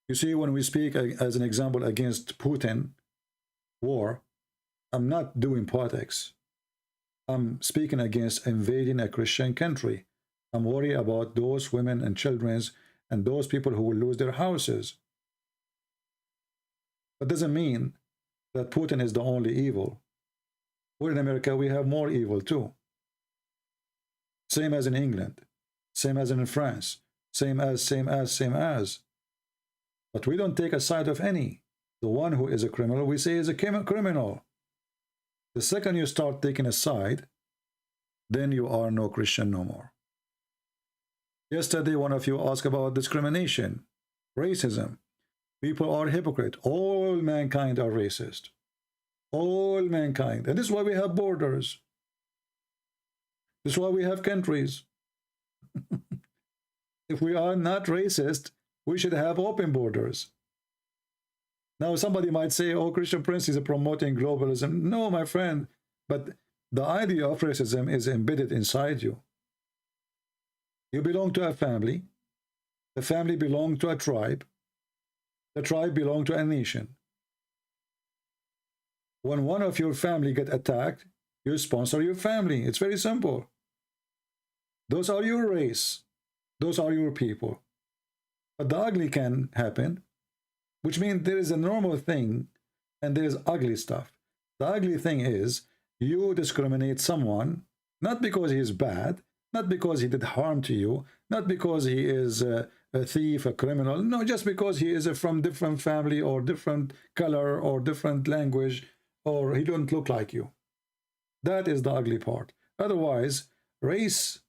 Speaker 7: You see, when we speak, as an example, against Putin war, I'm not doing politics. I'm speaking against invading a Christian country. I'm worried about those women and children and those people who will lose their houses. That doesn't mean that Putin is the only evil. We're in America, we have more evil too. Same as in England, same as in France, same as. But we don't take a side of any. The one who is a criminal, we say is a criminal. The second you start taking a side, then you are no Christian no more. Yesterday, one of you asked about discrimination, racism. People are hypocrite. All mankind are racist. All mankind. And this is why we have borders. This is why we have countries. If we are not racist, we should have open borders. Now, somebody might say, oh, Christian Prince is promoting globalism. No, my friend, but the idea of racism is embedded inside you. You belong to a family. The family belongs to a tribe. The tribe belongs to a nation. When one of your family get attacked, you sponsor your family. It's very simple. Those are your race. Those are your people. But the ugly can happen, which means there is a normal thing and there is ugly stuff. The ugly thing is you discriminate someone, not because he is bad, not because he did harm to you, not because he is a thief, a criminal, no, just because he is from different family or different color or different language, or he don't look like you. That is the ugly part. Otherwise, race,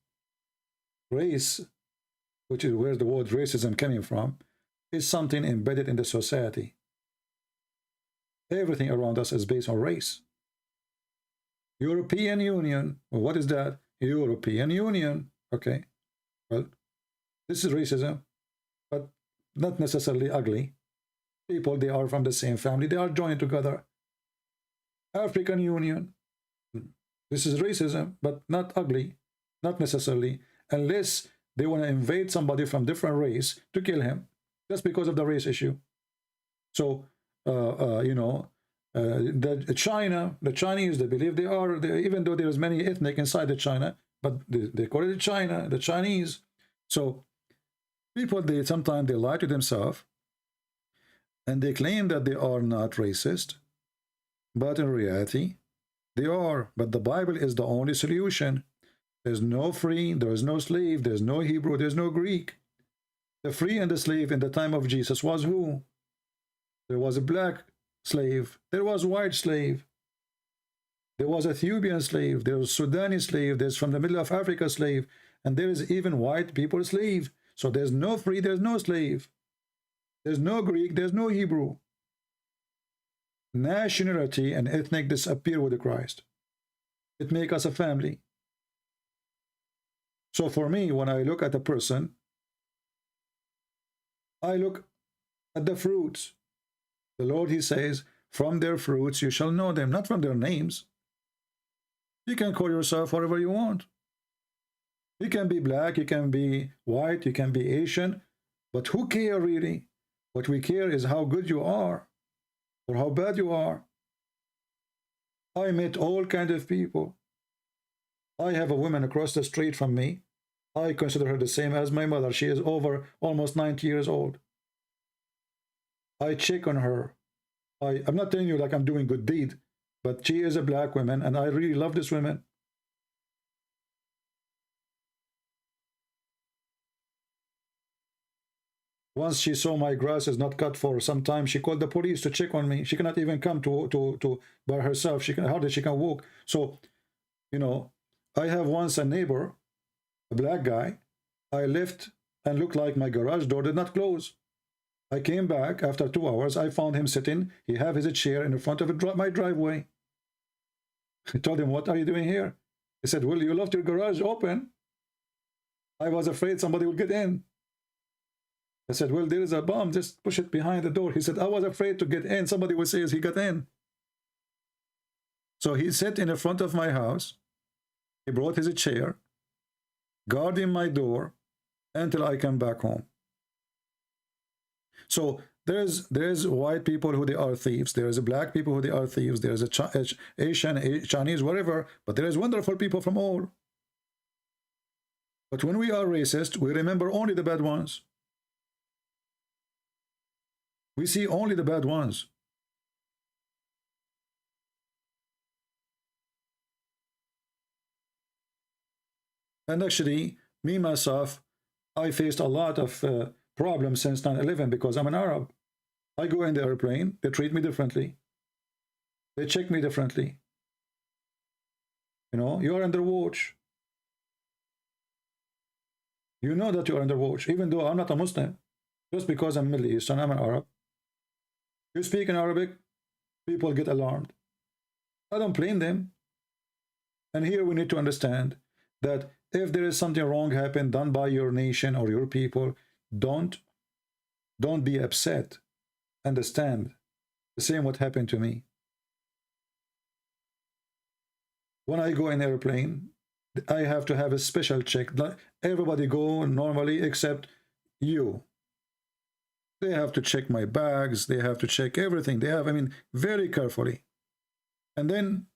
Speaker 7: which is where the word racism coming from, is something embedded in the society. Everything around us is based on race. European Union, well, what is that? European Union. Okay, well, this is racism, but not necessarily ugly. People, they are from the same family, they are joined together. African Union. This is racism, but not ugly, not necessarily, unless they want to invade somebody from different race to kill him. That's because of the race issue. So, you know, the Chinese, they believe they are, even though there's many ethnic inside the China, but they call it China, the Chinese. So people, sometimes they lie to themselves and they claim that they are not racist, but in reality, they are. But the Bible is the only solution. There's no free, there's no slave, there's no Hebrew, there's no Greek. The free and the slave in the time of Jesus was who? There was a black slave, there was a white slave, there was an Ethiopian slave, there was a Sudani slave, there's from the middle of Africa slave, and there is even white people slave. So there's no free, there's no slave. There's no Greek, there's no Hebrew. Nationality and ethnic disappear with Christ. It makes us a family. So for me, when I look at a person, I look at the fruits. The Lord, he says, from their fruits you shall know them, not from their names. You can call yourself whatever you want. You can be black, you can be white, you can be Asian, but who cares really? What we care is how good you are or how bad you are. I met all kinds of people. I have a woman across the street from me. I consider her the same as my mother. She is over almost 90 years old. I check on her. I'm not telling you like I'm doing good deed, but she is a black woman, and I really love this woman. Once she saw my grass is not cut for some time, she called the police to check on me. She cannot even come to by herself. Hardly she can walk. So, you know, I have once a neighbor, a black guy. I left and looked like my garage door did not close. I came back after 2 hours. I found him sitting. He have his chair in the front of my driveway. I told him, "What are you doing here?" He said, "Well, you left your garage open. I was afraid somebody would get in." I said, "Well, there is a bomb. Just push it behind the door." He said, "I was afraid to get in. Somebody would say he got in." So he sat in the front of my house. He brought his chair, guarding my door until I come back home. So there's white people who they are thieves. There is black people who they are thieves. There is a Asian, Chinese, whatever. But there is wonderful people from all. But when we are racist, we remember only the bad ones. We see only the bad ones. And actually, me, myself, I faced a lot of problems since 9/11 because I'm an Arab. I go in the airplane, they treat me differently. They check me differently. You know, you are under watch. You know that you are under watch, even though I'm not a Muslim. Just because I'm Middle Eastern, I'm an Arab. You speak in Arabic, people get alarmed. I don't blame them. And here we need to understand that if there is something wrong happen done by your nation or your people, don't be upset. Understand. The same what happened to me. When I go in airplane, I have to have a special check. Everybody go normally except you. They have to check my bags. They have to check everything. They have, I mean, very carefully. And then,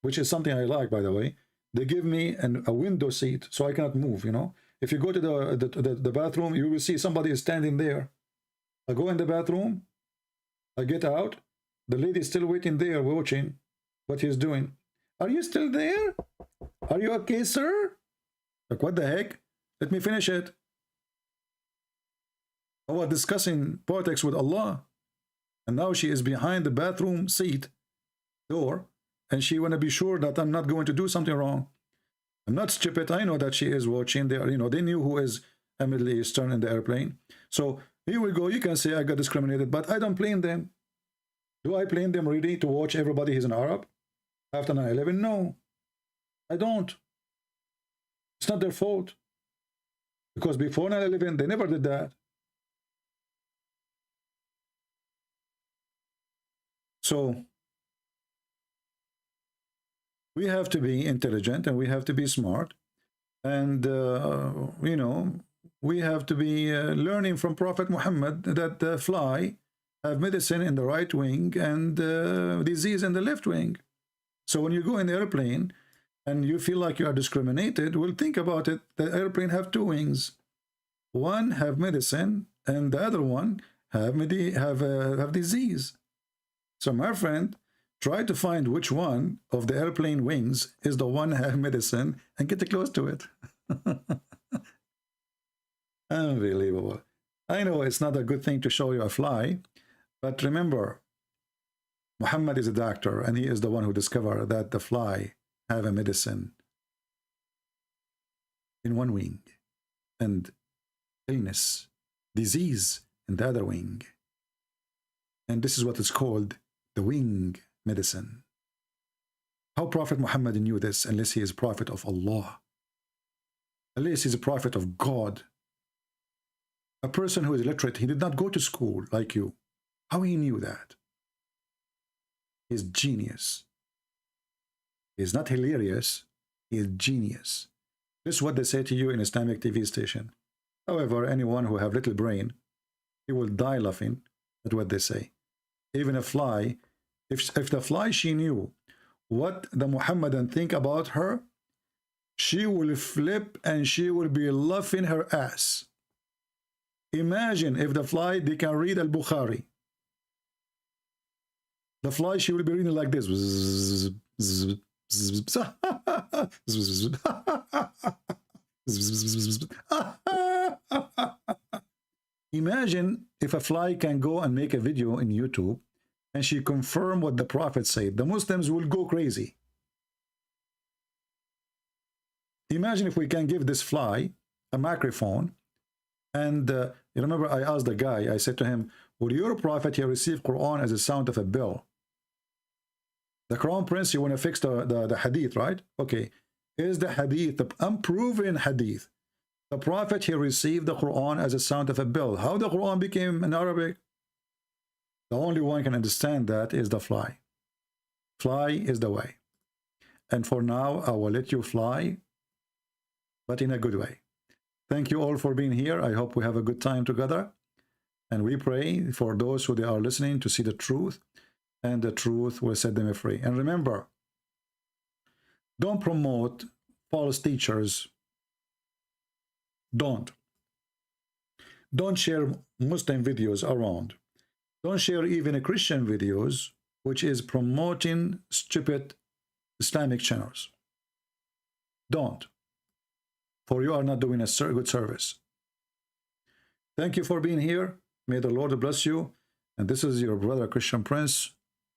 Speaker 7: which is something I like, by the way, they give me a window seat so I cannot move, you know. If you go to the bathroom, you will see somebody is standing there. I go in the bathroom, I get out, the lady is still waiting there watching what he's doing. "Are you still there? Are you okay, sir?" Like, what the heck? Let me finish it. I was discussing politics with Allah, and now she is behind the bathroom seat door, and she want to be sure that I'm not going to do something wrong. I'm not stupid. I know that she is watching. They are, you know, they knew who is a Middle Eastern in the airplane. So here we go. You can say I got discriminated, but I don't blame them. Do I blame them really to watch everybody who's an Arab after 9/11? No, I don't. It's not their fault. Because before 9/11, they never did that. So We have to be intelligent and we have to be smart. And, you know, we have to be learning from Prophet Muhammad that the fly have medicine in the right wing and disease in the left wing. So when you go in the airplane and you feel like you are discriminated, well, think about it. The airplane have two wings. One have medicine and the other one have disease. So my friend, try to find which one of the airplane wings is the one have medicine and get close to it. Unbelievable. I know it's not a good thing to show you a fly, but remember, Muhammad is a doctor and he is the one who discovered that the fly have a medicine in one wing and illness, disease in the other wing. And this is what is called the wing medicine. How Prophet Muhammad knew this unless he is prophet of Allah? Unless he is a prophet of God. A person who is illiterate, he did not go to school like you. How he knew that? He's genius. He's not hilarious. He is genius. This is what they say to you in Islamic TV station. However, anyone who have little brain, he will die laughing at what they say. Even a fly, if the fly she knew what the Muhammadan think about her, she will flip and she will be laughing her ass. Imagine if the fly, they can read Al-Bukhari. The fly, she will be reading like this. Imagine if a fly can go and make a video in YouTube and she confirm what the Prophet said. The Muslims will go crazy. Imagine if we can give this fly a microphone and you remember I asked the guy, I said to him, would your Prophet here receive Quran as a sound of a bell? The Crown Prince, you want to fix the hadith, right? Okay. Is the hadith, the unproven hadith, the Prophet he received the Quran as a sound of a bell? How the Quran became in Arabic? The only one can understand that is the fly. Fly is the way. And for now, I will let you fly, but in a good way. Thank you all for being here. I hope we have a good time together. And we pray for those who they are listening to see the truth, and the truth will set them free. And remember, don't promote false teachers. Don't share Muslim videos around. Don't share even Christian videos, which is promoting stupid Islamic channels. Don't. For you are not doing a good service. Thank you for being here. May the Lord bless you. And this is your brother Christian Prince,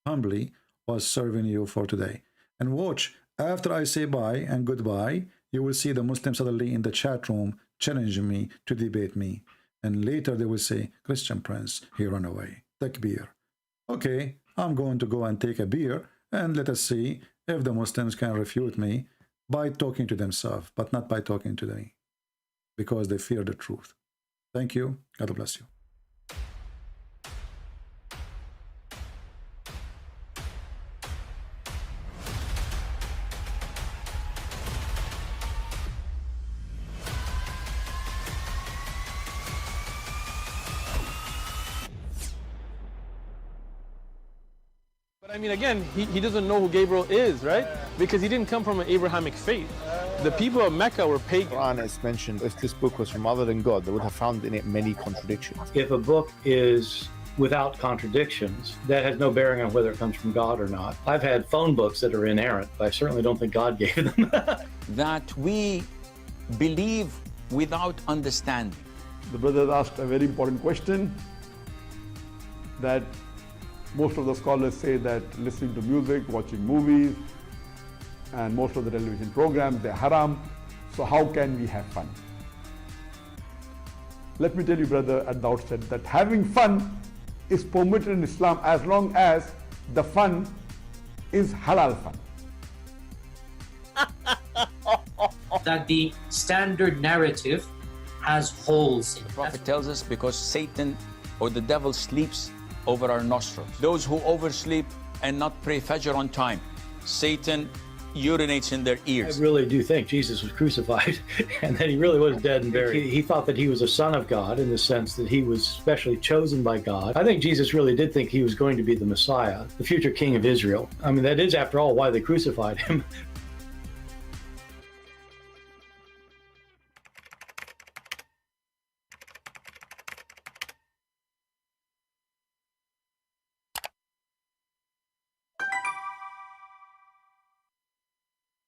Speaker 7: humbly was serving you for today. And watch, after I say bye and goodbye, you will see the Muslims suddenly in the chat room challenging me to debate me. And later they will say, Christian Prince, he ran away. Take beer. Okay, I'm going to go and take a beer and let us see if the Muslims can refute me by talking to themselves, but not by talking to me, because they fear the truth. Thank you. God bless you.
Speaker 1: But I mean, again, he doesn't know who Gabriel is, right? Because he didn't come from an Abrahamic faith. The people of Mecca were pagan.
Speaker 2: Quran is mentioned. If this book was from other than God, they would have found in it many contradictions.
Speaker 3: If a book is without contradictions, that has no bearing on whether it comes from God or not. I've had phone books that are inerrant, but I certainly don't think God gave them.
Speaker 4: That we believe without understanding.
Speaker 5: The brother asked a very important question, that most of the scholars say that listening to music, watching movies, and most of the television programs, they're haram. So how can we have fun? Let me tell you, brother, at the outset, that having fun is permitted in Islam as long as the fun is halal fun.
Speaker 6: That the standard narrative has holes in it.
Speaker 4: The Prophet tells us because Satan or the devil sleeps over our nostrils. Those who oversleep and not pray Fajr on time, Satan urinates in their ears.
Speaker 3: I really do think Jesus was crucified and that he really was dead and buried. He thought that he was a son of God in the sense that he was specially chosen by God. I think Jesus really did think he was going to be the Messiah, the future king of Israel. I mean, that is, after all, why they crucified him,